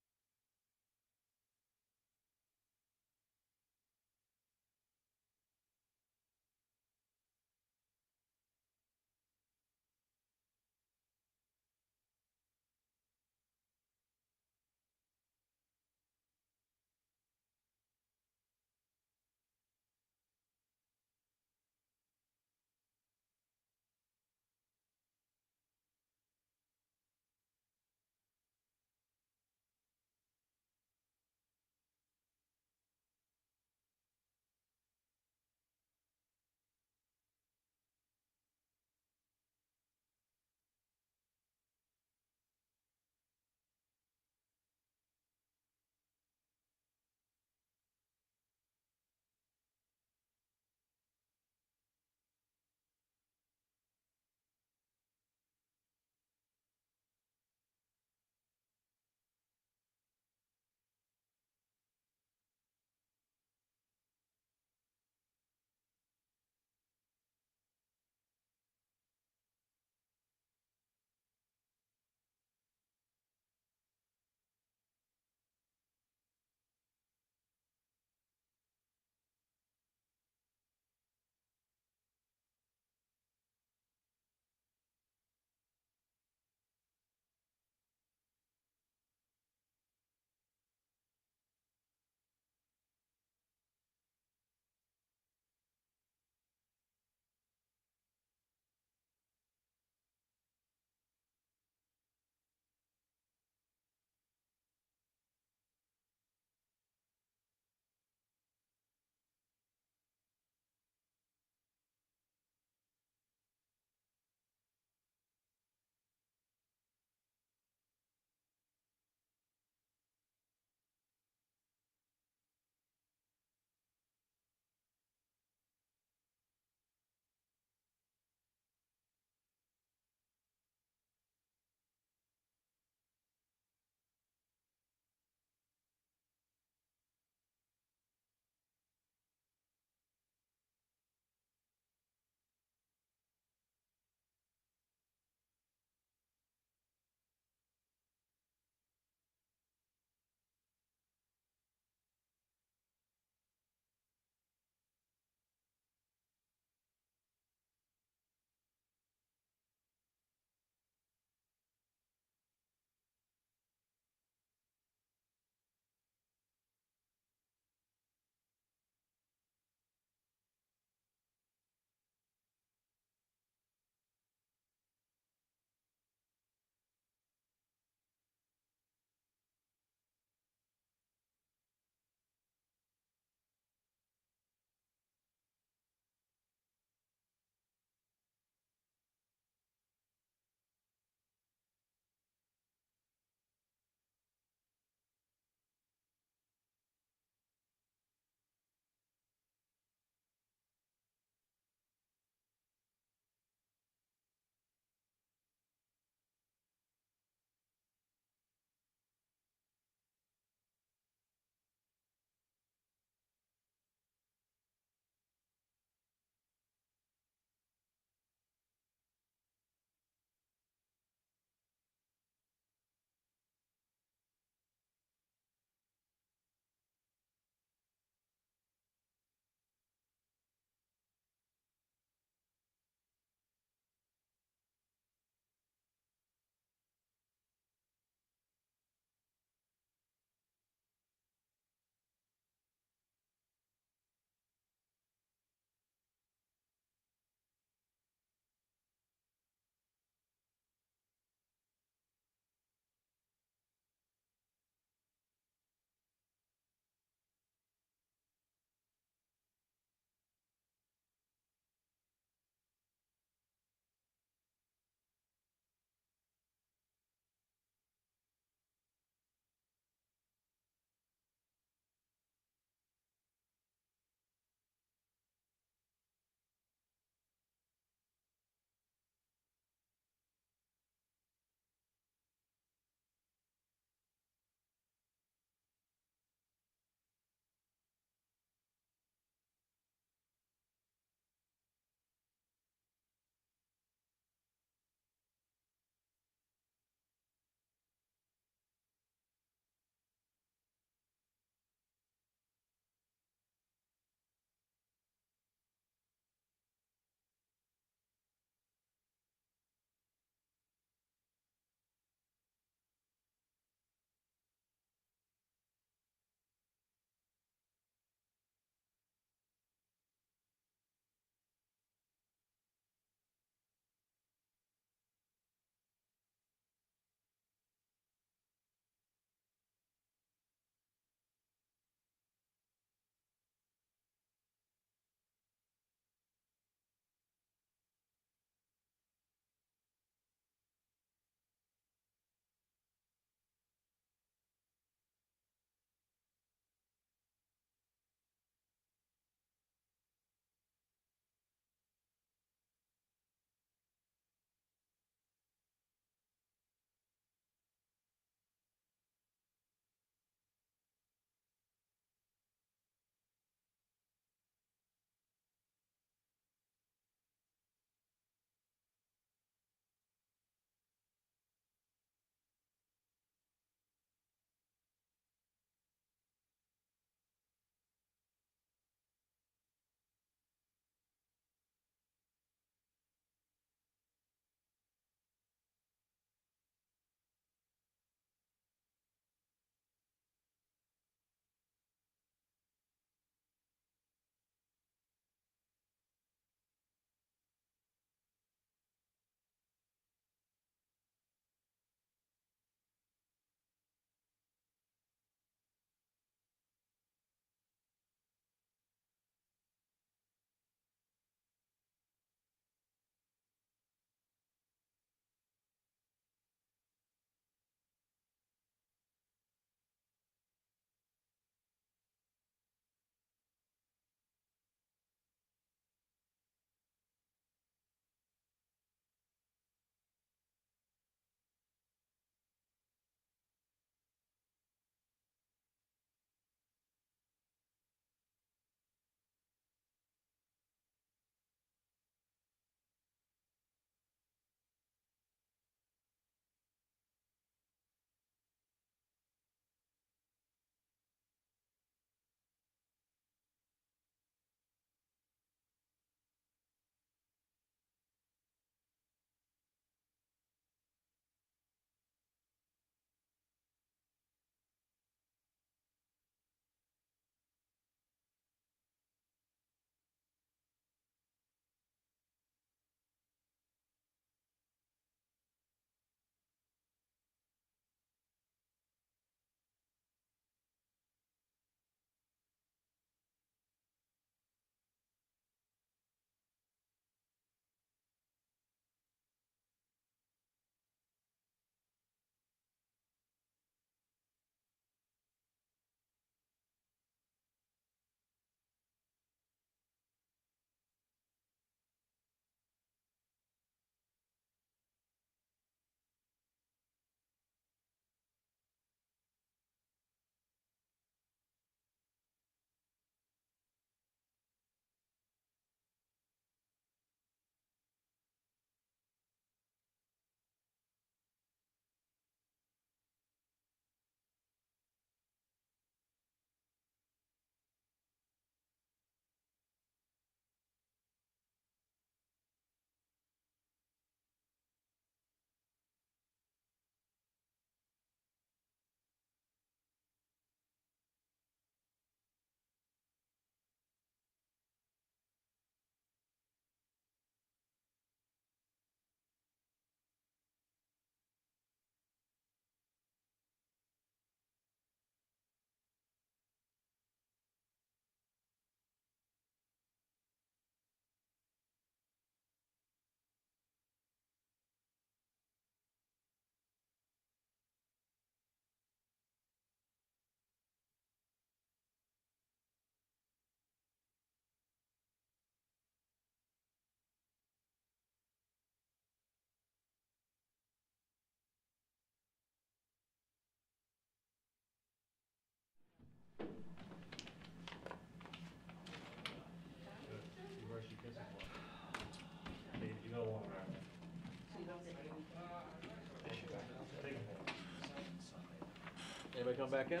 Anybody come back in?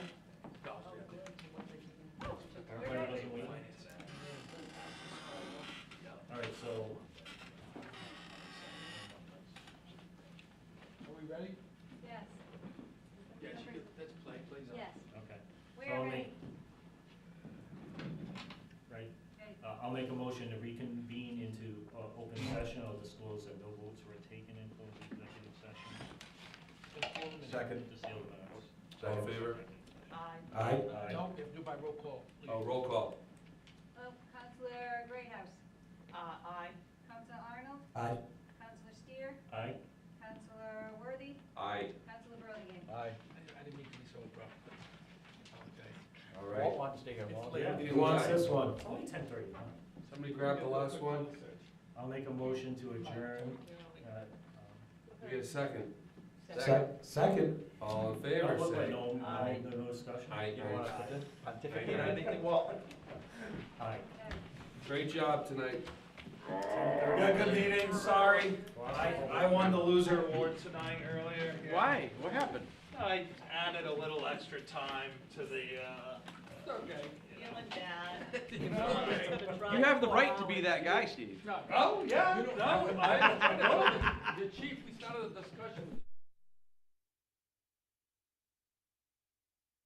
Everybody doesn't wait. All right, so, Are we ready? Yes. Yeah, she could, let's play, please. Yes. okay. We So are I'll ready. make- Right, I'll make a motion to reconvene into open session. I'll disclose that no votes were taken in closed executive session. Second. To seal the minutes. All in favor? Aye. No, you have to do by roll call, please. Oh, roll call. Oh, Counselor Greathouse. Aye. Counselor Arnold. Aye. Counselor Steer. Aye. Counselor Worthy. Aye. Counselor Burley. Aye. I didn't mean to be so abrupt, but apologize. All Walt right. wants to stay here, It's Walt. late. Yeah. Who wants this one? It's only 10:30. Somebody grab the last one. I'll make a motion to adjourn at, We get a second. Second. All in favor, no, say. no discussion? Aye. You want to pontificate on anything, Walt? Aye. Great job tonight. Yeah, good meeting, sorry. I won the loser award tonight earlier. Yeah. Why? What happened? I added a little extra time to the, Okay. Feeling bad. You have the right to be that guy, Steve. No. Oh, yeah, You don't- no, I know, the chief, we started a discussion.